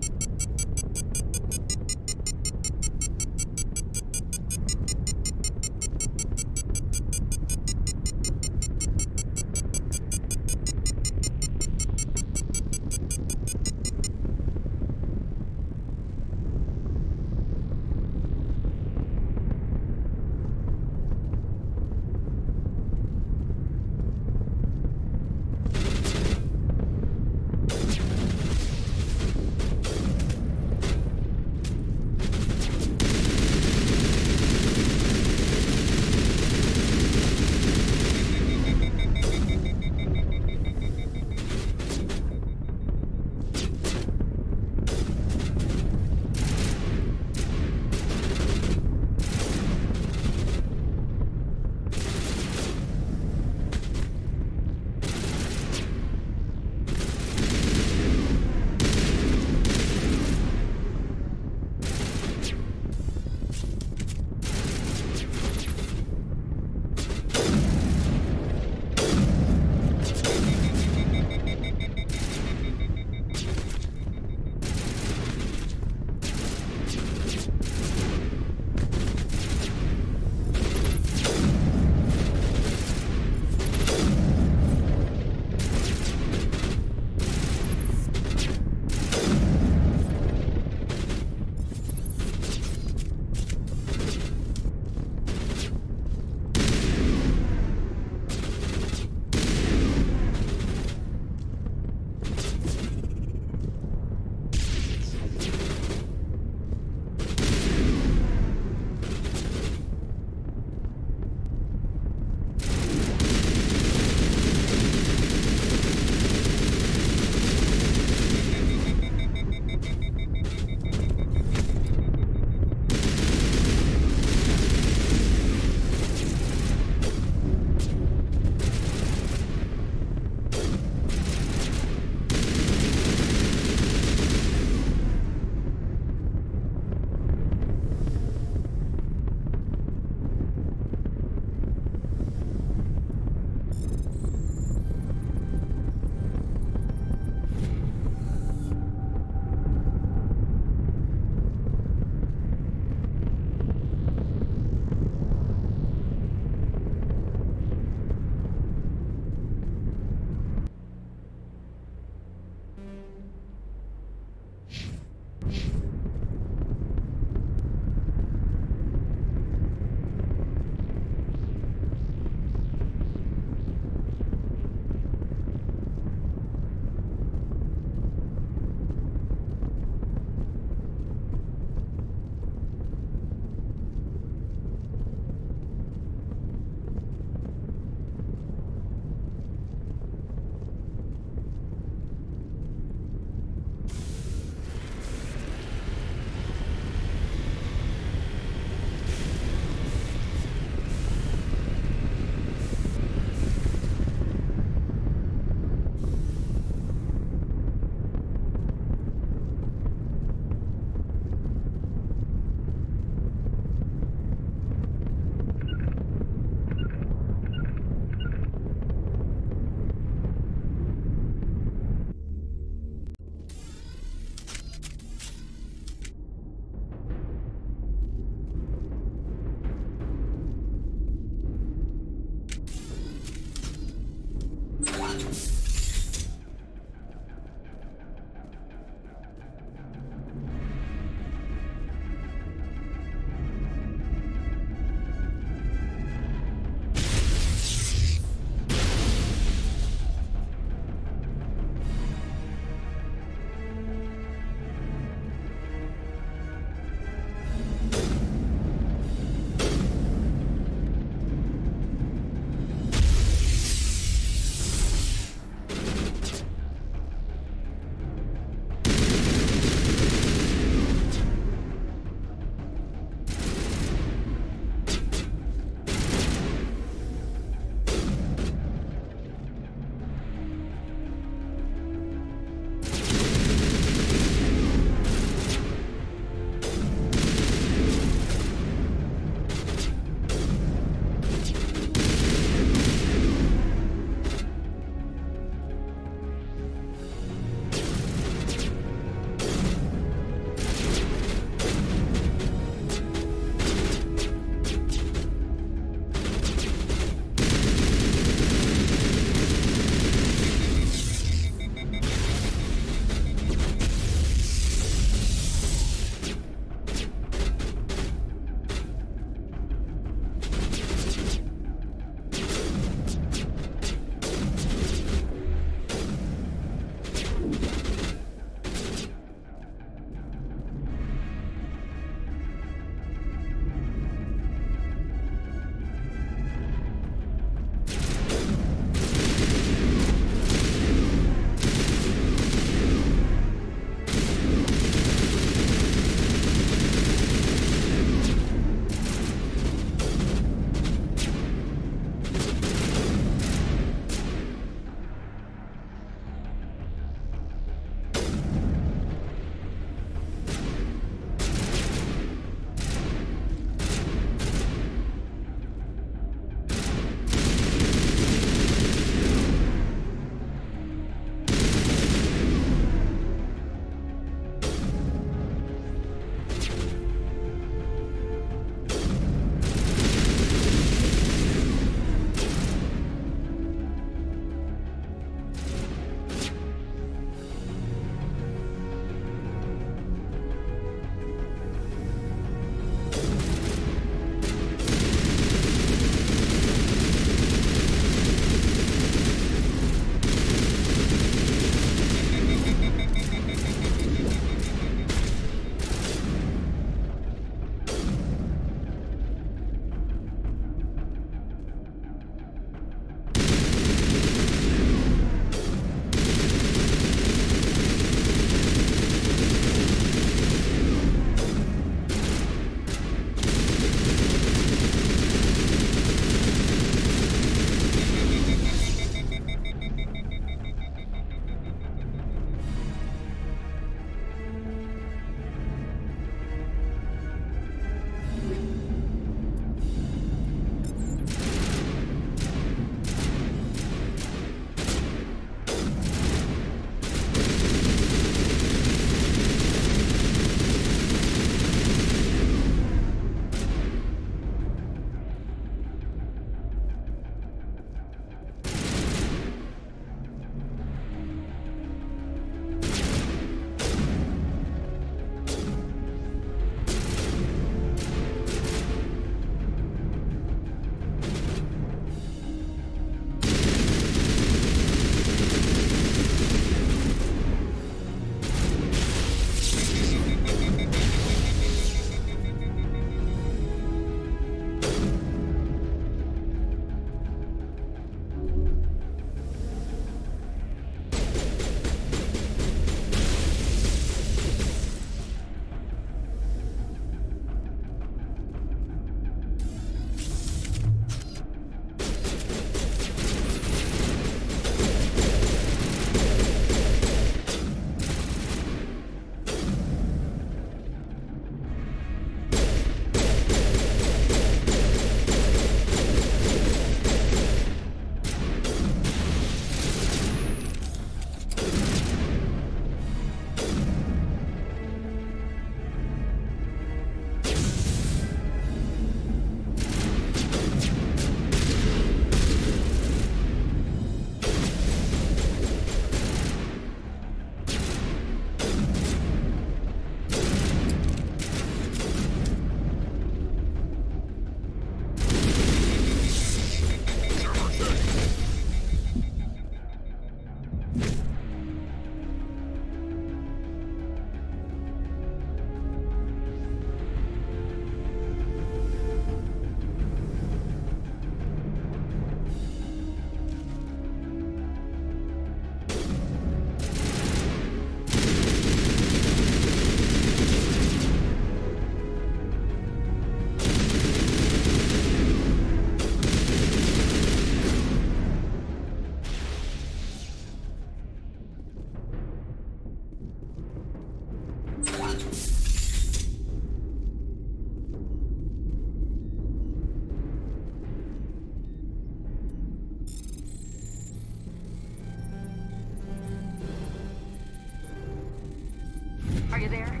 Are you there?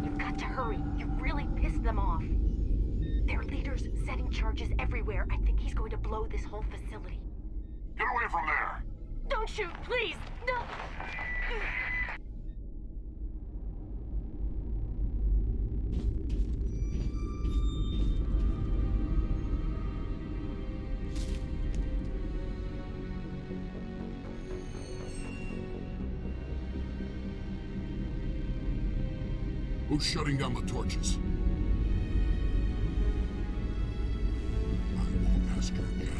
You've got to hurry. You really pissed them off. Their leader's setting charges everywhere. I think he's going to blow this whole facility. Get away from there! Don't shoot, please! No! Who's shutting down the torches? I won't ask you again.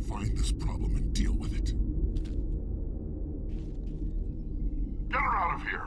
Find this problem and deal with it. Get her out of here!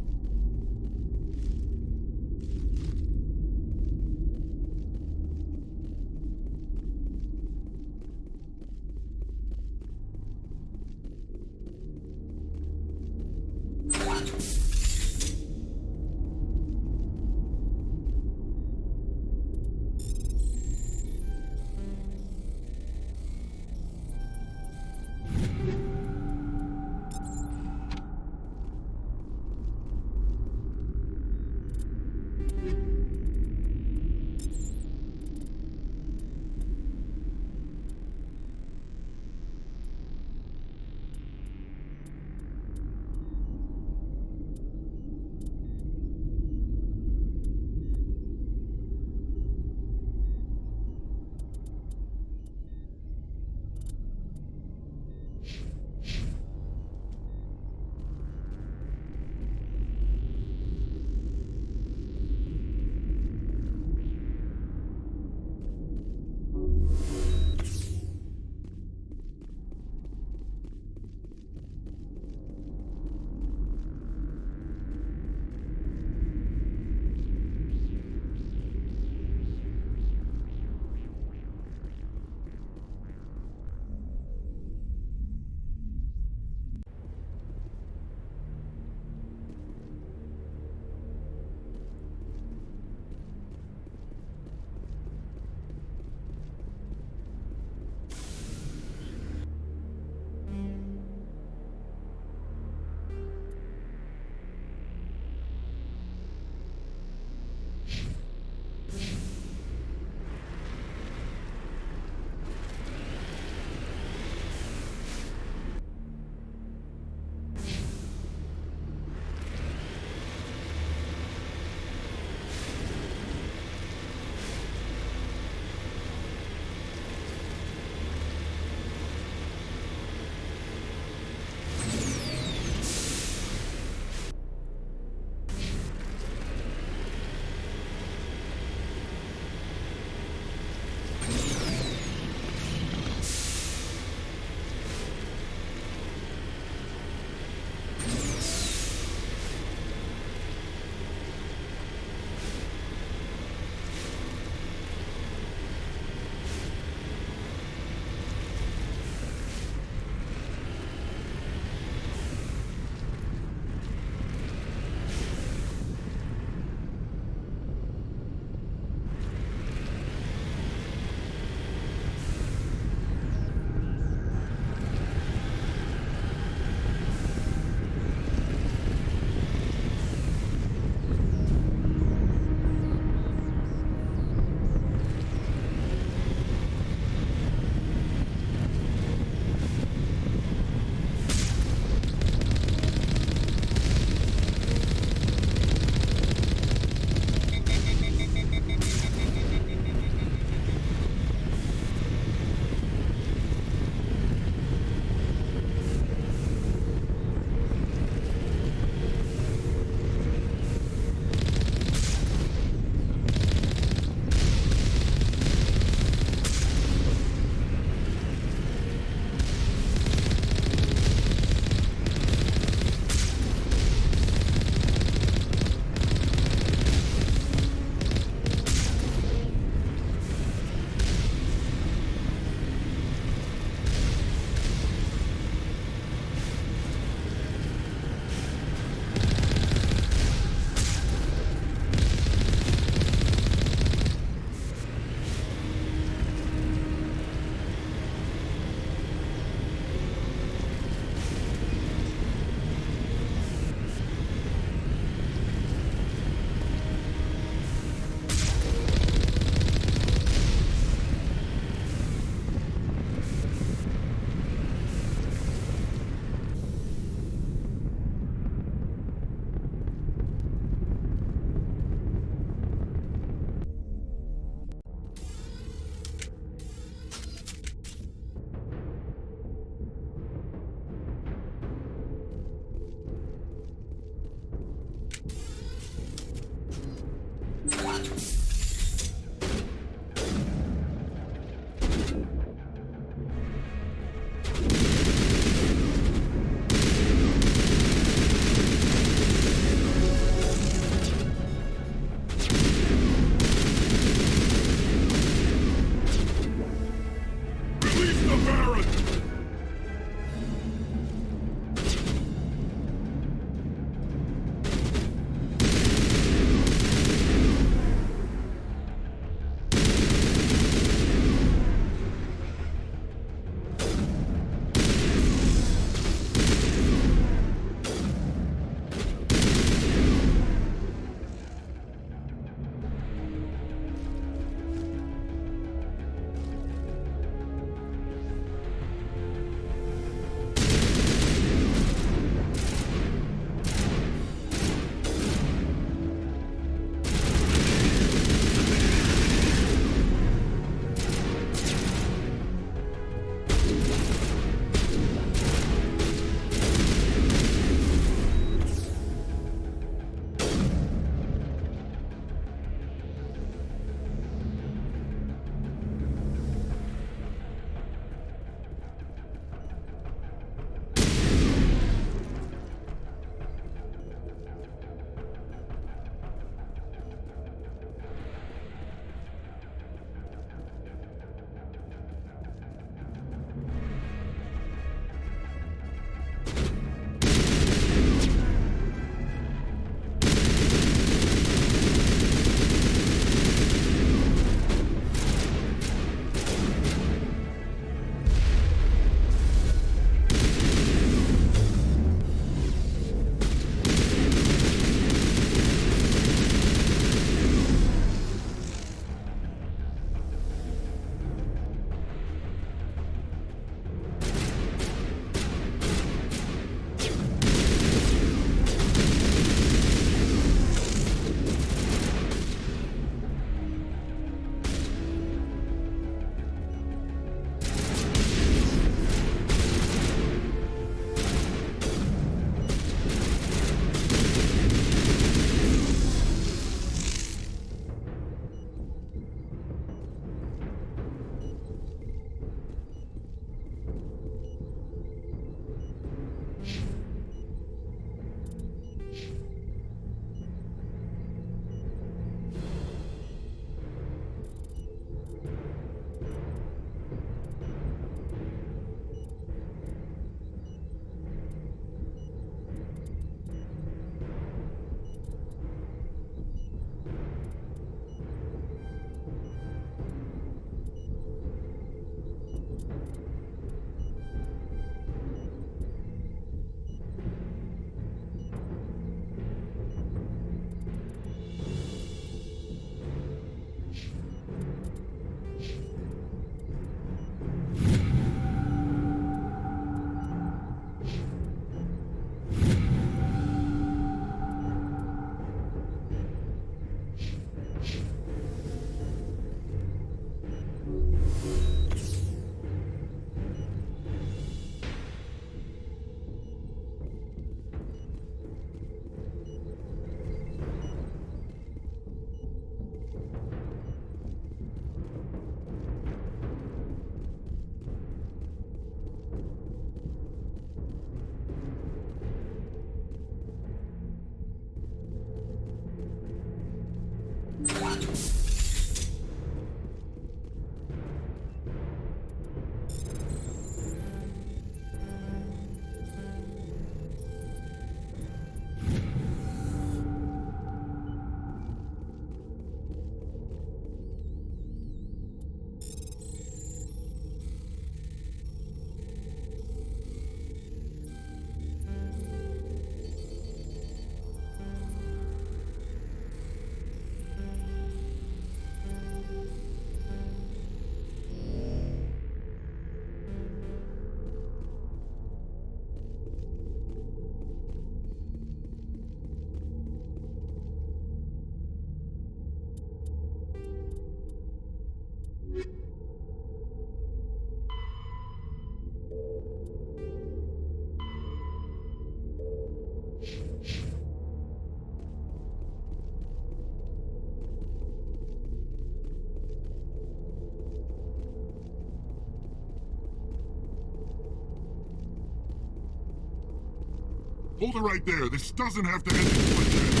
Hold it right there. This doesn't have to end in bloodshed.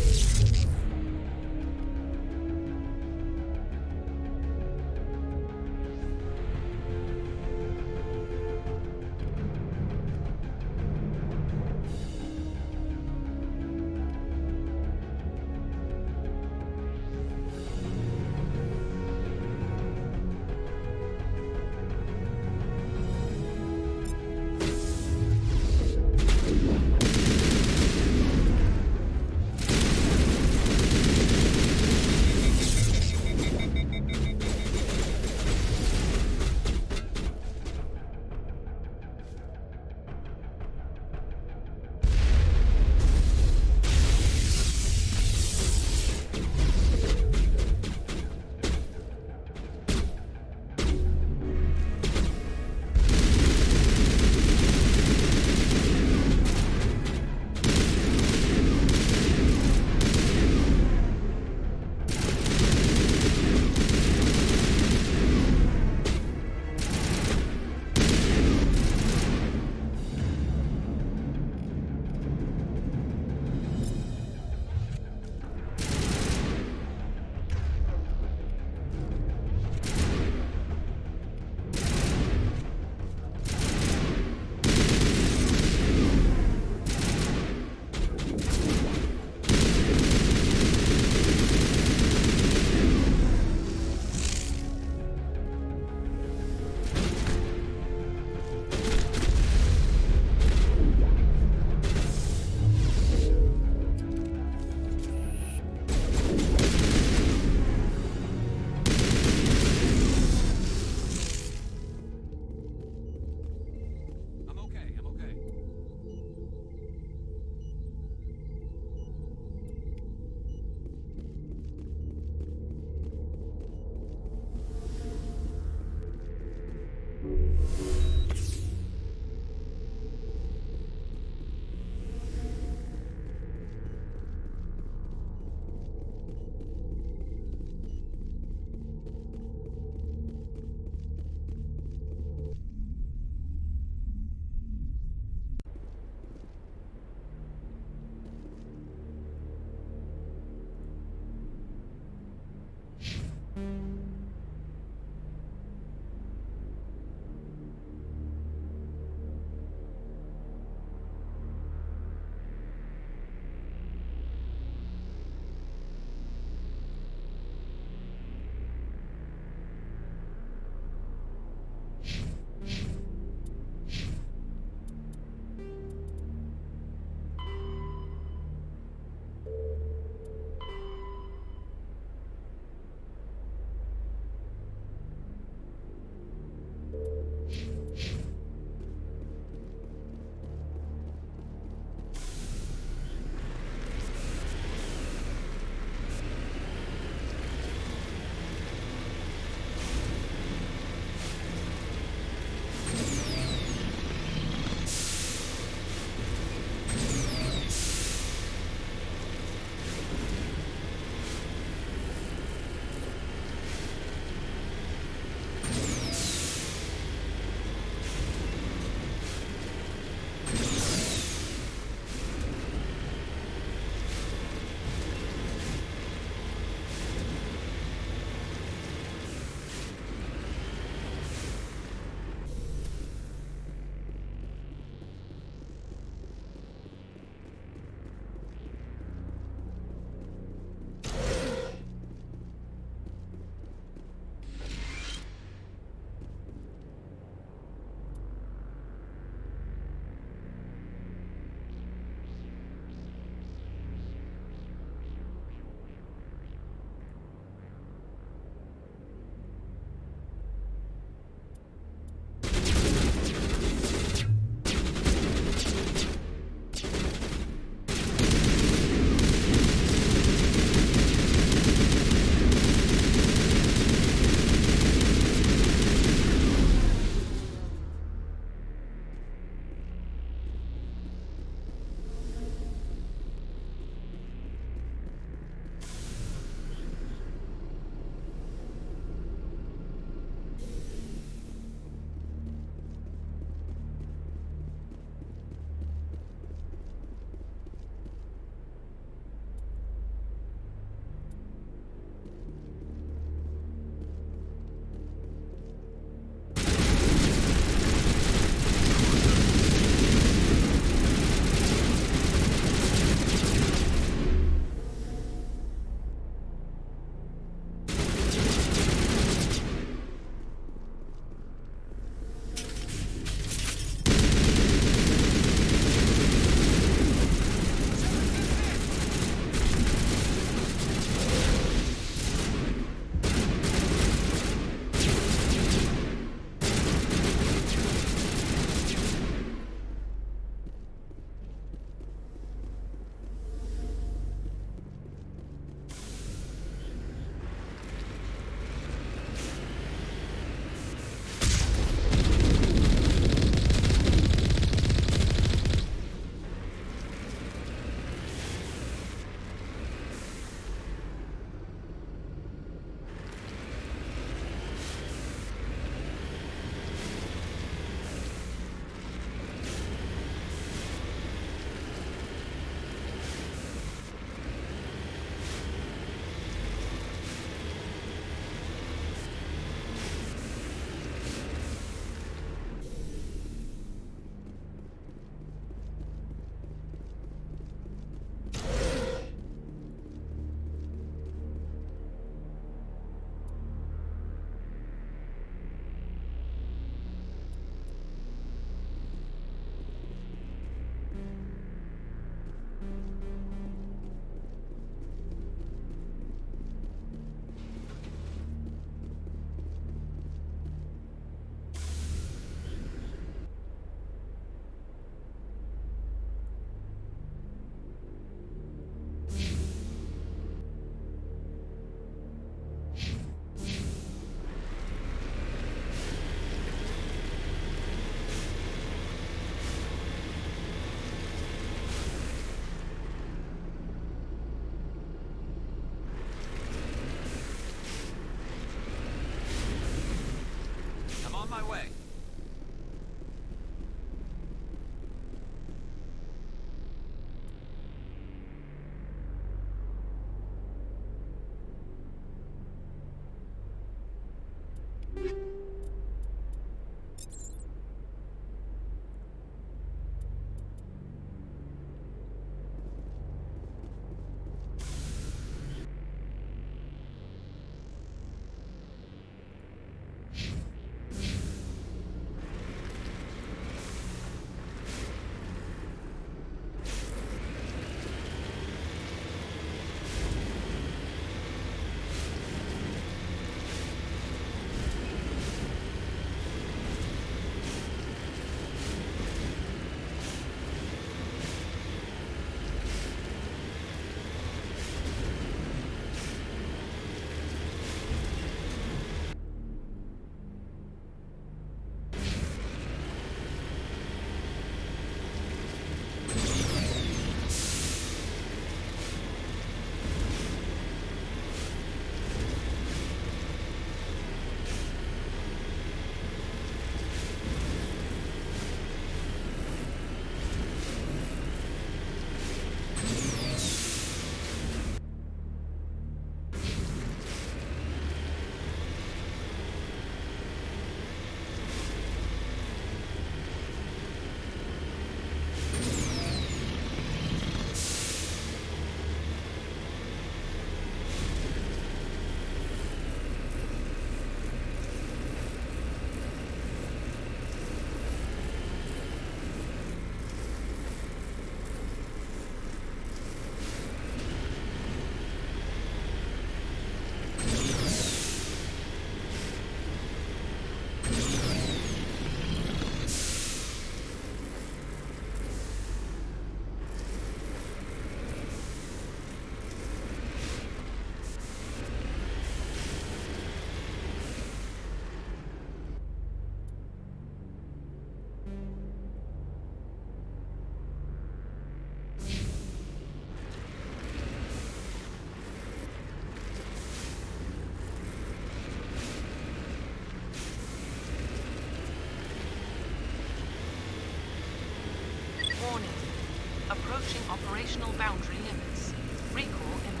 Approaching operational boundary limits. Recall imminent.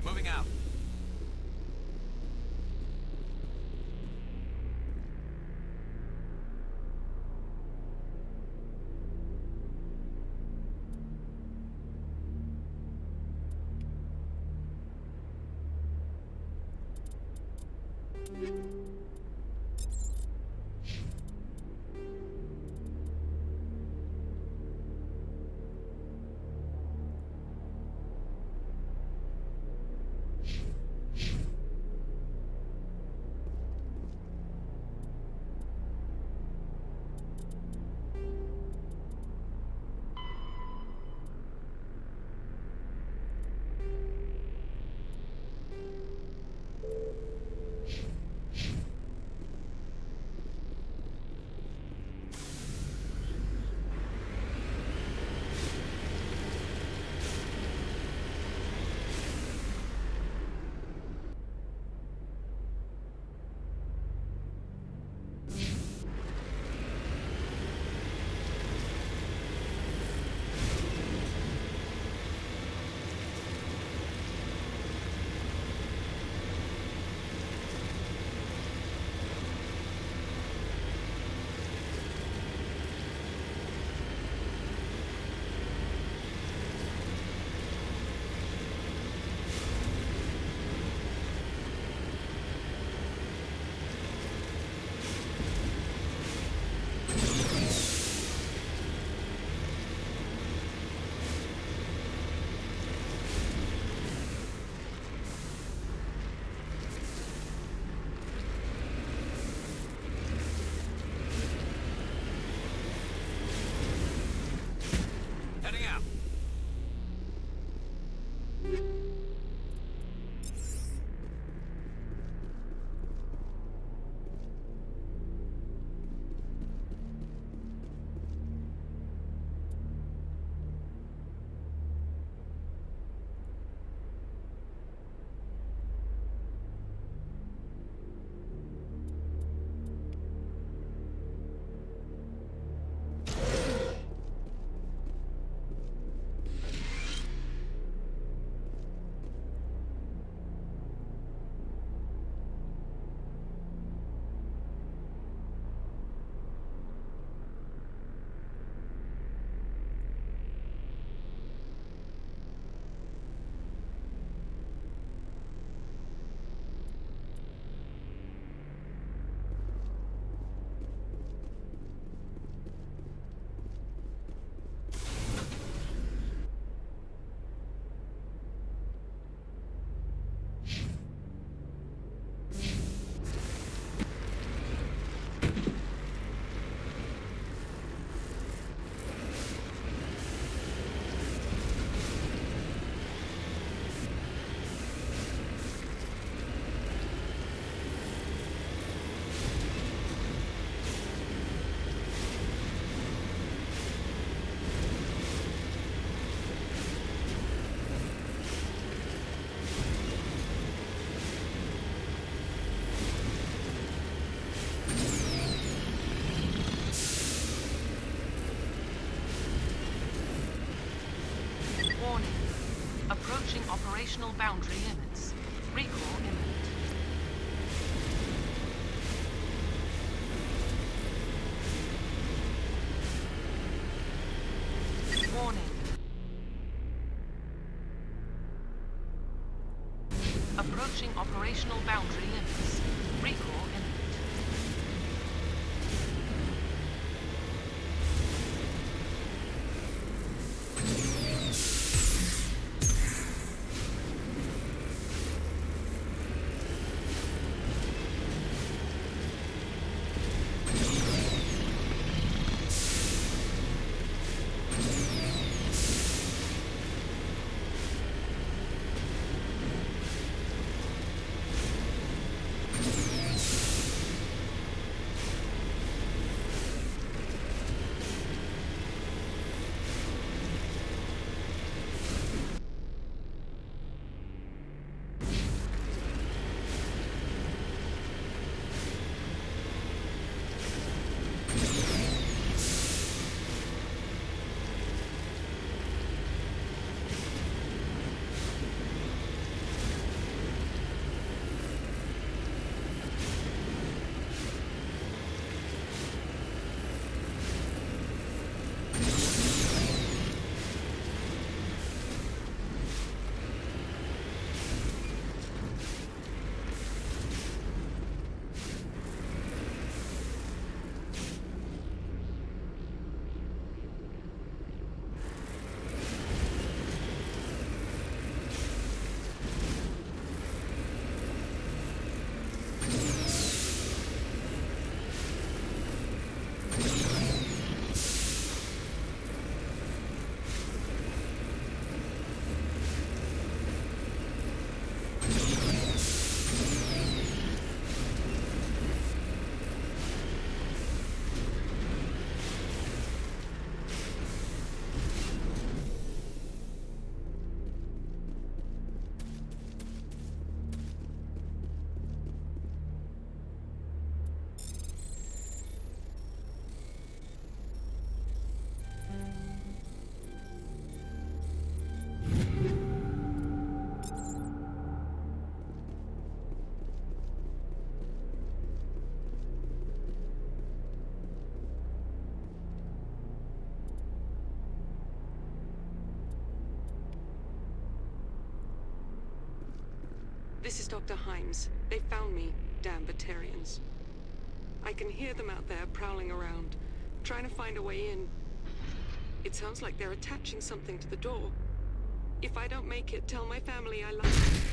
Moving out. Heading out. Approaching operational boundary limits. Recall imminent. Warning. Approaching operational boundary limits. Recall imminent. This is Dr. Himes. They found me, damn Batarians. I can hear them out there prowling around, trying to find a way in. It sounds like they're attaching something to the door. If I don't make it, tell my family I love them.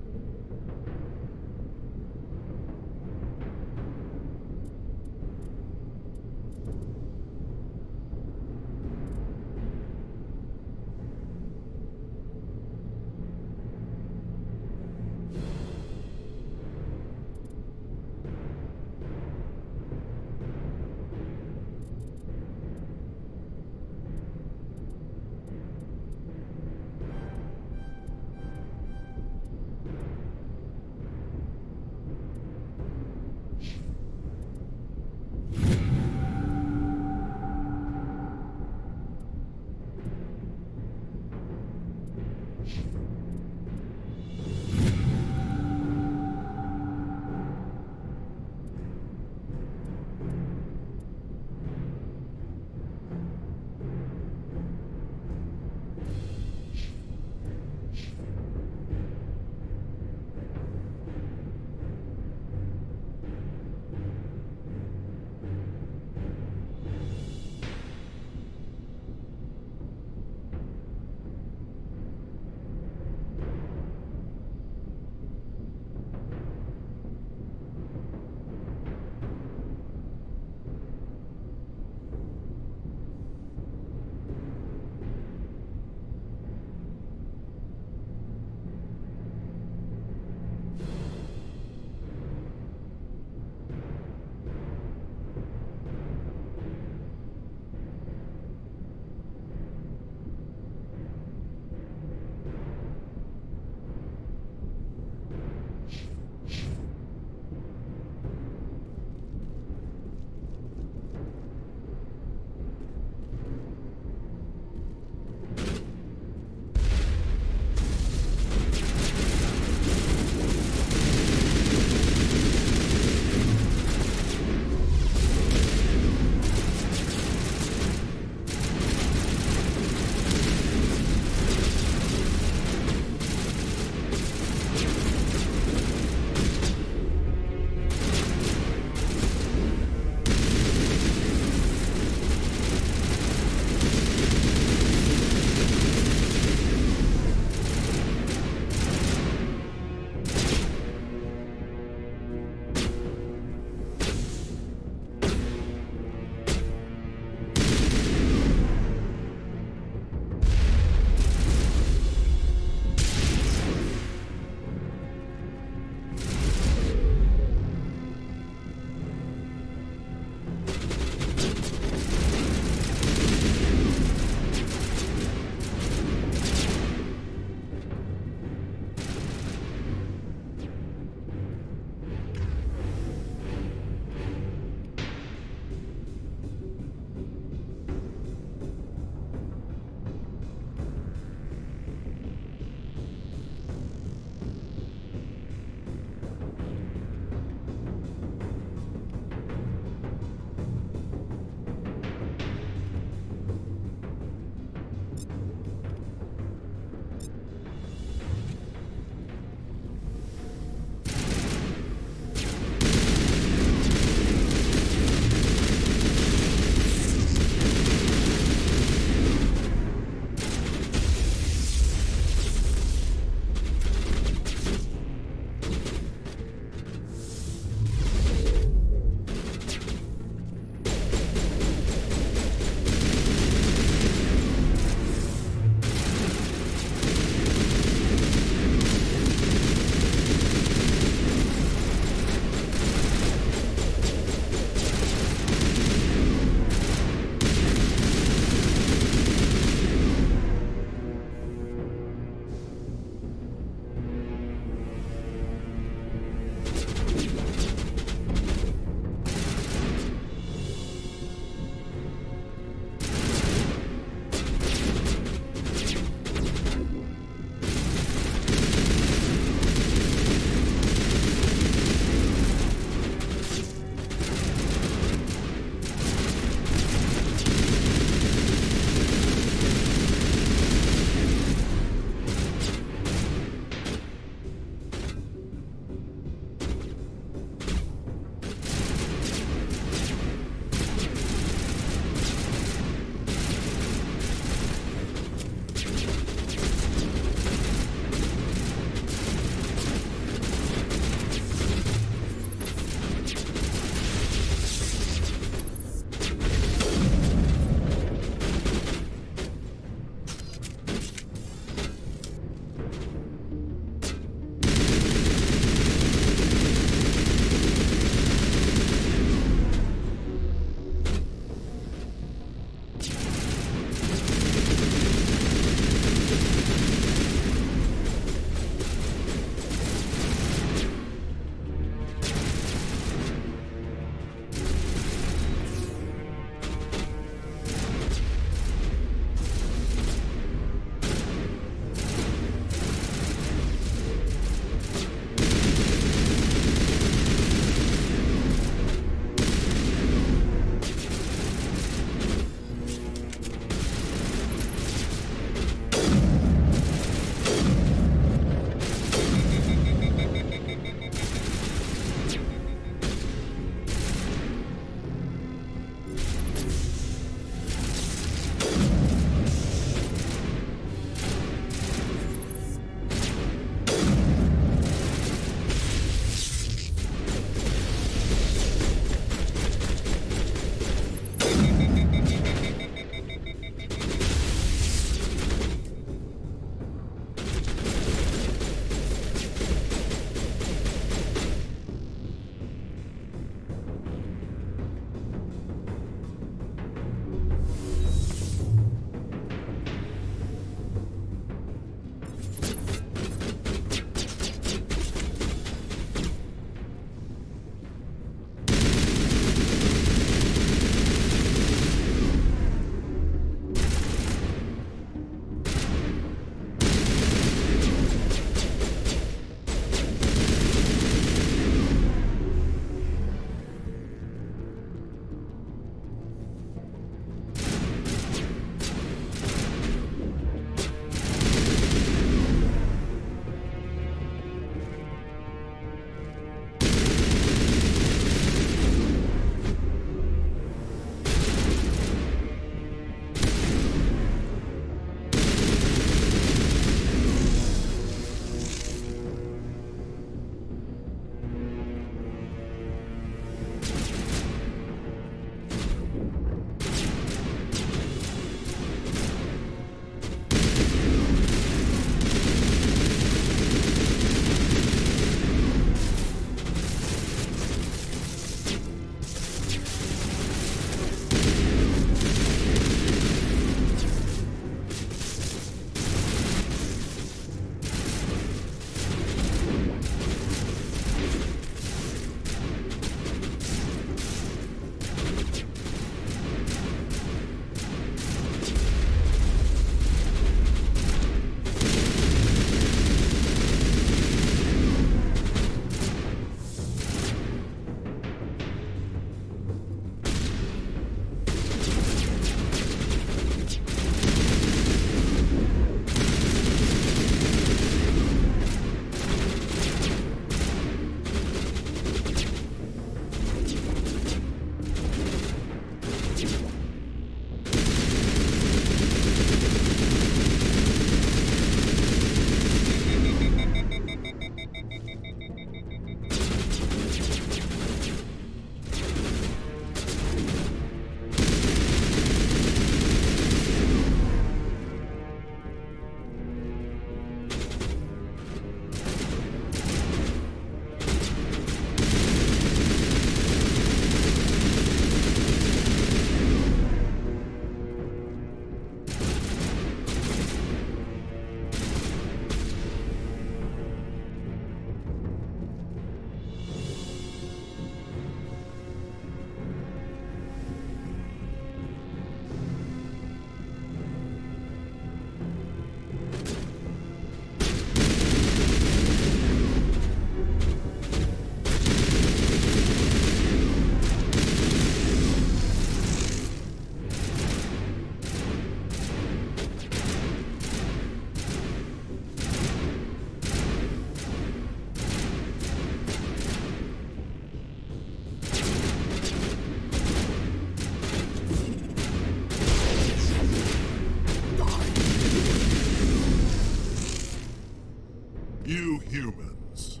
humans.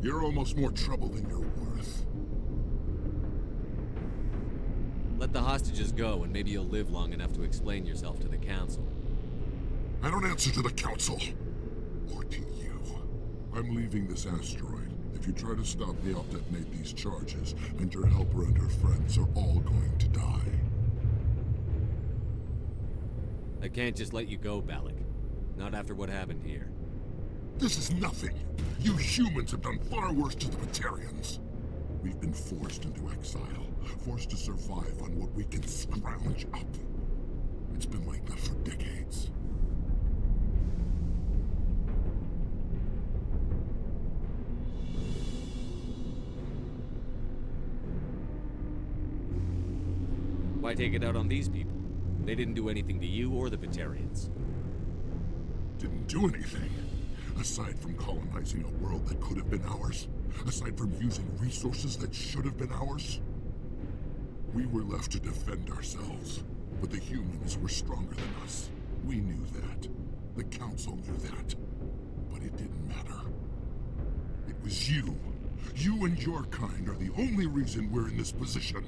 You're almost more trouble than you're worth. Let the hostages go, and maybe you'll live long enough to explain yourself to the Council. I don't answer to the Council. Or to you. I'm leaving this asteroid. If you try to stop me, I'll detonate these charges, and your helper and her friends are all going to die. I can't just let you go, Balak. Not after what happened here. This is nothing. You humans have done far worse to the Batarians. We've been forced into exile, forced to survive on what we can scrounge up. It's been like that for decades. Why take it out on these people? They didn't do anything to you or the Batarians. Didn't do anything. Aside from colonizing a world that could have been ours. Aside from using resources that should have been ours. We were left to defend ourselves. But the humans were stronger than us. We knew that. The Council knew that. But it didn't matter. It was you. You and your kind are the only reason we're in this position.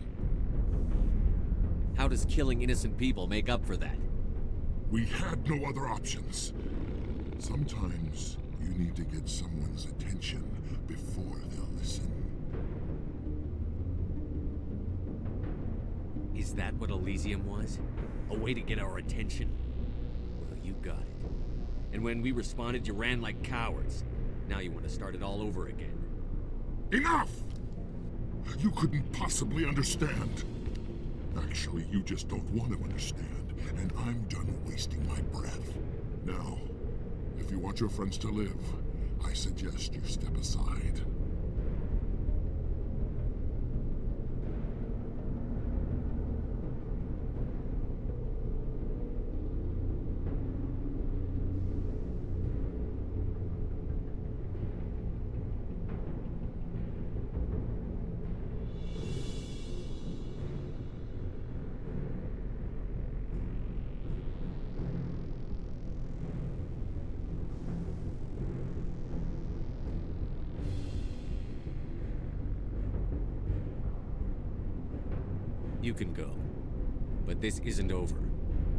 How does killing innocent people make up for that? We had no other options. Sometimes you need to get someone's attention before they'll listen. Is that what Elysium was? A way to get our attention? Well, you got it. And when we responded, you ran like cowards. Now you want to start it all over again. Enough! You couldn't possibly understand. Actually, you just don't want to understand, and I'm done wasting my breath. Now, if you want your friends to live, I suggest you step aside. You can go. But this isn't over.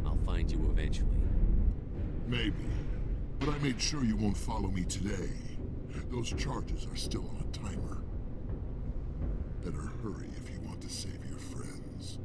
I'll find you eventually. Maybe. But I made sure you won't follow me today. Those charges are still on a timer. Better hurry if you want to save your friends.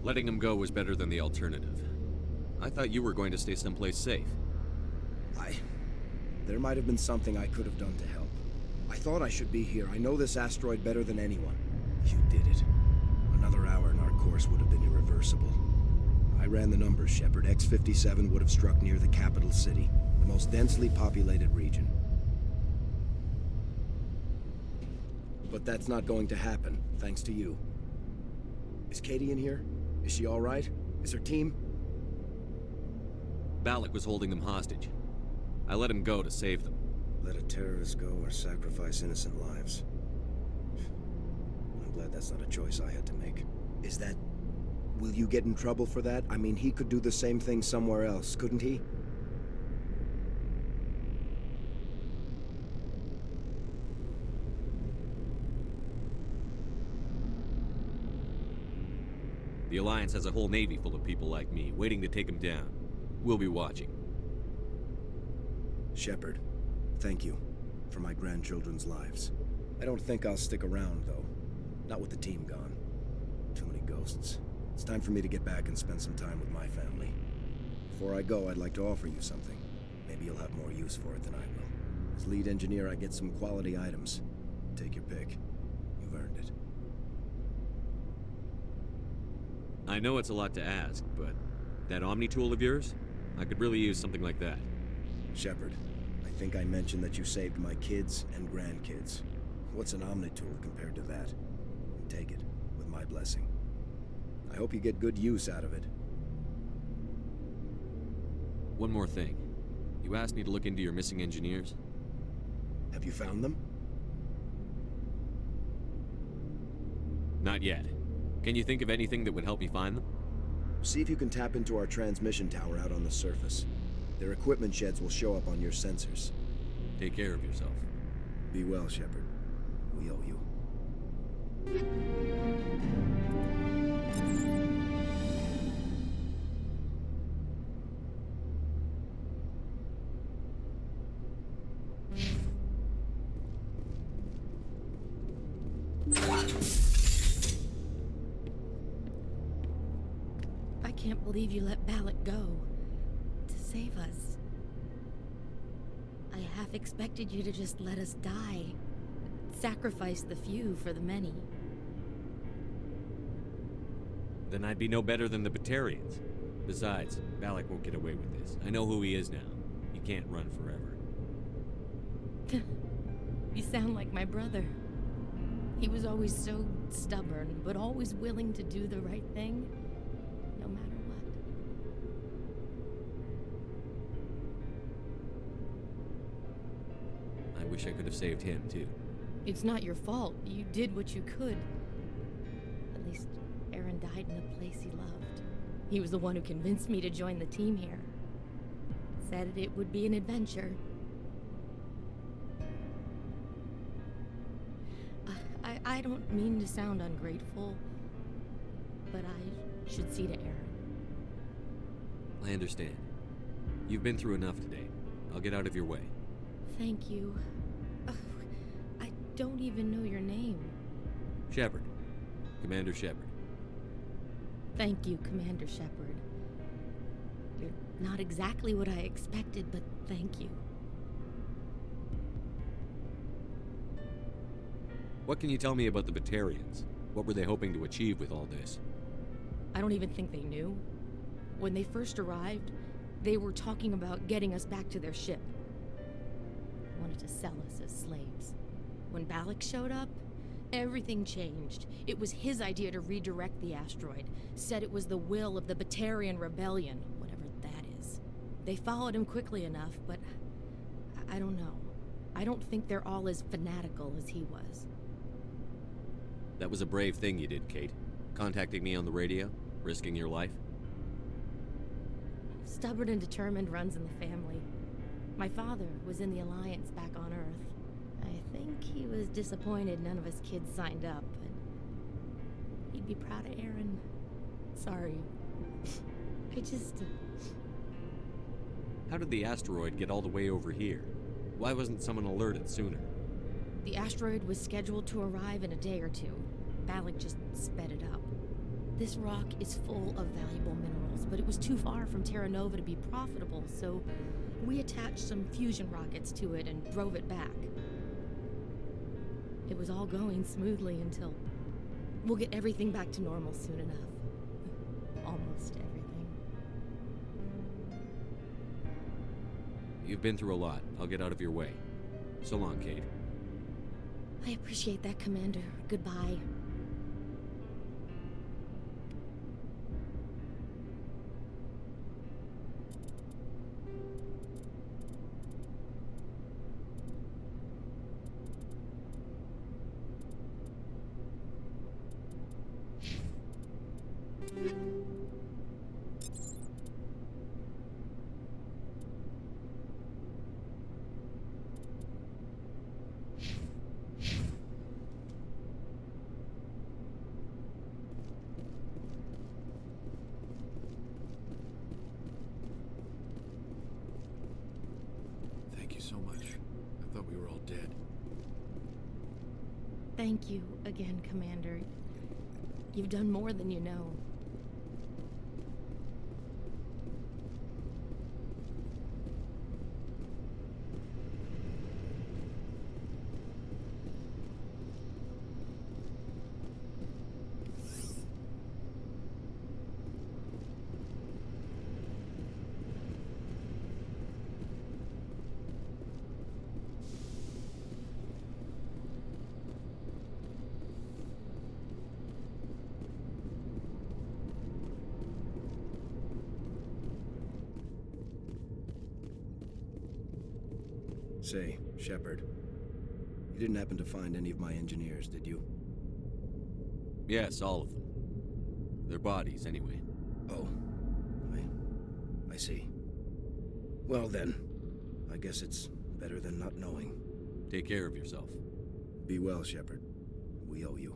Letting him go was better than the alternative. I thought you were going to stay someplace safe. There might have been something I could have done to help. I thought I should be here. I know this asteroid better than anyone. You did it. Another hour and our course would have been irreversible. I ran the numbers, Shepard. X-57 would have struck near the capital city, the most densely populated region. But that's not going to happen, thanks to you. Is Katie in here? Is she all right? Is her team? Balak was holding them hostage. I let him go to save them. Let a terrorist go or sacrifice innocent lives. I'm glad that's not a choice I had to make. Is that... Will you get in trouble for that? I mean, he could do the same thing somewhere else, couldn't he? The Alliance has a whole navy full of people like me, waiting to take him down. We'll be watching. Shepard, thank you for my grandchildren's lives. I don't think I'll stick around, though. Not with the team gone. Too many ghosts. It's time for me to get back and spend some time with my family. Before I go, I'd like to offer you something. Maybe you'll have more use for it than I will. As lead engineer, I get some quality items. Take your pick. You've earned it. I know it's a lot to ask, but that Omni tool of yours? I could really use something like that. Shepard, I think I mentioned that you saved my kids and grandkids. What's an Omni tool compared to that? Take it, with my blessing. I hope you get good use out of it. One more thing. You asked me to look into your missing engineers? Have you found them? Not yet. Can you think of anything that would help me find them? See if you can tap into our transmission tower out on the surface. Their equipment sheds will show up on your sensors. Take care of yourself. Be well, Shepard. We owe you. I can't believe you let Balak go. To save us. I half expected you to just let us die. Sacrifice the few for the many. Then I'd be no better than the Batarians. Besides, Balak won't get away with this. I know who he is now. He can't run forever. You sound like my brother. He was always so stubborn, but always willing to do the right thing, no matter what. I wish I could have saved him, too. It's not your fault. You did what you could. At least Aaron died in a place he loved. He was the one who convinced me to join the team here. Said it would be an adventure. I don't mean to sound ungrateful, but I should see to Aaron. I understand. You've been through enough today. I'll get out of your way. Thank you. I don't even know your name. Shepard. Commander Shepard. Thank you, Commander Shepard. You're not exactly what I expected, but thank you. What can you tell me about the Batarians? What were they hoping to achieve with all this? I don't even think they knew. When they first arrived, they were talking about getting us back to their ship. They wanted to sell us as slaves. When Balak showed up, everything changed. It was his idea to redirect the asteroid. Said it was the will of the Batarian Rebellion, whatever that is. They followed him quickly enough, but I don't know. I don't think they're all as fanatical as he was. That was a brave thing you did, Kate. Contacting me on the radio, risking your life. Stubborn and determined runs in the family. My father was in the Alliance back on Earth. I think he was disappointed none of his kids signed up, but he'd be proud of Aaron. Sorry. I just... How did the asteroid get all the way over here? Why wasn't someone alerted sooner? The asteroid was scheduled to arrive in a day or two. Balak just sped it up. This rock is full of valuable minerals, but it was too far from Terra Nova to be profitable, so we attached some fusion rockets to it and drove it back. It was all going smoothly until... We'll get everything back to normal soon enough. Almost everything. You've been through a lot. I'll get out of your way. So long, Kate. I appreciate that, Commander. Goodbye. Thank you so much. I thought we were all dead. Thank you again, Commander. You've done more than you know. Say, Shepard, you didn't happen to find any of my engineers, did you? Yes, all of them. Their bodies, anyway. Oh. I see. Well then, I guess it's better than not knowing. Take care of yourself. Be well, Shepard. We owe you.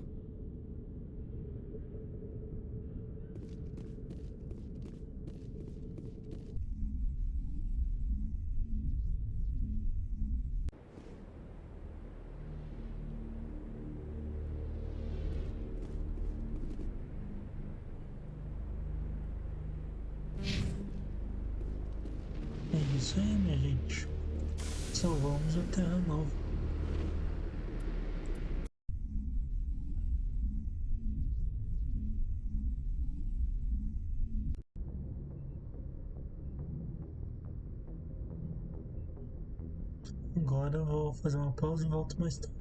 É isso aí, minha gente. Salvamos a Terra Nova. Agora eu vou fazer uma pausa e volto mais tarde.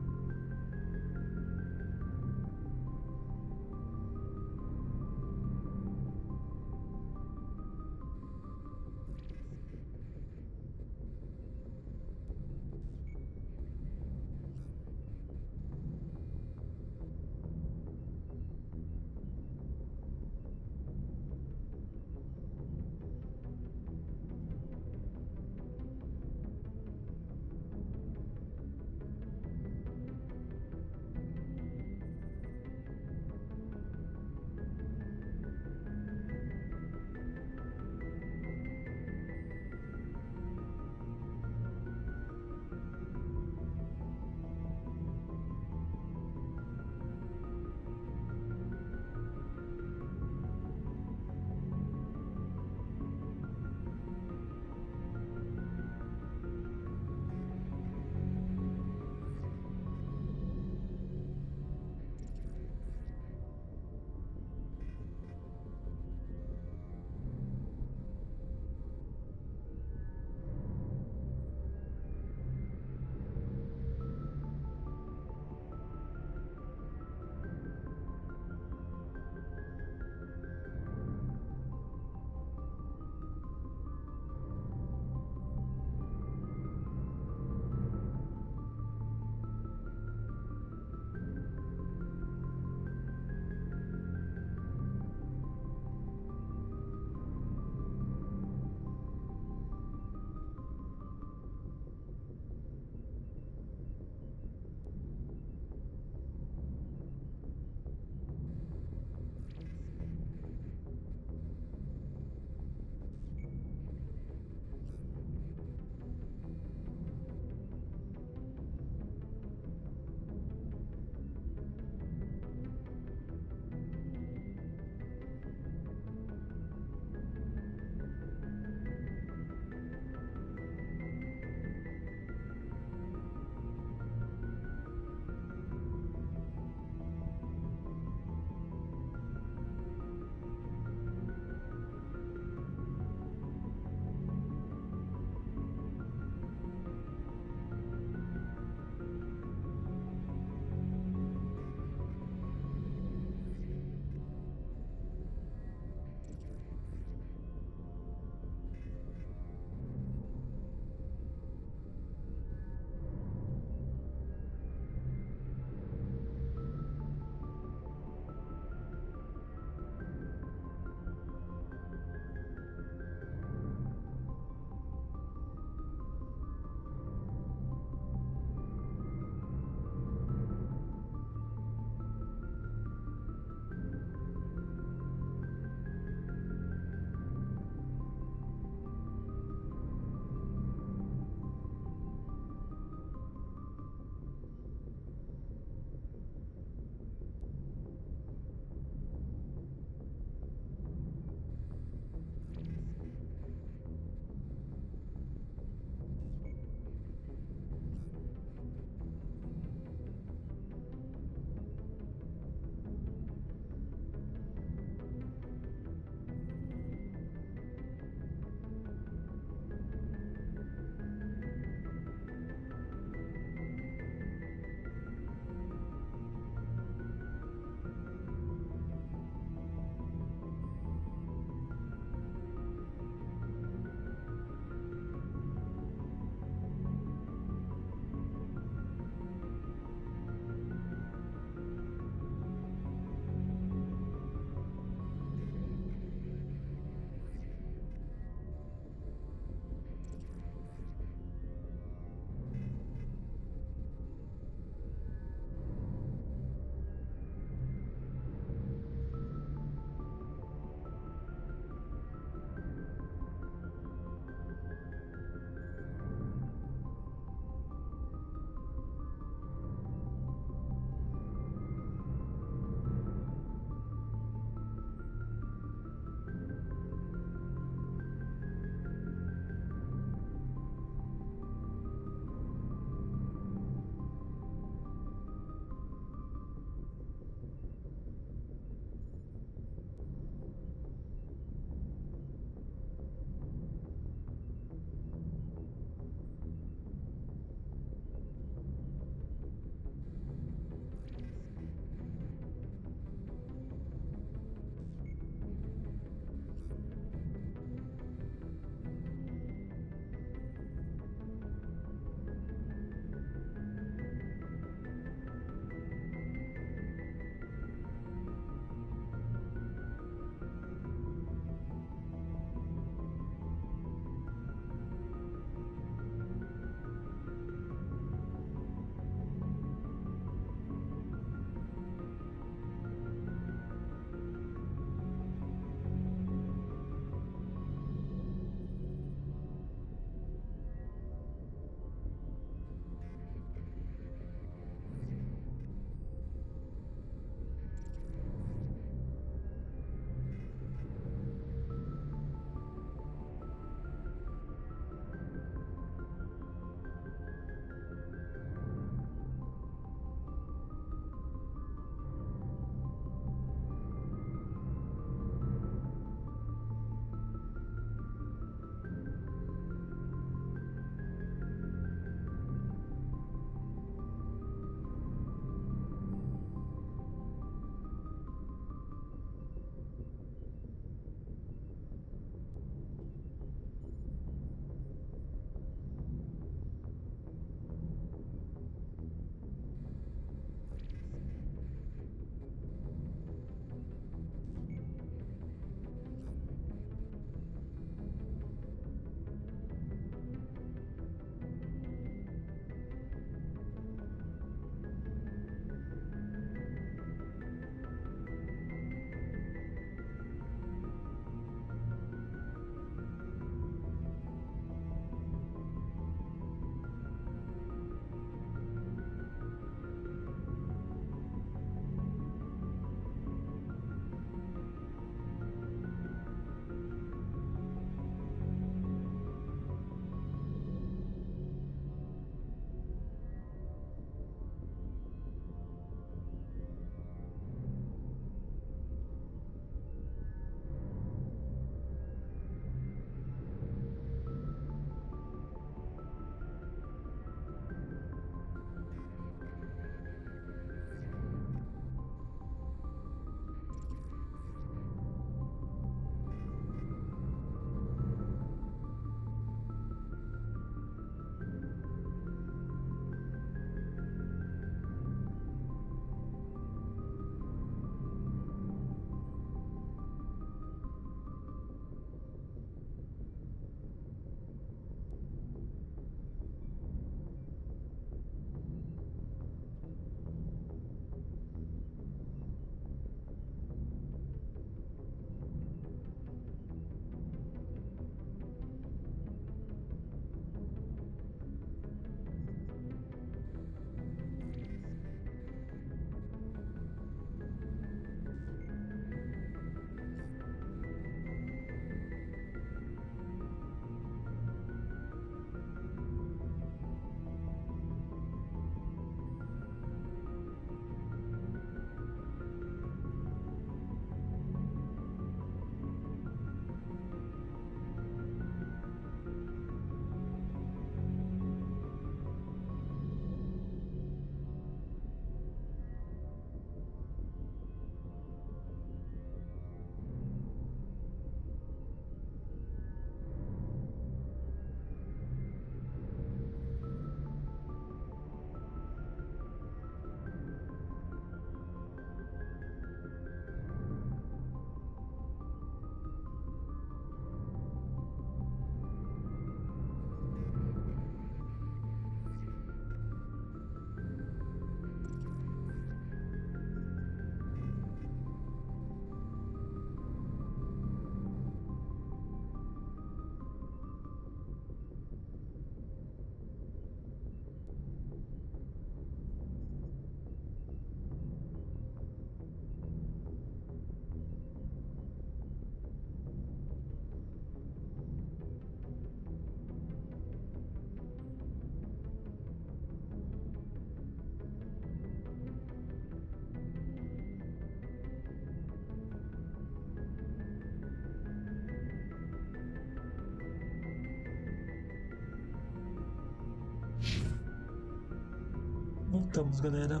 Voltamos, galera.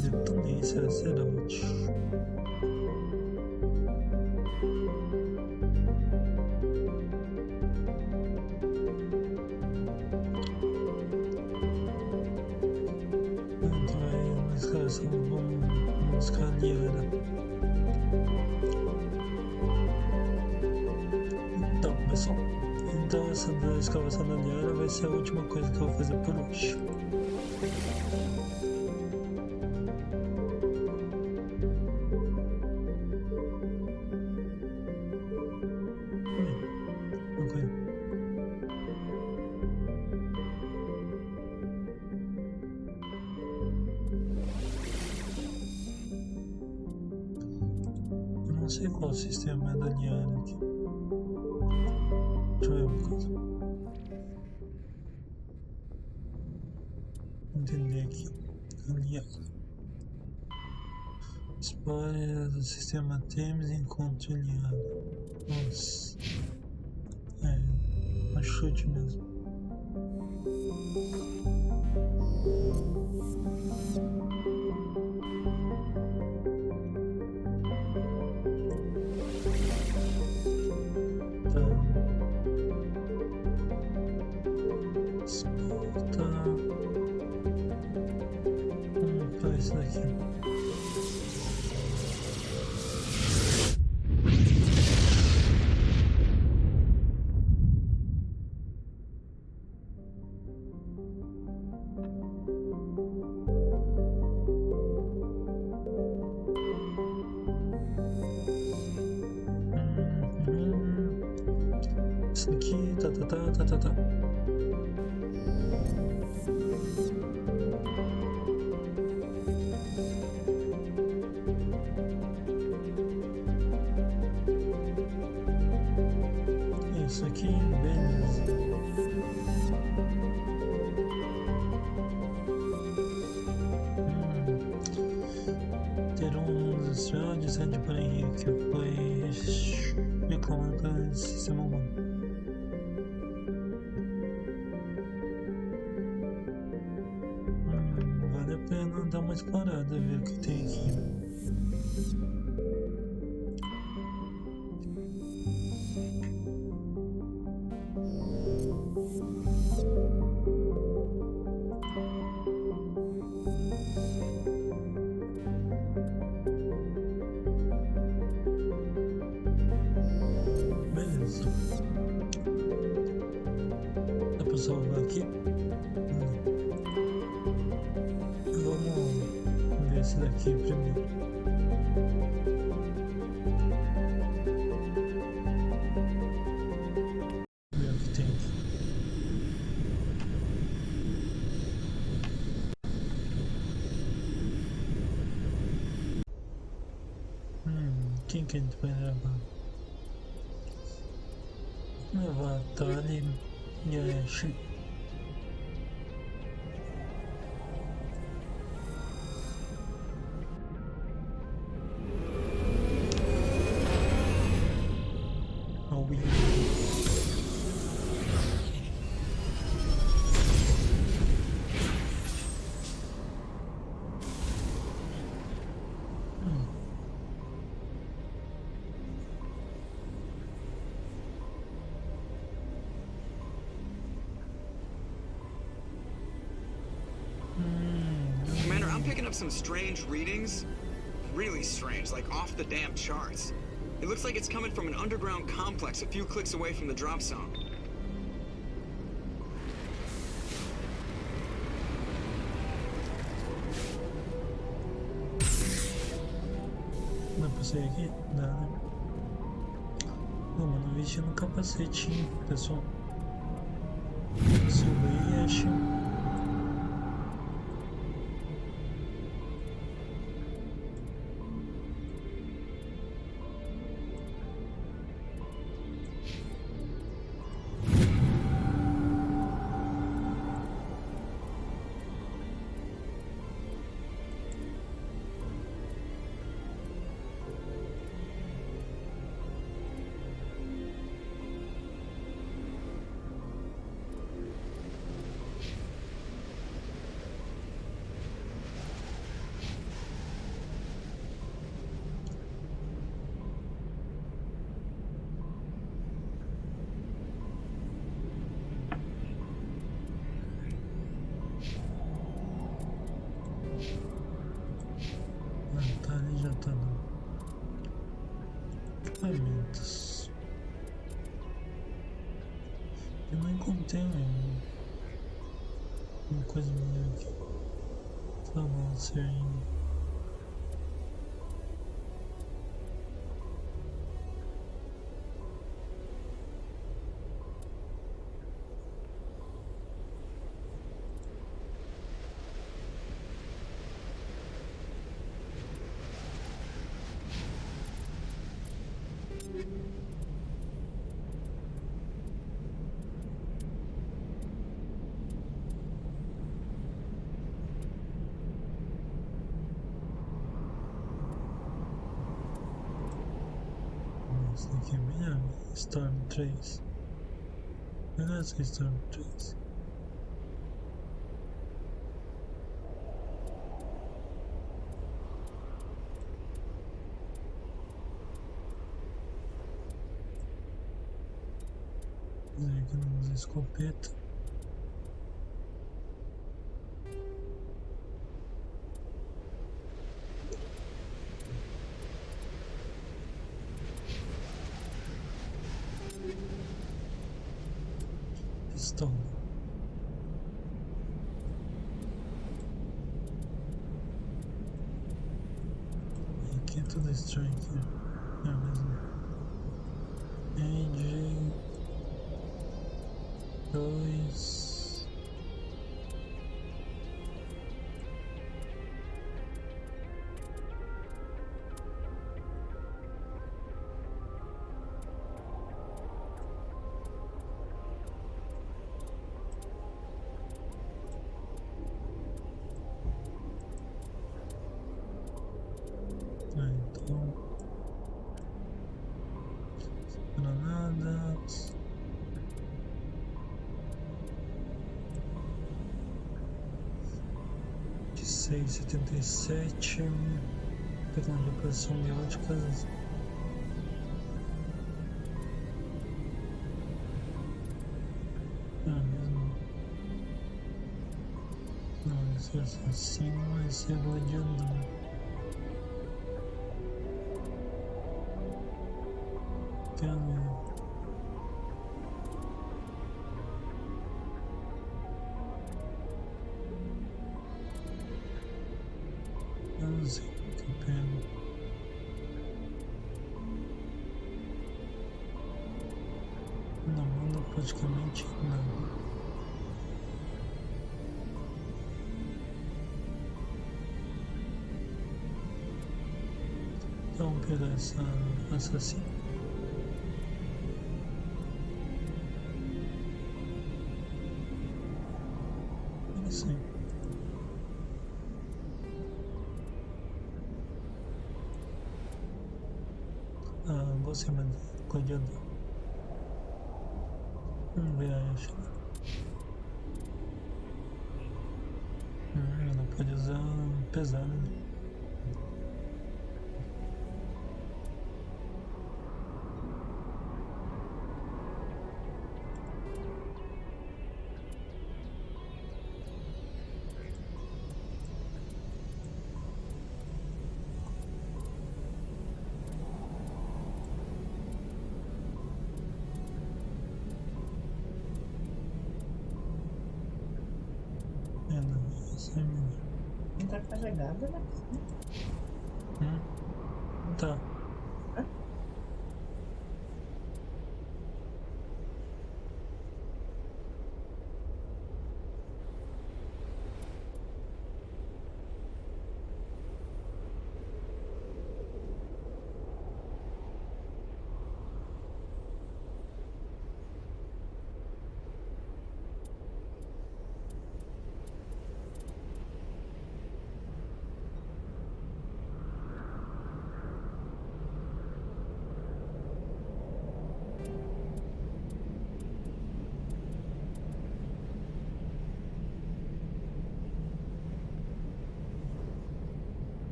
Detonência Asari. Vamos buscar a Liara. Então, pessoal, essa da escavação da Liara vai ser a última coisa que eu vou fazer por hoje. Não sei qual sistema é da Liara aqui. Deixa eu ver uma coisa. Entender aqui. Liara. História do sistema Thames, encontre Liara. Nossa. É chute mesmo. Isso daqui. Isso aqui, tá. Isso aqui, beleza. Ter um senhor de Sante Porém que foi reclamando pelo sistema humano. Vale a pena dar uma explorada, ver o que tem aqui. Dá pra salvar aqui? Vamos ver esse daqui primeiro. Ver o que tem aqui. Quem que a gente vai levar? Levar a Tali e a Ashe. Commander, I'm picking up some strange readings. Really strange, like off the damn charts. It looks like it's coming from an underground complex a few clicks away from the drop zone. Dá pra sair aqui? Dá, né? Pô, mano, vestindo um capacetinho, pessoal. Subi e Ashe. Ah, tá ali, já tá no equipamentos. Eu não encontrei uma coisa minha aqui. Tá bom, ainda. Esse daqui é minha Storm 3. Não é essa Storm 3. Esse aqui não usa escopeta. Pistola. E aqui é tudo estranho aqui. É mesmo. Age 2. Então, granadas. De 6,77. Tecnologia para simbióticas. Mesmo. Não, esse é assassino, esse é gladiador. Eu não sei o que eu pego. Não manda praticamente nada. Então vamos pegar essa assassina. Sim. Você manda gladiador. Vamos ver a Ashley. Ela pode usar pesado, né? Não tá carregada, né? Tá.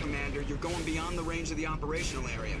Commander. You're going beyond the range of the operational area.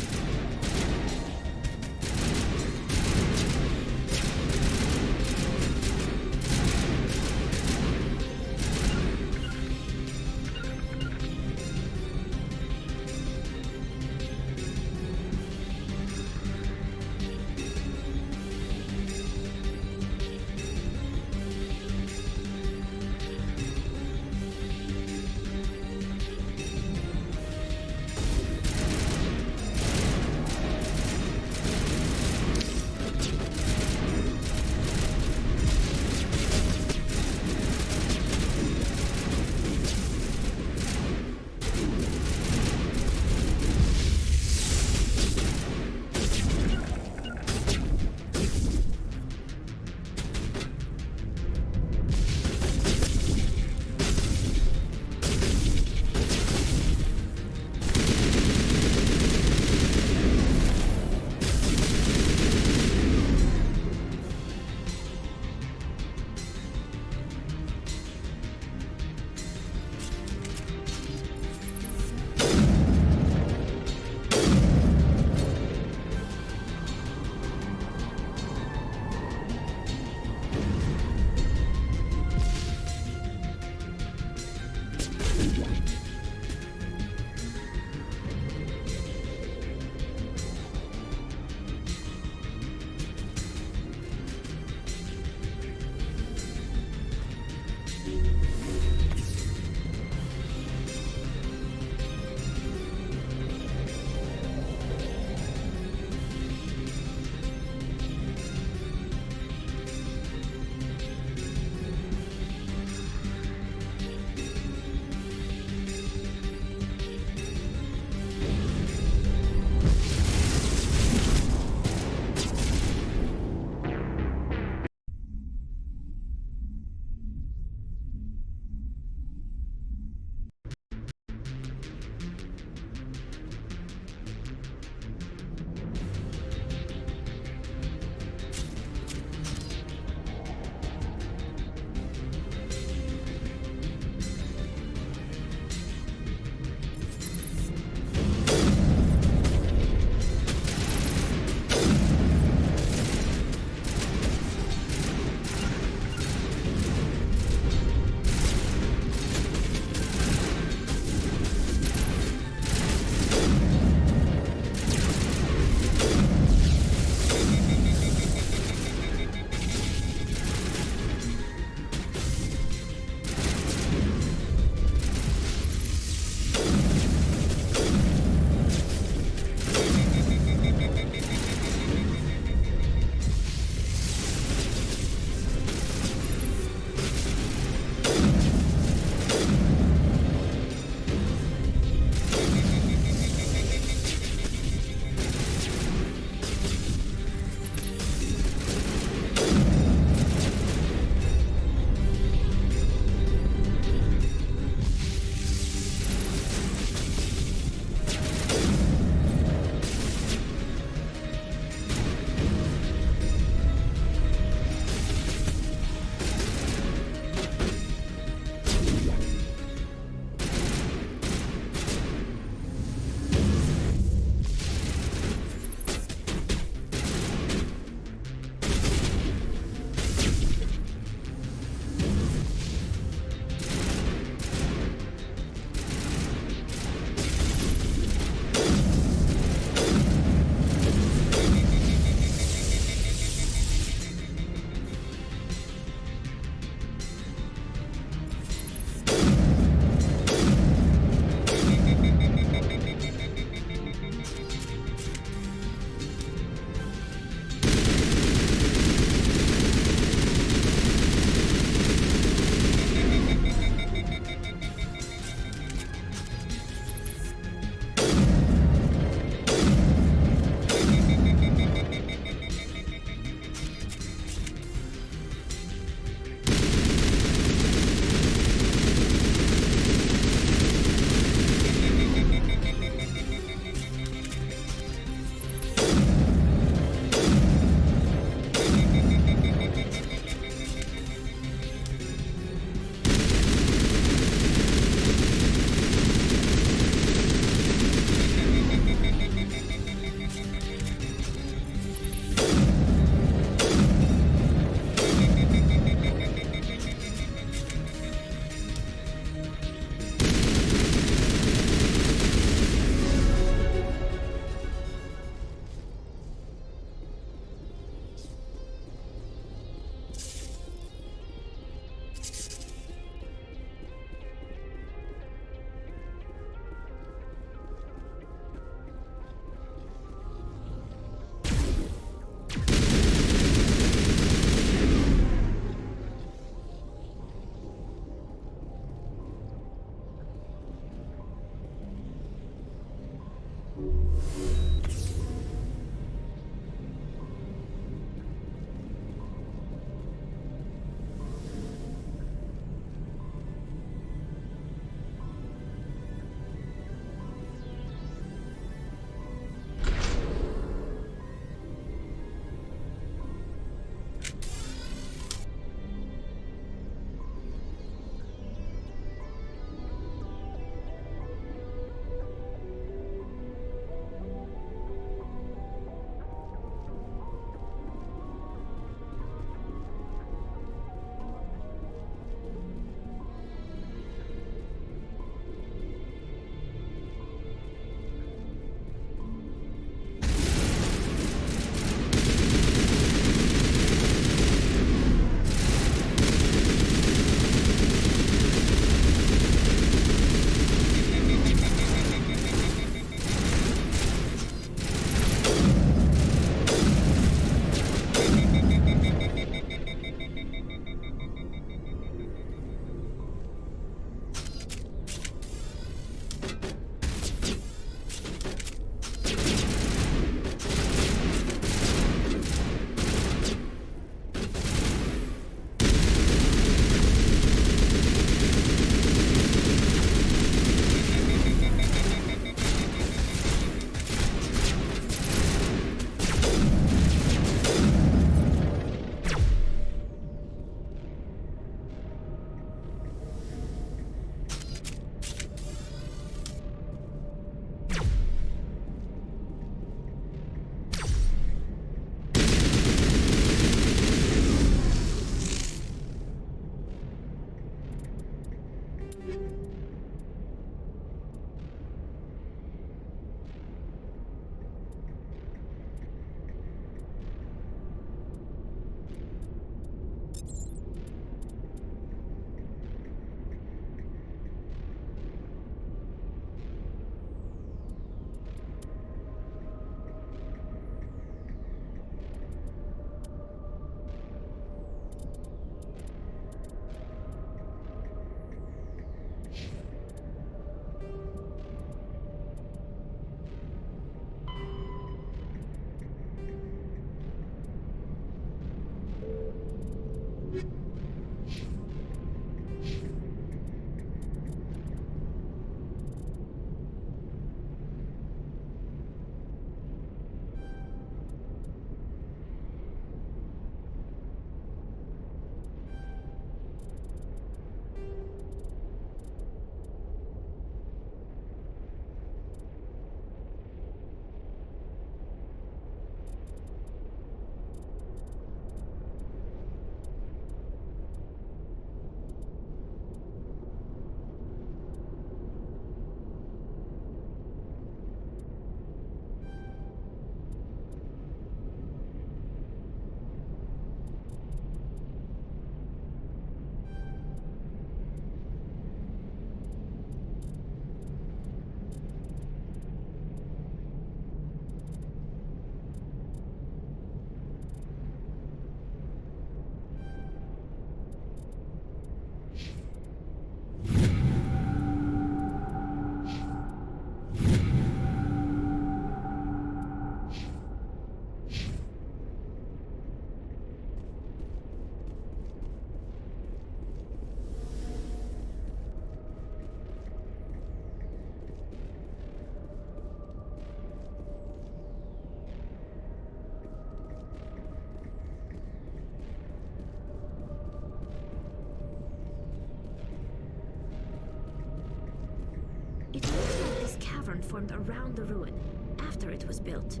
It looks like this cavern formed around the ruin, after it was built.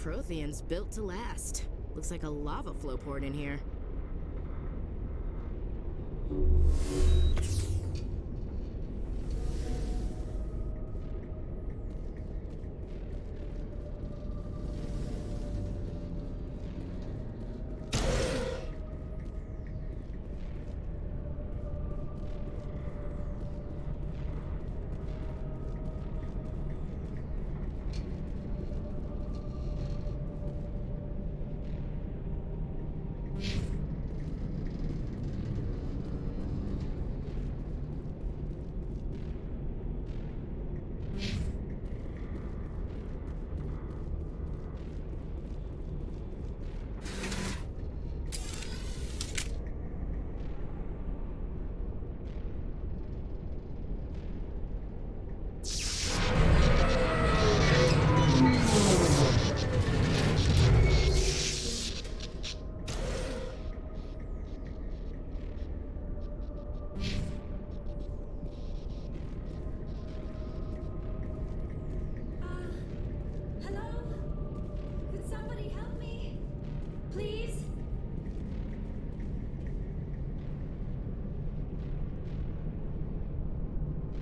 Prothean's built to last. Looks like a lava flow poured in here.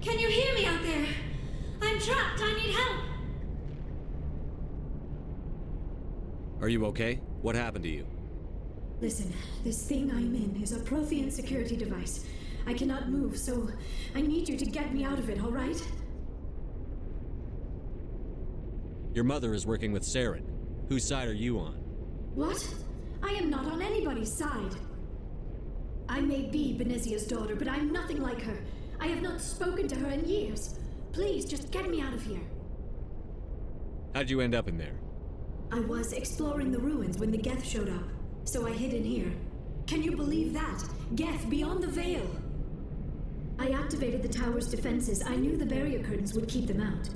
Can you hear me out there? I'm trapped. I need help. Are you okay? What happened to you? Listen, this thing I'm in is a Prothean security device. I cannot move, so I need you to get me out of it, all right? Your mother is working with Saren. Whose side are you on? What? I am not on anybody's side. I may be Benezia's daughter, but I'm nothing like her. I have not spoken to her in years. Please, just get me out of here. How'd you end up in there? I was exploring the ruins when the Geth showed up, so I hid in here. Can you believe that? Geth beyond the veil! I activated the tower's defenses. I knew the barrier curtains would keep them out.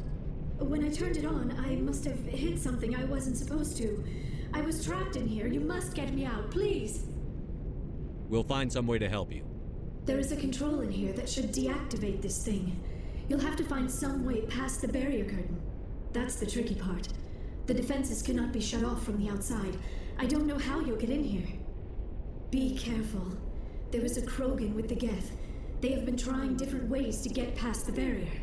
When I turned it on, I must have hit something I wasn't supposed to. I was trapped in here. You must get me out, please! We'll find some way to help you. There is a control in here that should deactivate this thing. You'll have to find some way past the barrier curtain. That's the tricky part. The defenses cannot be shut off from the outside. I don't know how you'll get in here. Be careful. There is a Krogan with the Geth. They have been trying different ways to get past the barrier.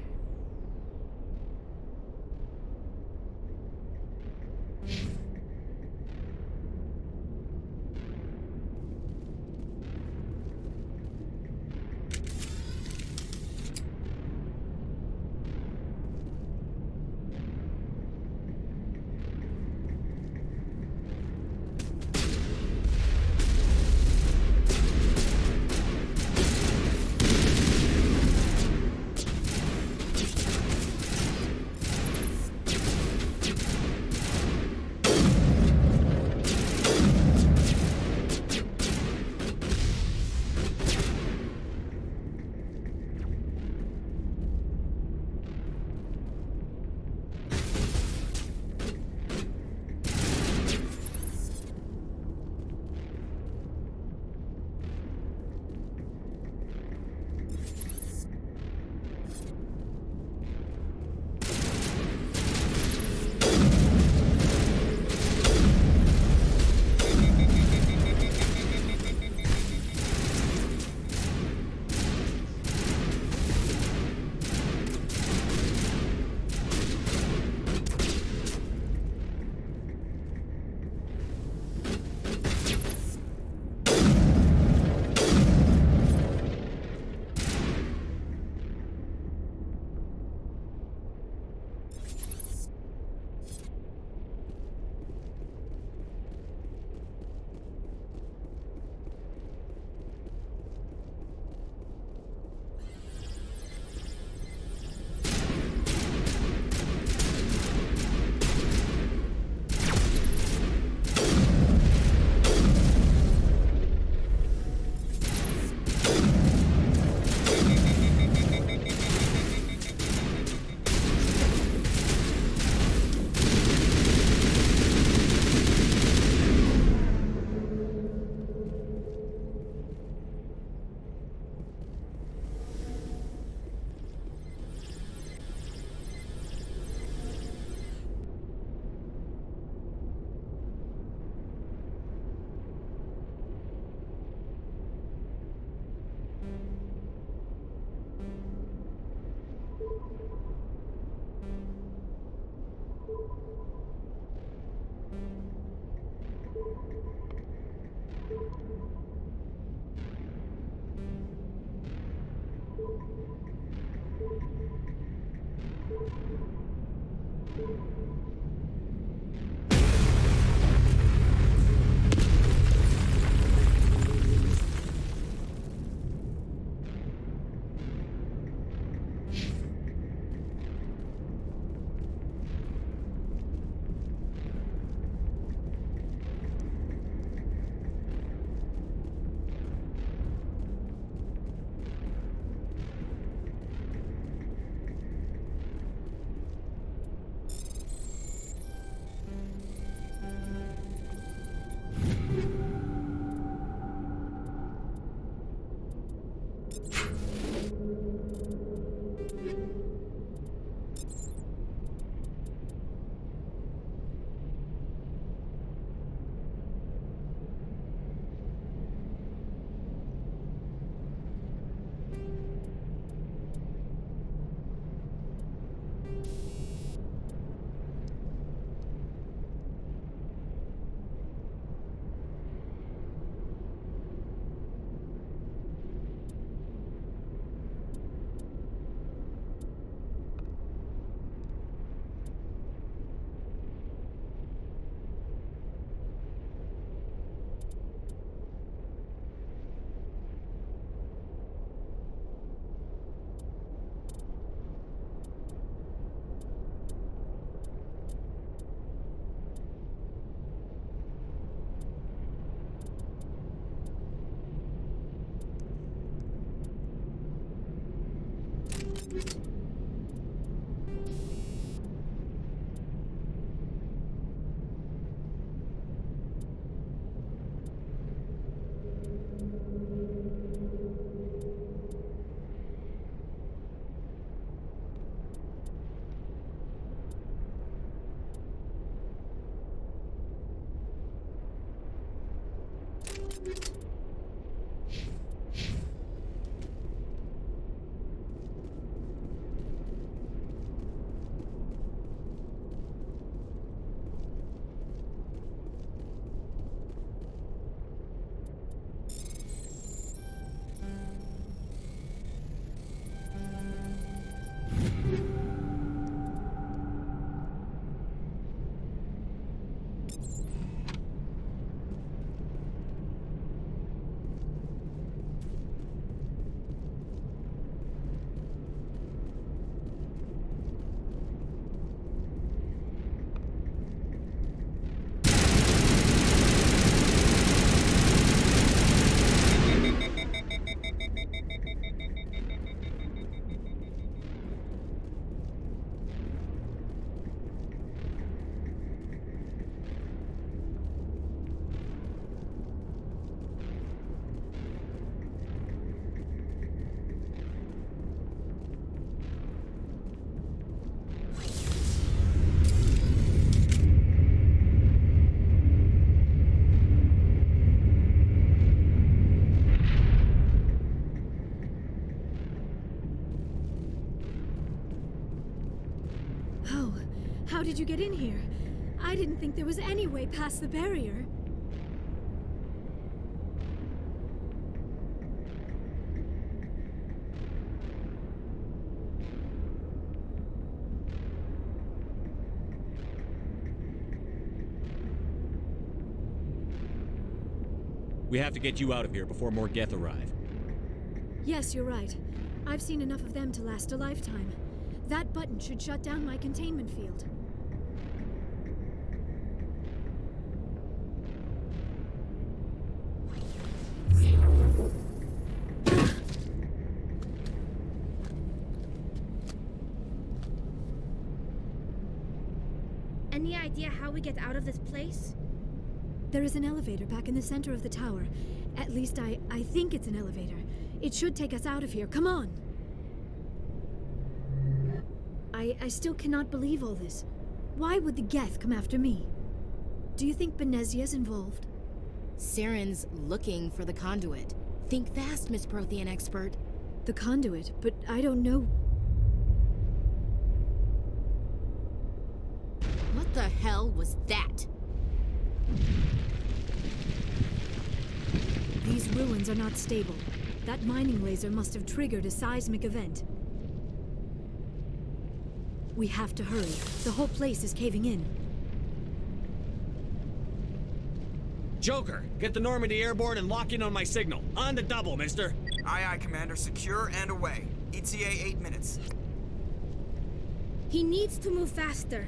How did you get in here? I didn't think there was any way past the barrier. We have to get you out of here before more Geth arrive. Yes, you're right. I've seen enough of them to last a lifetime. That button should shut down my containment field. Any idea how we get out of this place? There is an elevator back in the center of the tower. At least I think it's an elevator. It should take us out of here. Come on! I still cannot believe all this. Why would the Geth come after me? Do you think Benezia's involved? Saren's looking for the conduit. Think fast, Miss Prothean expert. The conduit? But I don't know... What the hell was that? These ruins are not stable. That mining laser must have triggered a seismic event. We have to hurry. The whole place is caving in. Joker, get the Normandy airborne and lock in on my signal. On the double, mister. Aye, aye, Commander. Secure and away. ETA 8 minutes. He needs to move faster.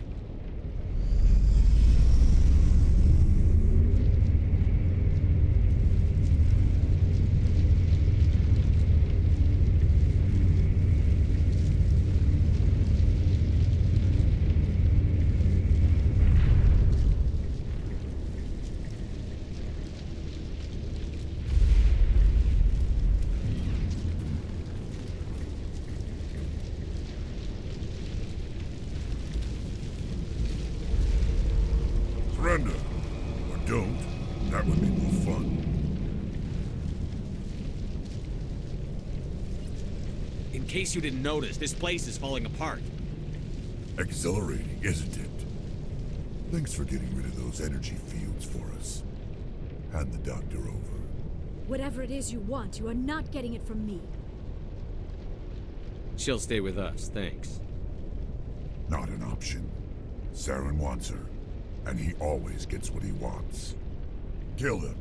Surrender. Or don't. That would be more fun. In case you didn't notice, this place is falling apart. Exhilarating, isn't it? Thanks for getting rid of those energy fields for us. Hand the doctor over. Whatever it is you want, you are not getting it from me. She'll stay with us, thanks. Not an option. Saren wants her, and he always gets what he wants. Kill them.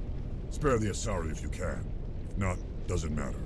Spare the Asari if you can. If not, doesn't matter.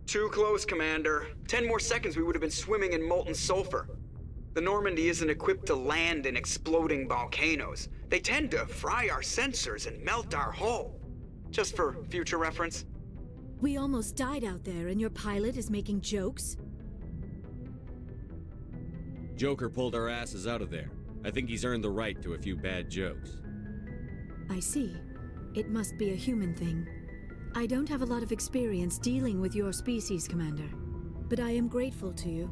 Too close, Commander. 10 more seconds we would have been swimming in molten sulfur. The Normandy isn't equipped to land in exploding volcanoes. They tend to fry our sensors and melt our hull. Just for future reference. We almost died out there, and your pilot is making jokes? Joker pulled our asses out of there. I think he's earned the right to a few bad jokes. I see. It must be a human thing. I don't have a lot of experience dealing with your species, Commander. But I am grateful to you.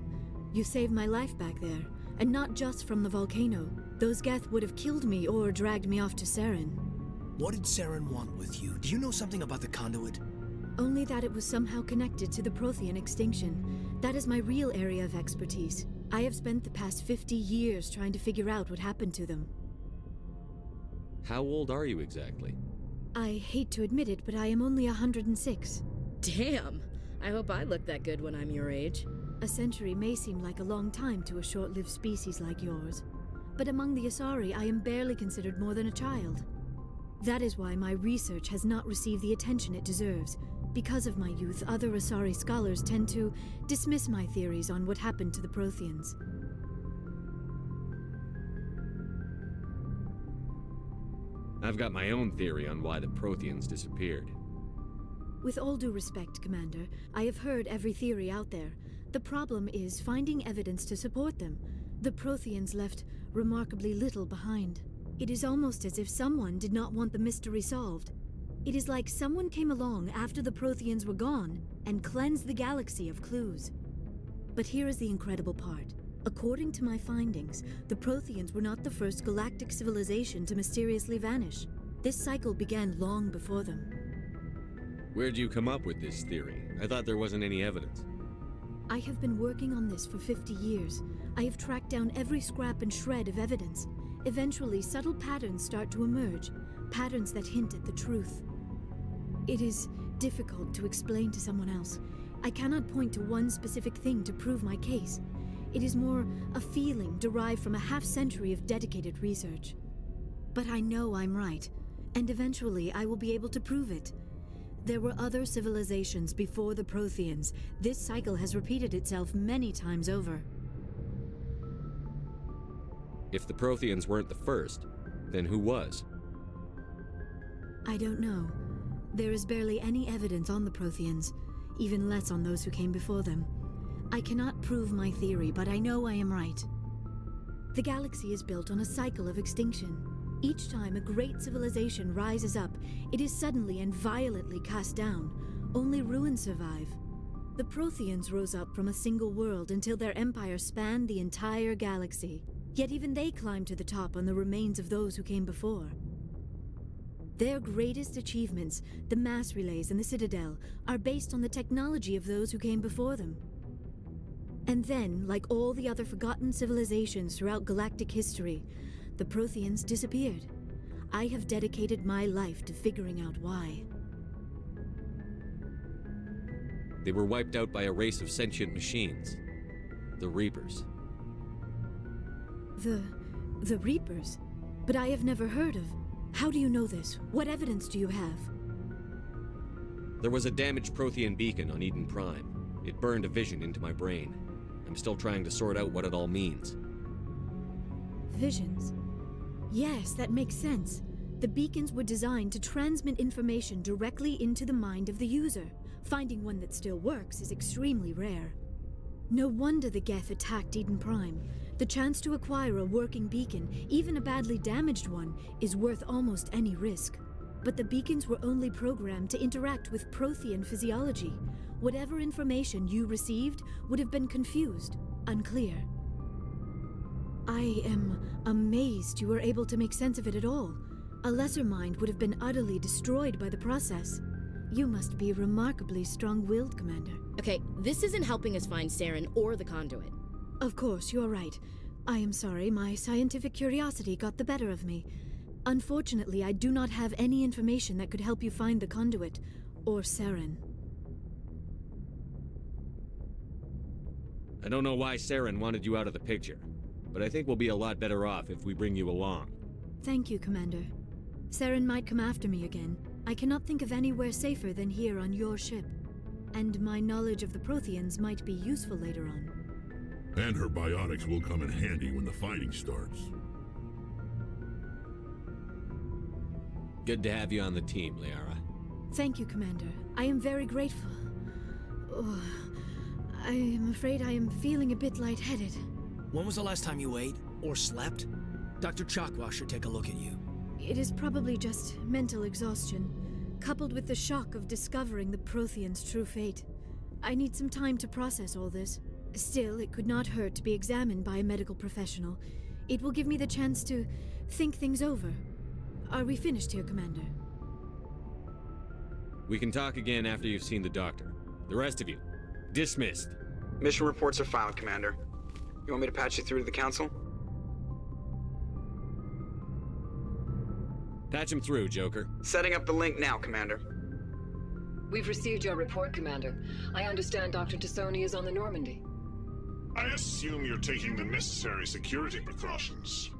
You saved my life back there, and not just from the volcano. Those Geth would have killed me or dragged me off to Saren. What did Saren want with you? Do you know something about the conduit? Only that it was somehow connected to the Prothean extinction. That is my real area of expertise. I have spent the past 50 years trying to figure out what happened to them. How old are you exactly? I hate to admit it, but I am only 106. Damn! I hope I look that good when I'm your age. A century may seem like a long time to a short-lived species like yours, but among the Asari, I am barely considered more than a child. That is why my research has not received the attention it deserves. Because of my youth, other Asari scholars tend to dismiss my theories on what happened to the Protheans. I've got my own theory on why the Protheans disappeared. With all due respect, Commander, I have heard every theory out there. The problem is finding evidence to support them. The Protheans left remarkably little behind. It is almost as if someone did not want the mystery solved. It is like someone came along after the Protheans were gone and cleansed the galaxy of clues. But here is the incredible part. According to my findings, the Protheans were not the first galactic civilization to mysteriously vanish. This cycle began long before them. Where'd you come up with this theory? I thought there wasn't any evidence. I have been working on this for 50 years. I have tracked down every scrap and shred of evidence. Eventually, subtle patterns start to emerge, patterns that hint at the truth. It is difficult to explain to someone else. I cannot point to one specific thing to prove my case. It is more a feeling derived from a half-century of dedicated research. But I know I'm right, and eventually I will be able to prove it. There were other civilizations before the Protheans. This cycle has repeated itself many times over. If the Protheans weren't the first, then who was? I don't know. There is barely any evidence on the Protheans, even less on those who came before them. I cannot prove my theory, but I know I am right. The galaxy is built on a cycle of extinction. Each time a great civilization rises up, it is suddenly and violently cast down. Only ruins survive. The Protheans rose up from a single world until their empire spanned the entire galaxy. Yet even they climbed to the top on the remains of those who came before. Their greatest achievements, the mass relays and the Citadel, are based on the technology of those who came before them. And then, like all the other forgotten civilizations throughout galactic history, the Protheans disappeared. I have dedicated my life to figuring out why. They were wiped out by a race of sentient machines. The Reapers. The Reapers? But I have never heard of. How do you know this? What evidence do you have? There was a damaged Prothean beacon on Eden Prime. It burned a vision into my brain. I'm still trying to sort out what it all means. Visions? Yes, that makes sense. The beacons were designed to transmit information directly into the mind of the user. Finding one that still works is extremely rare. No wonder the Geth attacked Eden Prime. The chance to acquire a working beacon, even a badly damaged one, is worth almost any risk. But the beacons were only programmed to interact with Prothean physiology. Whatever information you received would have been confused, unclear. I am amazed you were able to make sense of it at all. A lesser mind would have been utterly destroyed by the process. You must be remarkably strong-willed, Commander. Okay, this isn't helping us find Saren or the conduit. Of course, you're right. I am sorry, my scientific curiosity got the better of me. Unfortunately, I do not have any information that could help you find the conduit, or Saren. I don't know why Saren wanted you out of the picture, but I think we'll be a lot better off if we bring you along. Thank you, Commander. Saren might come after me again. I cannot think of anywhere safer than here on your ship. And my knowledge of the Protheans might be useful later on. And her biotics will come in handy when the fighting starts. Good to have you on the team, Liara. Thank you, Commander. I am very grateful. Oh, I am afraid I am feeling a bit lightheaded. When was the last time you ate or slept? Dr. Chakwa should take a look at you. It is probably just mental exhaustion, coupled with the shock of discovering the Protheans' true fate. I need some time to process all this. Still, it could not hurt to be examined by a medical professional. It will give me the chance to think things over. Are we finished here, Commander? We can talk again after you've seen the doctor. The rest of you, dismissed. Mission reports are filed, Commander. You want me to patch you through to the Council? Patch him through, Joker. Setting up the link now, Commander. We've received your report, Commander. I understand Dr. Tassoni is on the Normandy. I assume you're taking the necessary security precautions.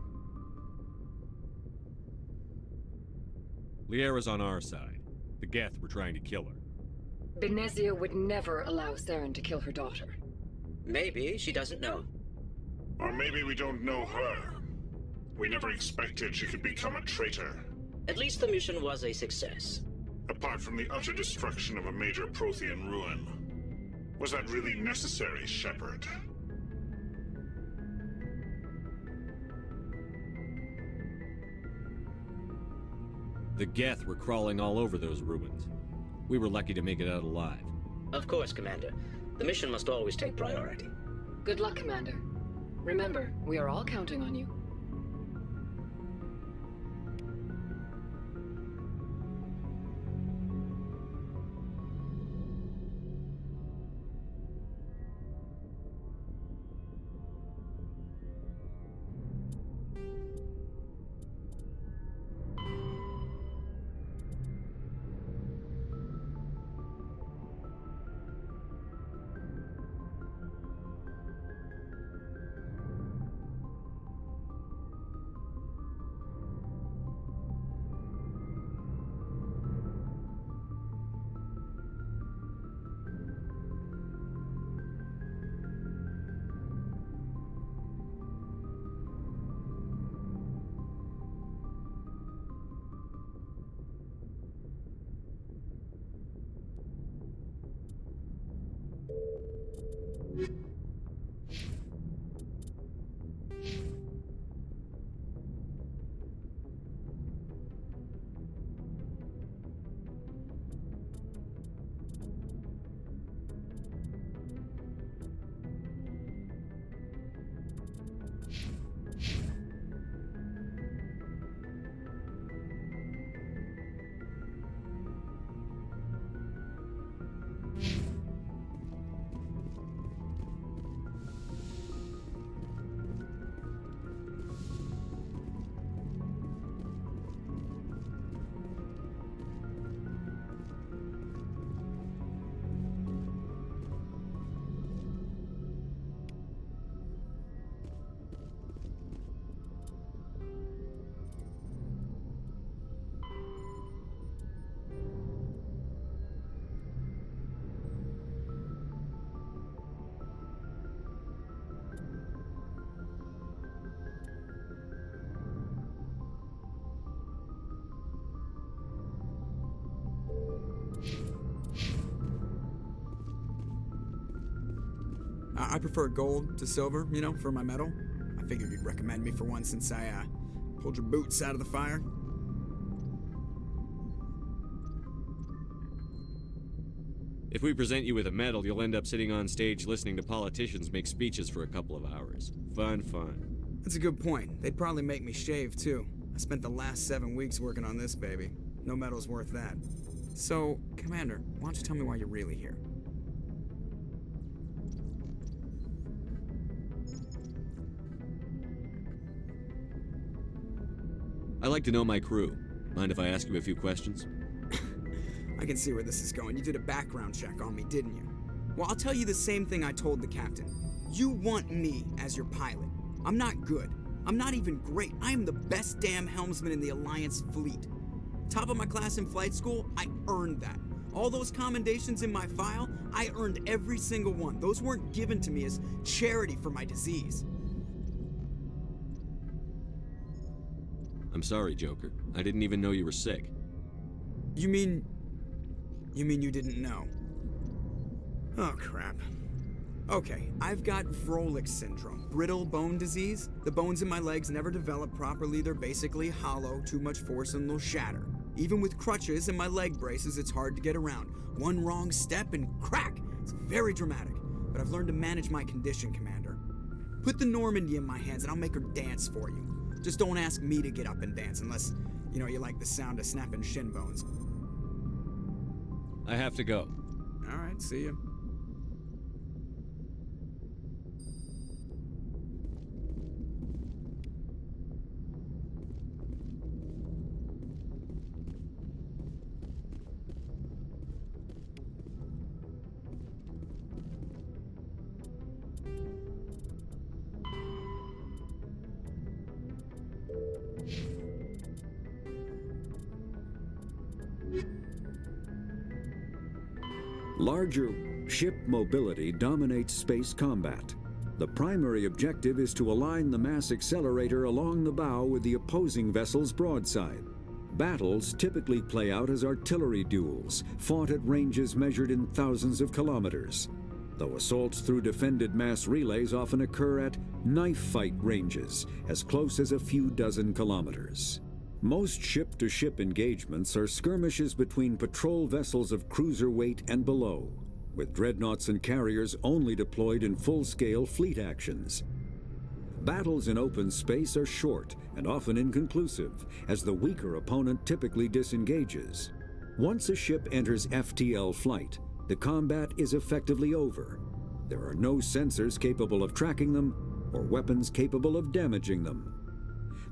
Liara's on our side. The Geth were trying to kill her. Benezia would never allow Saren to kill her daughter. Maybe she doesn't know. Or maybe we don't know her. We never expected she could become a traitor. At least the mission was a success. Apart from the utter destruction of a major Prothean ruin. Was that really necessary, Shepard? The Geth were crawling all over those ruins. We were lucky to make it out alive. Of course, Commander. The mission must always take priority. Good luck, Commander. Remember, we are all counting on you. I prefer gold to silver, you know, for my medal. I figured you'd recommend me for one since I, pulled your boots out of the fire. If we present you with a medal, you'll end up sitting on stage listening to politicians make speeches for a couple of hours. Fun, fun. That's a good point. They'd probably make me shave, too. I spent the last 7 weeks working on this baby. No medal's worth that. So, Commander, why don't you tell me why you're really here? I like to know my crew. Mind if I ask you a few questions? I can see where this is going. You did a background check on me, didn't you? Well, I'll tell you the same thing I told the captain. You want me as your pilot. I'm not good. I'm not even great. I am the best damn helmsman in the Alliance fleet. Top of my class in flight school, I earned that. All those commendations in my file, I earned every single one. Those weren't given to me as charity for my disease. I'm sorry, Joker. I didn't even know you were sick. You mean you didn't know? Oh, crap. Okay, I've got Vrolik syndrome, brittle bone disease. The bones in my legs never develop properly. They're basically hollow, too much force and they'll shatter. Even with crutches and my leg braces, it's hard to get around. One wrong step and crack! It's very dramatic, but I've learned to manage my condition, Commander. Put the Normandy in my hands and I'll make her dance for you. Just don't ask me to get up and dance unless, you like the sound of snapping shin bones. I have to go. All right, see ya. Larger ship mobility dominates space combat. The primary objective is to align the mass accelerator along the bow with the opposing vessel's broadside. Battles typically play out as artillery duels, fought at ranges measured in thousands of kilometers, though assaults through defended mass relays often occur at knife fight ranges, as close as a few dozen kilometers. Most ship-to-ship engagements are skirmishes between patrol vessels of cruiser weight and below, with dreadnoughts and carriers only deployed in full-scale fleet actions. Battles in open space are short and often inconclusive, as the weaker opponent typically disengages. Once a ship enters FTL flight, the combat is effectively over. There are no sensors capable of tracking them or weapons capable of damaging them.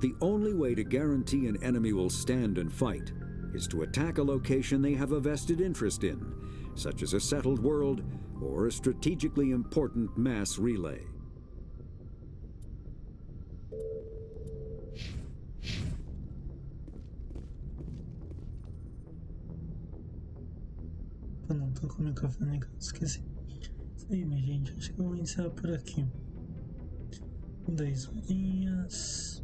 The only way to guarantee an enemy will stand and fight is to attack a location they have a vested interest in, such as a settled world or a strategically important mass relay. Eu não tô com o microfone, esqueci. Isso aí, minha gente. Acho que eu vou encerrar por aqui. 2 horinhas.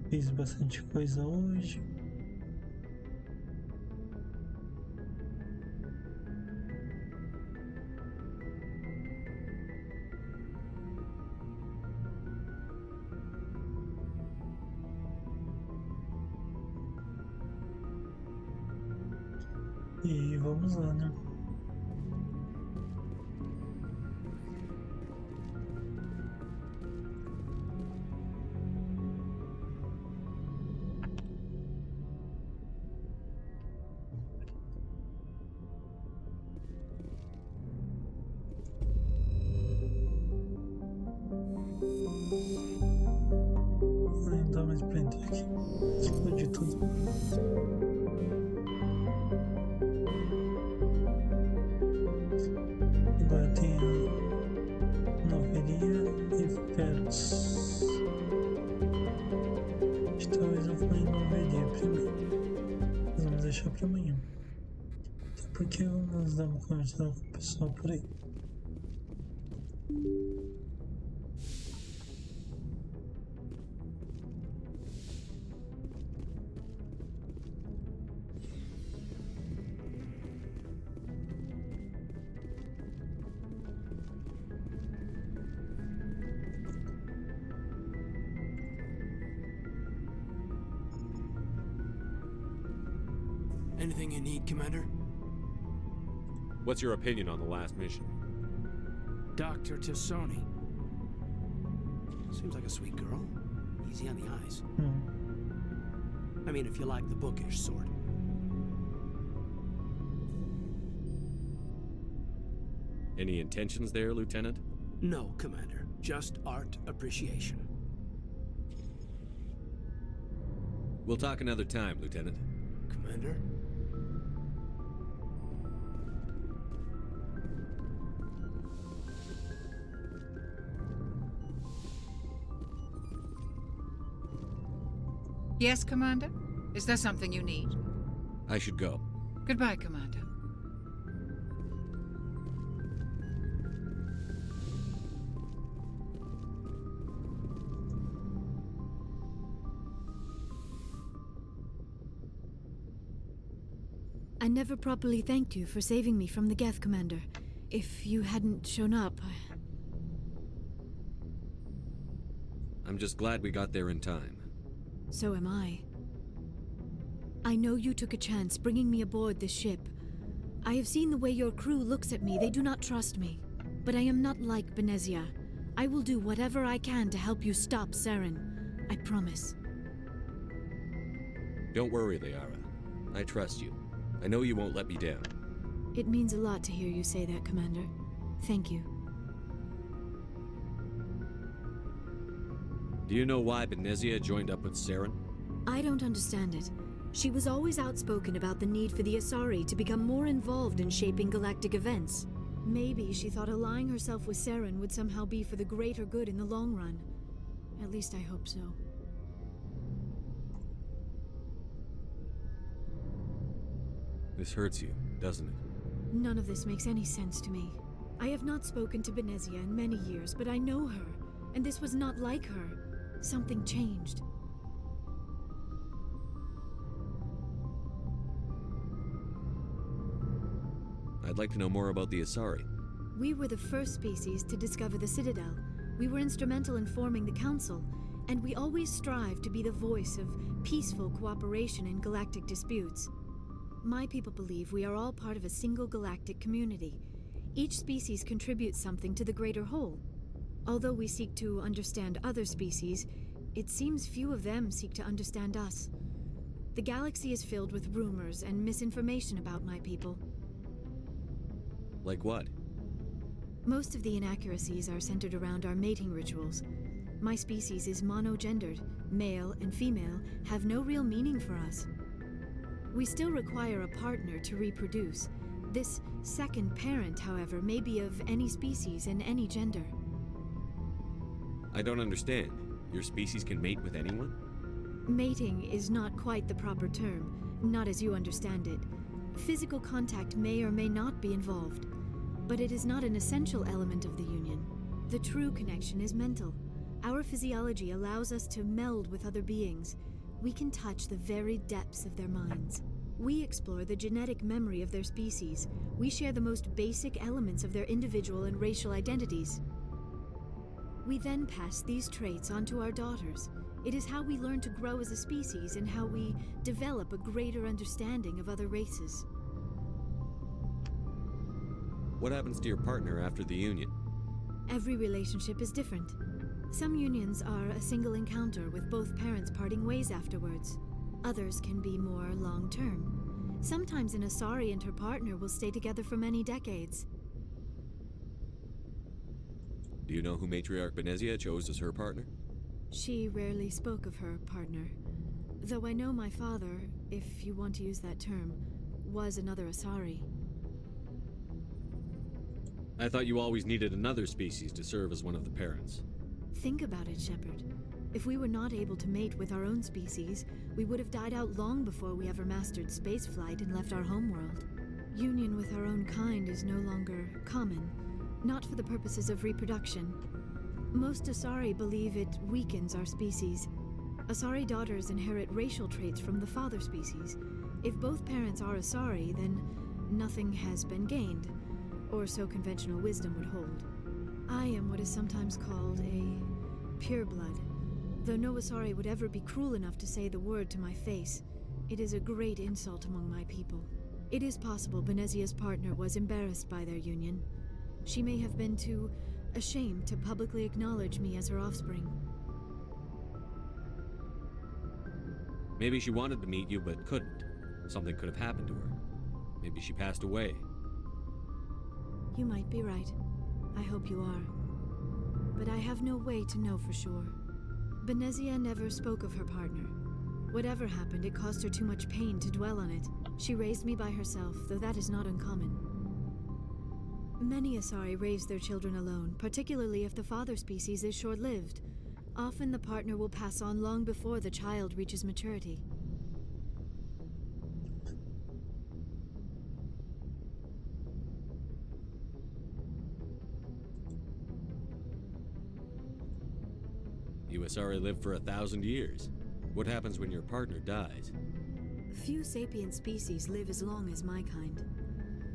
Fiz bastante coisa hoje. E vamos lá, né? Vou dar mais prender aqui. Explodir tudo. Agora tem a novelinha e Feroz. Talvez eu vou em novelinha primeiro. Mas vamos deixar pra amanhã. Até porque nós damos uma conversada com o pessoal por aí. Anything you need, Commander? What's your opinion on the last mission? Dr. Tassoni. Seems like a sweet girl. Easy on the eyes. I mean, if you like the bookish sort. Any intentions there, Lieutenant? No, Commander. Just art appreciation. We'll talk another time, Lieutenant. Commander? Yes, Commander? Is there something you need? I should go. Goodbye, Commander. I never properly thanked you for saving me from the Geth, Commander. If you hadn't shown up, I'm just glad we got there in time. So am I. I know you took a chance bringing me aboard this ship. I have seen the way your crew looks at me. They do not trust me. But I am not like Benezia. I will do whatever I can to help you stop Saren. I promise. Don't worry, Liara. I trust you. I know you won't let me down. It means a lot to hear you say that, Commander. Thank you. Do you know why Benezia joined up with Saren? I don't understand it. She was always outspoken about the need for the Asari to become more involved in shaping galactic events. Maybe she thought allying herself with Saren would somehow be for the greater good in the long run. At least I hope so. This hurts you, doesn't it? None of this makes any sense to me. I have not spoken to Benezia in many years, but I know her, and this was not like her. Something changed. I'd like to know more about the Asari. We were the first species to discover the Citadel. We were instrumental in forming the Council, and we always strive to be the voice of peaceful cooperation in galactic disputes. My people believe we are all part of a single galactic community. Each species contributes something to the greater whole. Although we seek to understand other species, it seems few of them seek to understand us. The galaxy is filled with rumors and misinformation about my people. Like what? Most of the inaccuracies are centered around our mating rituals. My species is monogendered. Male and female have no real meaning for us. We still require a partner to reproduce. This second parent, however, may be of any species and any gender. I don't understand. Your species can mate with anyone? Mating is not quite the proper term, not as you understand it. Physical contact may or may not be involved, but it is not an essential element of the union. The true connection is mental. Our physiology allows us to meld with other beings. We can touch the very depths of their minds. We explore the genetic memory of their species. We share the most basic elements of their individual and racial identities. We then pass these traits on to our daughters. It is how we learn to grow as a species and how we develop a greater understanding of other races. What happens to your partner after the union? Every relationship is different. Some unions are a single encounter with both parents parting ways afterwards. Others can be more long-term. Sometimes an Asari and her partner will stay together for many decades. Do you know who Matriarch Benezia chose as her partner? She rarely spoke of her partner. Though I know my father, if you want to use that term, was another Asari. I thought you always needed another species to serve as one of the parents. Think about it, Shepard. If we were not able to mate with our own species, we would have died out long before we ever mastered spaceflight and left our homeworld. Union with our own kind is no longer common, not for the purposes of reproduction. Most Asari believe it weakens our species. Asari daughters inherit racial traits from the father species. If both parents are Asari, then nothing has been gained, or so conventional wisdom would hold. I am what is sometimes called a pureblood. Though no Asari would ever be cruel enough to say the word to my face, it is a great insult among my people. It is possible Benezia's partner was embarrassed by their union. She may have been too ashamed to publicly acknowledge me as her offspring. Maybe she wanted to meet you but couldn't. Something could have happened to her. Maybe she passed away. You might be right. I hope you are. But I have no way to know for sure. Benezia never spoke of her partner. Whatever happened, it caused her too much pain to dwell on it. She raised me by herself, though that is not uncommon. Many Asari raise their children alone, particularly if the father species is short-lived. Often the partner will pass on long before the child reaches maturity. You Asari live for 1,000 years. What happens when your partner dies? Few sapient species live as long as my kind.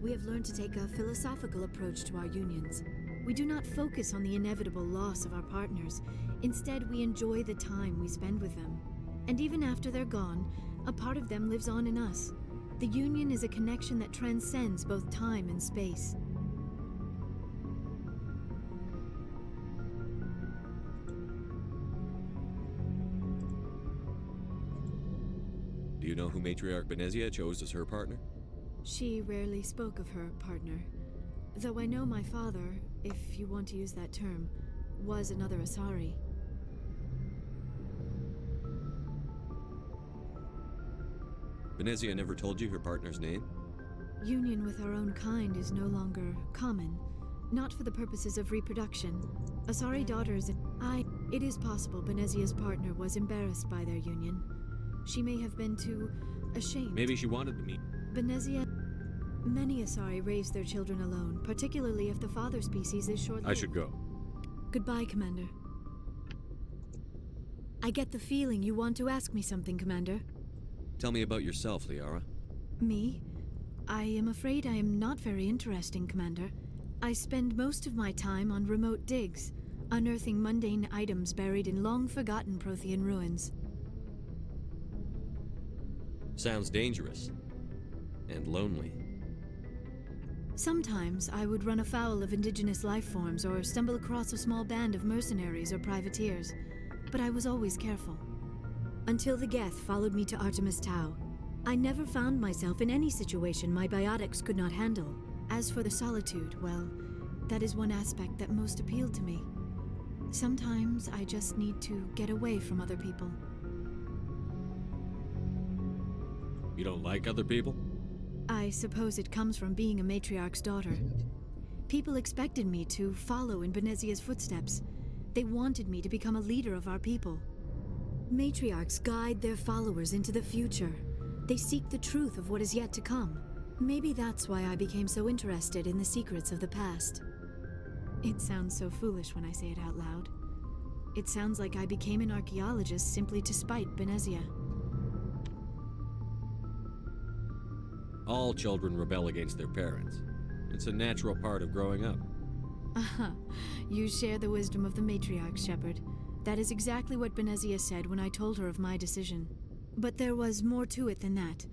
We have learned to take a philosophical approach to our unions. We do not focus on the inevitable loss of our partners. Instead, we enjoy the time we spend with them. And even after they're gone, a part of them lives on in us. The union is a connection that transcends both time and space. Do you know who Matriarch Benezia chose as her partner? She rarely spoke of her partner. Though I know my father, if you want to use that term, was another Asari. Benezia never told you her partner's name? Union with our own kind is no longer common, not for the purposes of reproduction. Asari daughters it is possible Benezia's partner was embarrassed by their union. She may have been too ashamed. Maybe she wanted to meet. Benezia... Many Asari raise their children alone, particularly if the father species is short-lived. I should go. Goodbye, Commander. I get the feeling you want to ask me something, Commander. Tell me about yourself, Liara. Me? I am afraid I am not very interesting, Commander. I spend most of my time on remote digs, unearthing mundane items buried in long-forgotten Prothean ruins. Sounds dangerous. And lonely. Sometimes I would run afoul of indigenous life forms or stumble across a small band of mercenaries or privateers, but I was always careful. Until the Geth followed me to Artemis Tau, I never found myself in any situation my biotics could not handle. As for the solitude, well, that is one aspect that most appealed to me. Sometimes I just need to get away from other people. You don't like other people? I suppose it comes from being a matriarch's daughter. People expected me to follow in Benezia's footsteps. They wanted me to become a leader of our people. Matriarchs guide their followers into the future. They seek the truth of what is yet to come. Maybe that's why I became so interested in the secrets of the past. It sounds so foolish when I say it out loud. It sounds like I became an archaeologist simply to spite Benezia. All children rebel against their parents. It's a natural part of growing up. Aha, you share the wisdom of the matriarch, Shepard. That is exactly what Benezia said when I told her of my decision. But there was more to it than that.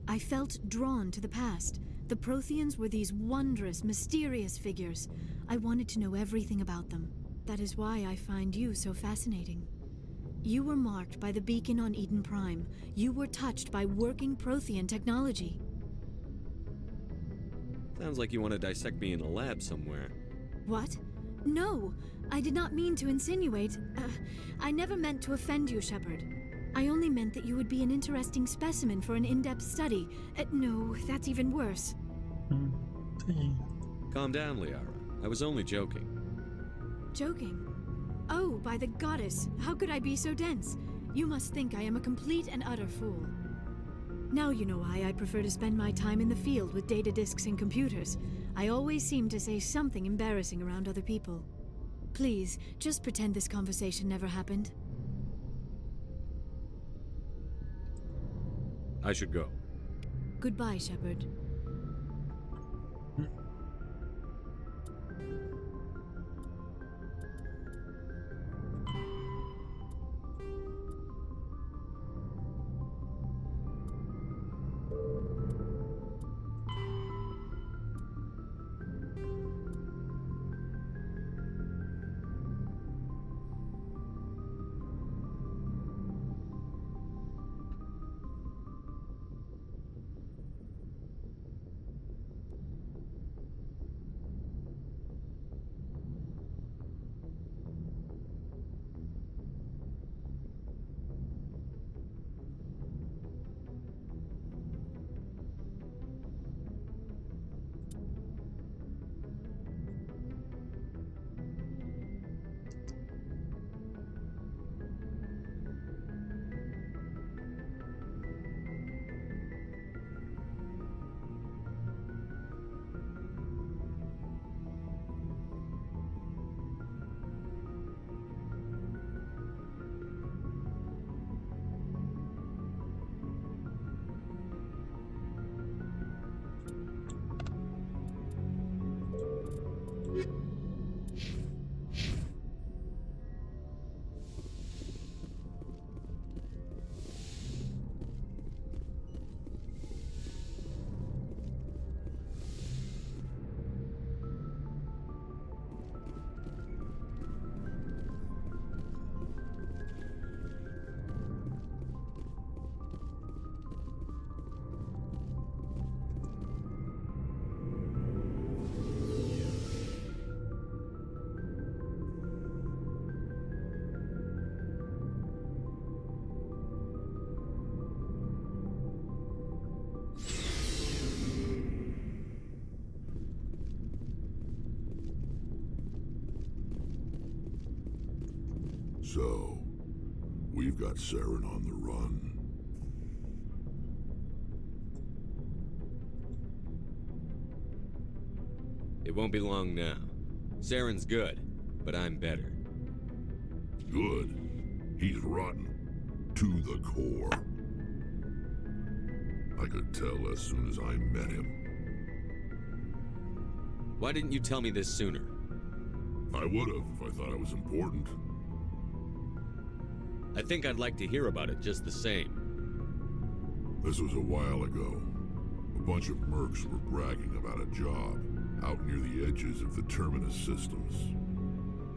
I felt drawn to the past. The Protheans were these wondrous, mysterious figures. I wanted to know everything about them. That is why I find you so fascinating. You were marked by the beacon on Eden Prime. You were touched by working Prothean technology. Sounds like you want to dissect me in a lab somewhere. What? No! I did not mean to insinuate. I never meant to offend you, Shepard. I only meant that you would be an interesting specimen for an in-depth study. No, that's even worse. Calm down, Liara. I was only joking. Joking? Oh, by the goddess, how could I be so dense? You must think I am a complete and utter fool. Now you know why I prefer to spend my time in the field with data disks and computers. I always seem to say something embarrassing around other people. Please, just pretend this conversation never happened. I should go. Goodbye, Shepard. So, we've got Saren on the run. won't be long now. Saren's good, but I'm better. Good? He's rotten. To the core. I could tell as soon as I met him. Why didn't you tell me this sooner? I would have if I thought it was important. I think I'd like to hear about it just the same. This was a while ago. A bunch of mercs were bragging about a job out near the edges of the Terminus systems.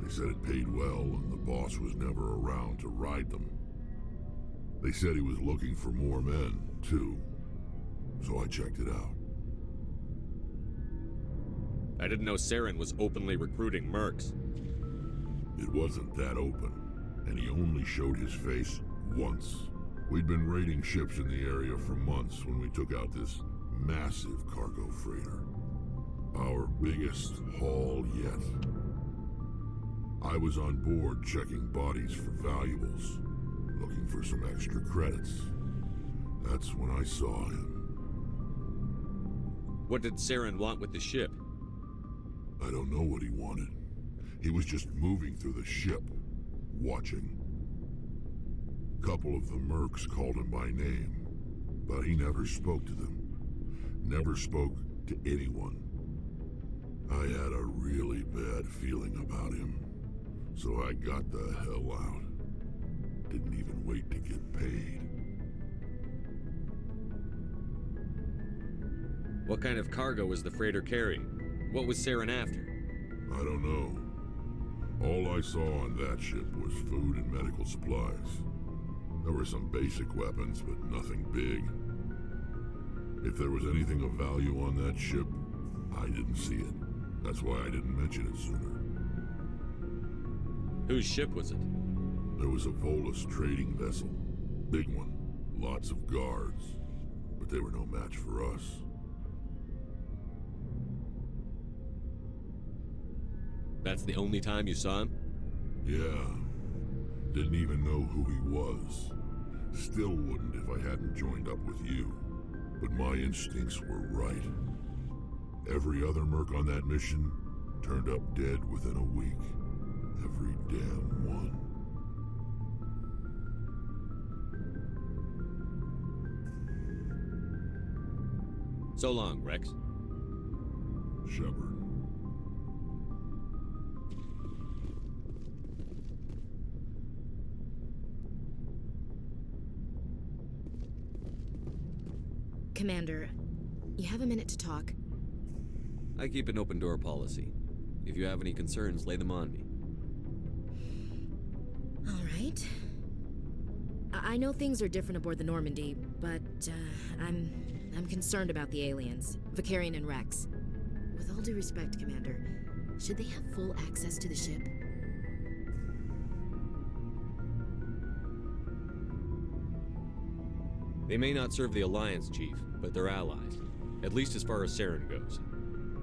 They said it paid well and the boss was never around to ride them. They said he was looking for more men, too. So I checked it out. I didn't know Saren was openly recruiting mercs. It wasn't that open, and he only showed his face once. We'd been raiding ships in the area for months when we took out this massive cargo freighter. Our biggest haul yet. I was on board checking bodies for valuables, looking for some extra credits. That's when I saw him. What did Saren want with the ship? I don't know what he wanted. He was just moving through the ship, watching. Couple of the mercs called him by name, but he never spoke to them. Never spoke to anyone. I had a really bad feeling about him, so I got the hell out. Didn't even wait to get paid. What kind of cargo was the freighter carrying? What was Saren after? I don't know. All I saw on that ship was food and medical supplies. There were some basic weapons, but nothing big. If there was anything of value on that ship, I didn't see it. That's why I didn't mention it sooner. Whose ship was it? There was a Volus trading vessel. Big one. Lots of guards. But they were no match for us. That's the only time you saw him? Yeah. Didn't even know who he was. Still wouldn't if I hadn't joined up with you. But my instincts were right. Every other merc on that mission turned up dead within a week. Every damn one. So long, Rex. Shepard. Commander, you have a minute to talk? I keep an open door policy. If you have any concerns, lay them on me. All right. I know things are different aboard the Normandy, but I'm concerned about the aliens, Vicarian and Rex. With all due respect, Commander, should they have full access to the ship? They may not serve the Alliance, Chief, but they're allies. At least as far as Saren goes.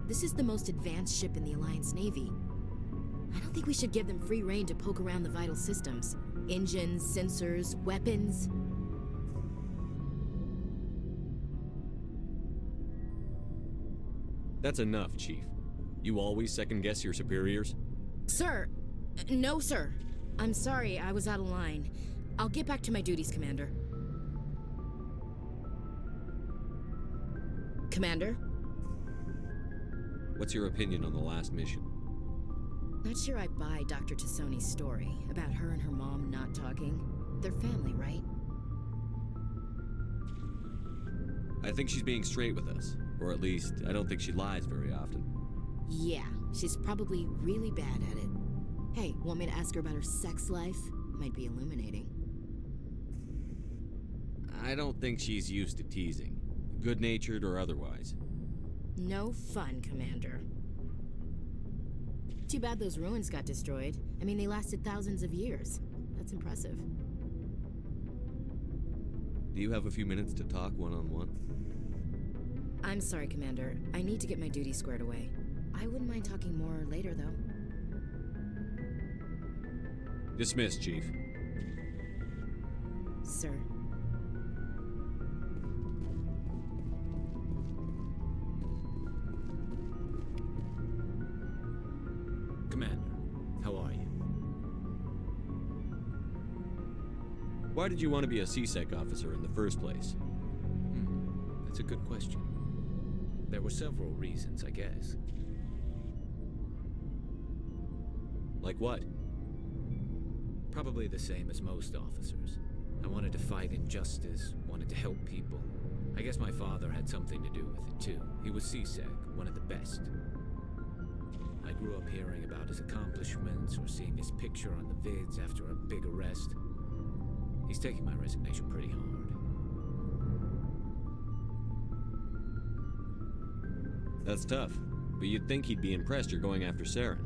This is the most advanced ship in the Alliance Navy. I don't think we should give them free rein to poke around the vital systems. Engines, sensors, weapons. That's enough, Chief. You always second-guess your superiors? Sir! No, sir. I'm sorry, I was out of line. I'll get back to my duties, Commander. Commander? What's your opinion on the last mission? Not sure I buy Dr. Tassoni's story about her and her mom not talking. They're family, right? I think she's being straight with us. Or at least, I don't think she lies very often. Yeah, she's probably really bad at it. Hey, want me to ask her about her sex life? Might be illuminating. I don't think she's used to teasing. Good-natured or otherwise. No fun, Commander. Too bad those ruins got destroyed. I mean, they lasted thousands of years. That's impressive. Do you have a few minutes to talk one-on-one? I'm sorry, Commander. I need to get my duties squared away. I wouldn't mind talking more later, though. Dismissed, Chief. Sir. Commander, how are you? Why did you want to be a CSEC officer in the first place? That's a good question. There were several reasons, I guess. Like what? Probably the same as most officers. I wanted to fight injustice, wanted to help people. I guess my father had something to do with it too. He was CSEC, one of the best. I grew up hearing about his accomplishments or seeing his picture on the vids after a big arrest. He's taking my resignation pretty hard. That's tough, but you'd think he'd be impressed you're going after Saren.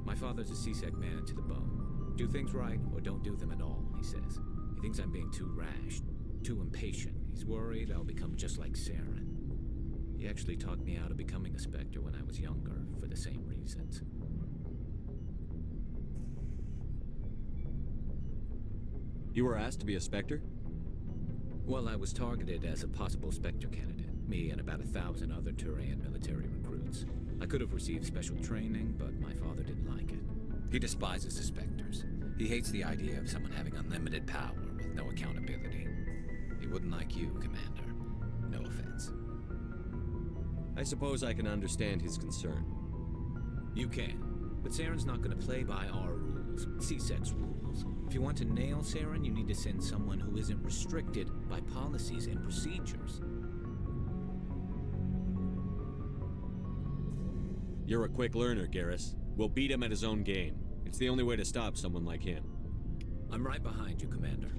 My father's a CSEC man to the bone. Do things right or don't do them at all, he says. He thinks I'm being too rash, too impatient. He's worried I'll become just like Saren. He actually talked me out of becoming a Spectre when I was younger, for the same reasons. You were asked to be a Spectre? Well, I was targeted as a possible Spectre candidate. Me and about 1,000 other Turian military recruits. I could have received special training, but my father didn't like it. He despises the Spectres. He hates the idea of someone having unlimited power with no accountability. He wouldn't like you, Commander. No offense. I suppose I can understand his concern. You can, but Saren's not going to play by our rules, CSEC's rules. If you want to nail Saren, you need to send someone who isn't restricted by policies and procedures. You're a quick learner, Garrus. We'll beat him at his own game. It's the only way to stop someone like him. I'm right behind you, Commander.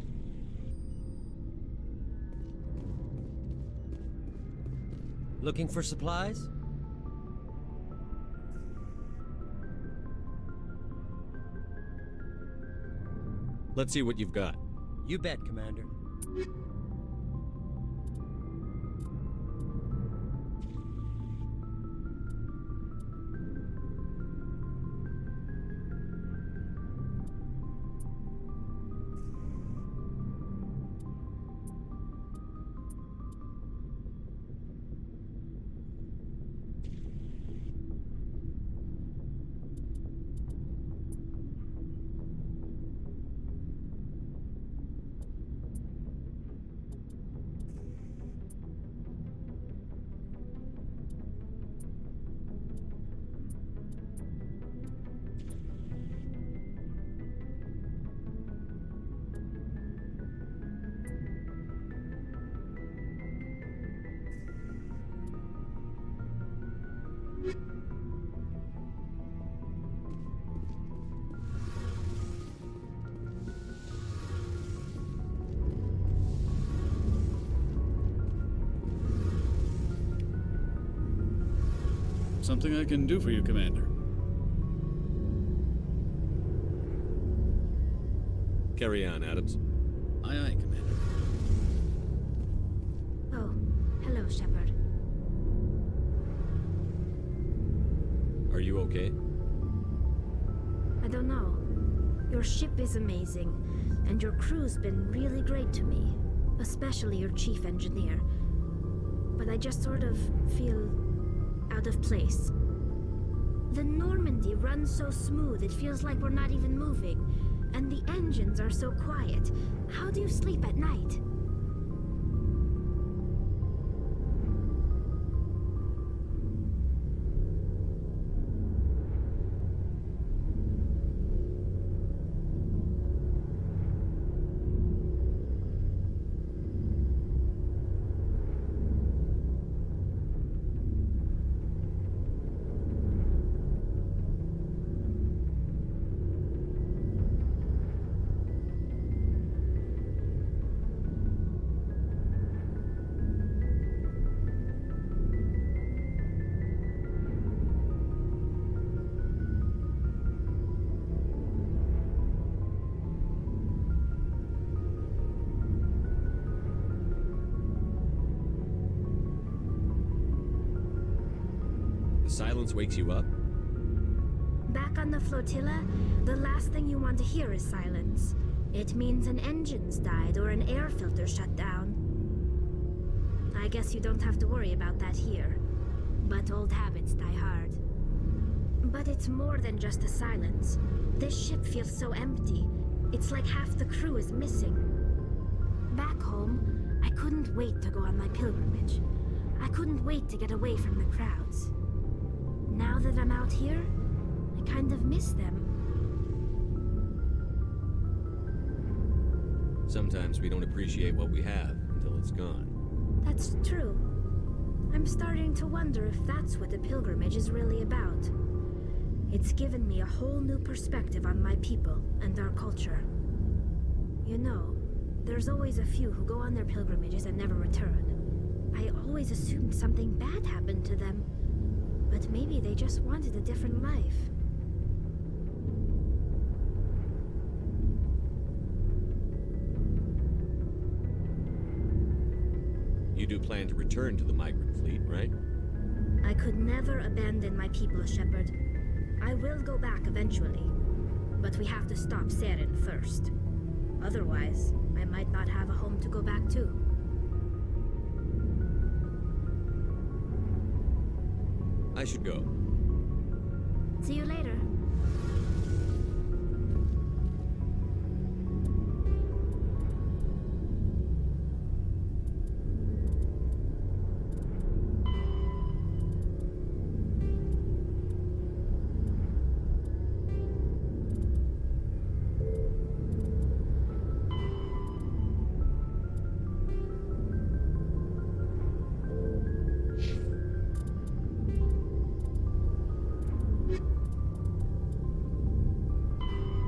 Looking for supplies? Let's see what you've got. You bet, Commander. Something I can do for you, Commander. Carry on, Adams. Aye, aye, Commander. Oh, hello, Shepard. Are you okay? I don't know. Your ship is amazing, and your crew's been really great to me, especially your chief engineer. But I just sort of feel out of place. The Normandy runs so smooth it feels like we're not even moving, and the engines are so quiet. How do you sleep at night? Silence wakes you up? Back on the flotilla, the last thing you want to hear is silence. It means an engine's died or an air filter shut down. I guess you don't have to worry about that here. But old habits die hard. But it's more than just the silence. This ship feels so empty. It's like half the crew is missing. Back home, I couldn't wait to go on my pilgrimage. I couldn't wait to get away from the crowds. Now that I'm out here, I kind of miss them. Sometimes we don't appreciate what we have until it's gone. That's true. I'm starting to wonder if that's what the pilgrimage is really about. It's given me a whole new perspective on my people and our culture. You know, there's always a few who go on their pilgrimages and never return. I always assumed something bad happened to them, but maybe they just wanted a different life. You do plan to return to the migrant fleet, right? I could never abandon my people, Shepard. I will go back eventually, but we have to stop Saren first. Otherwise, I might not have a home to go back to. I should go. See you later.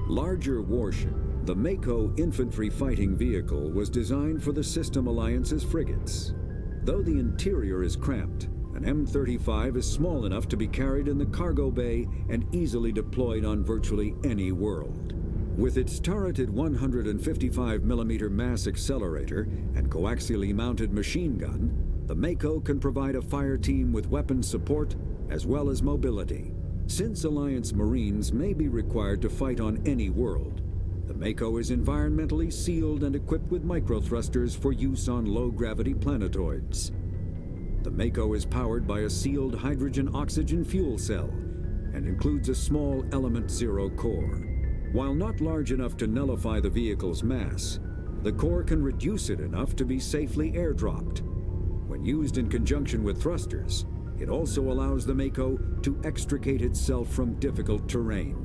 Larger warship, the Mako infantry fighting vehicle was designed for the System Alliance's frigates. Though the interior is cramped, an M35 is small enough to be carried in the cargo bay and easily deployed on virtually any world. With its turreted 155mm mass accelerator and coaxially mounted machine gun, the Mako can provide a fire team with weapon support as well as mobility. Since Alliance Marines may be required to fight on any world, the Mako is environmentally sealed and equipped with microthrusters for use on low-gravity planetoids. The Mako is powered by a sealed hydrogen-oxygen fuel cell and includes a small Element Zero core. While not large enough to nullify the vehicle's mass, the core can reduce it enough to be safely airdropped. When used in conjunction with thrusters, it also allows the Mako to extricate itself from difficult terrain.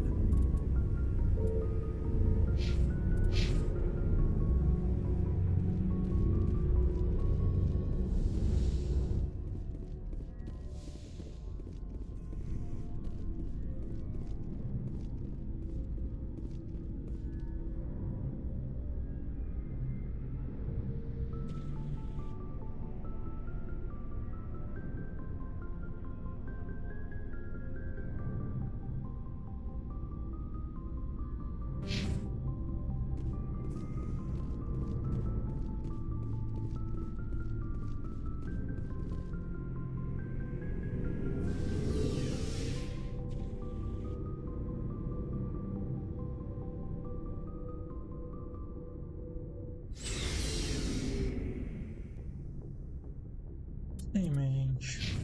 E aí, minha gente?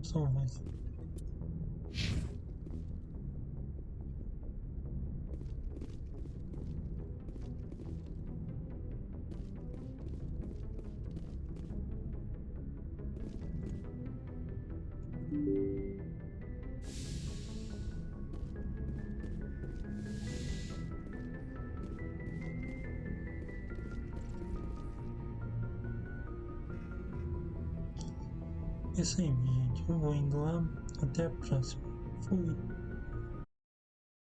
Só vai. É isso aí, minha gente. Eu vou indo lá. Até a próxima. Fui.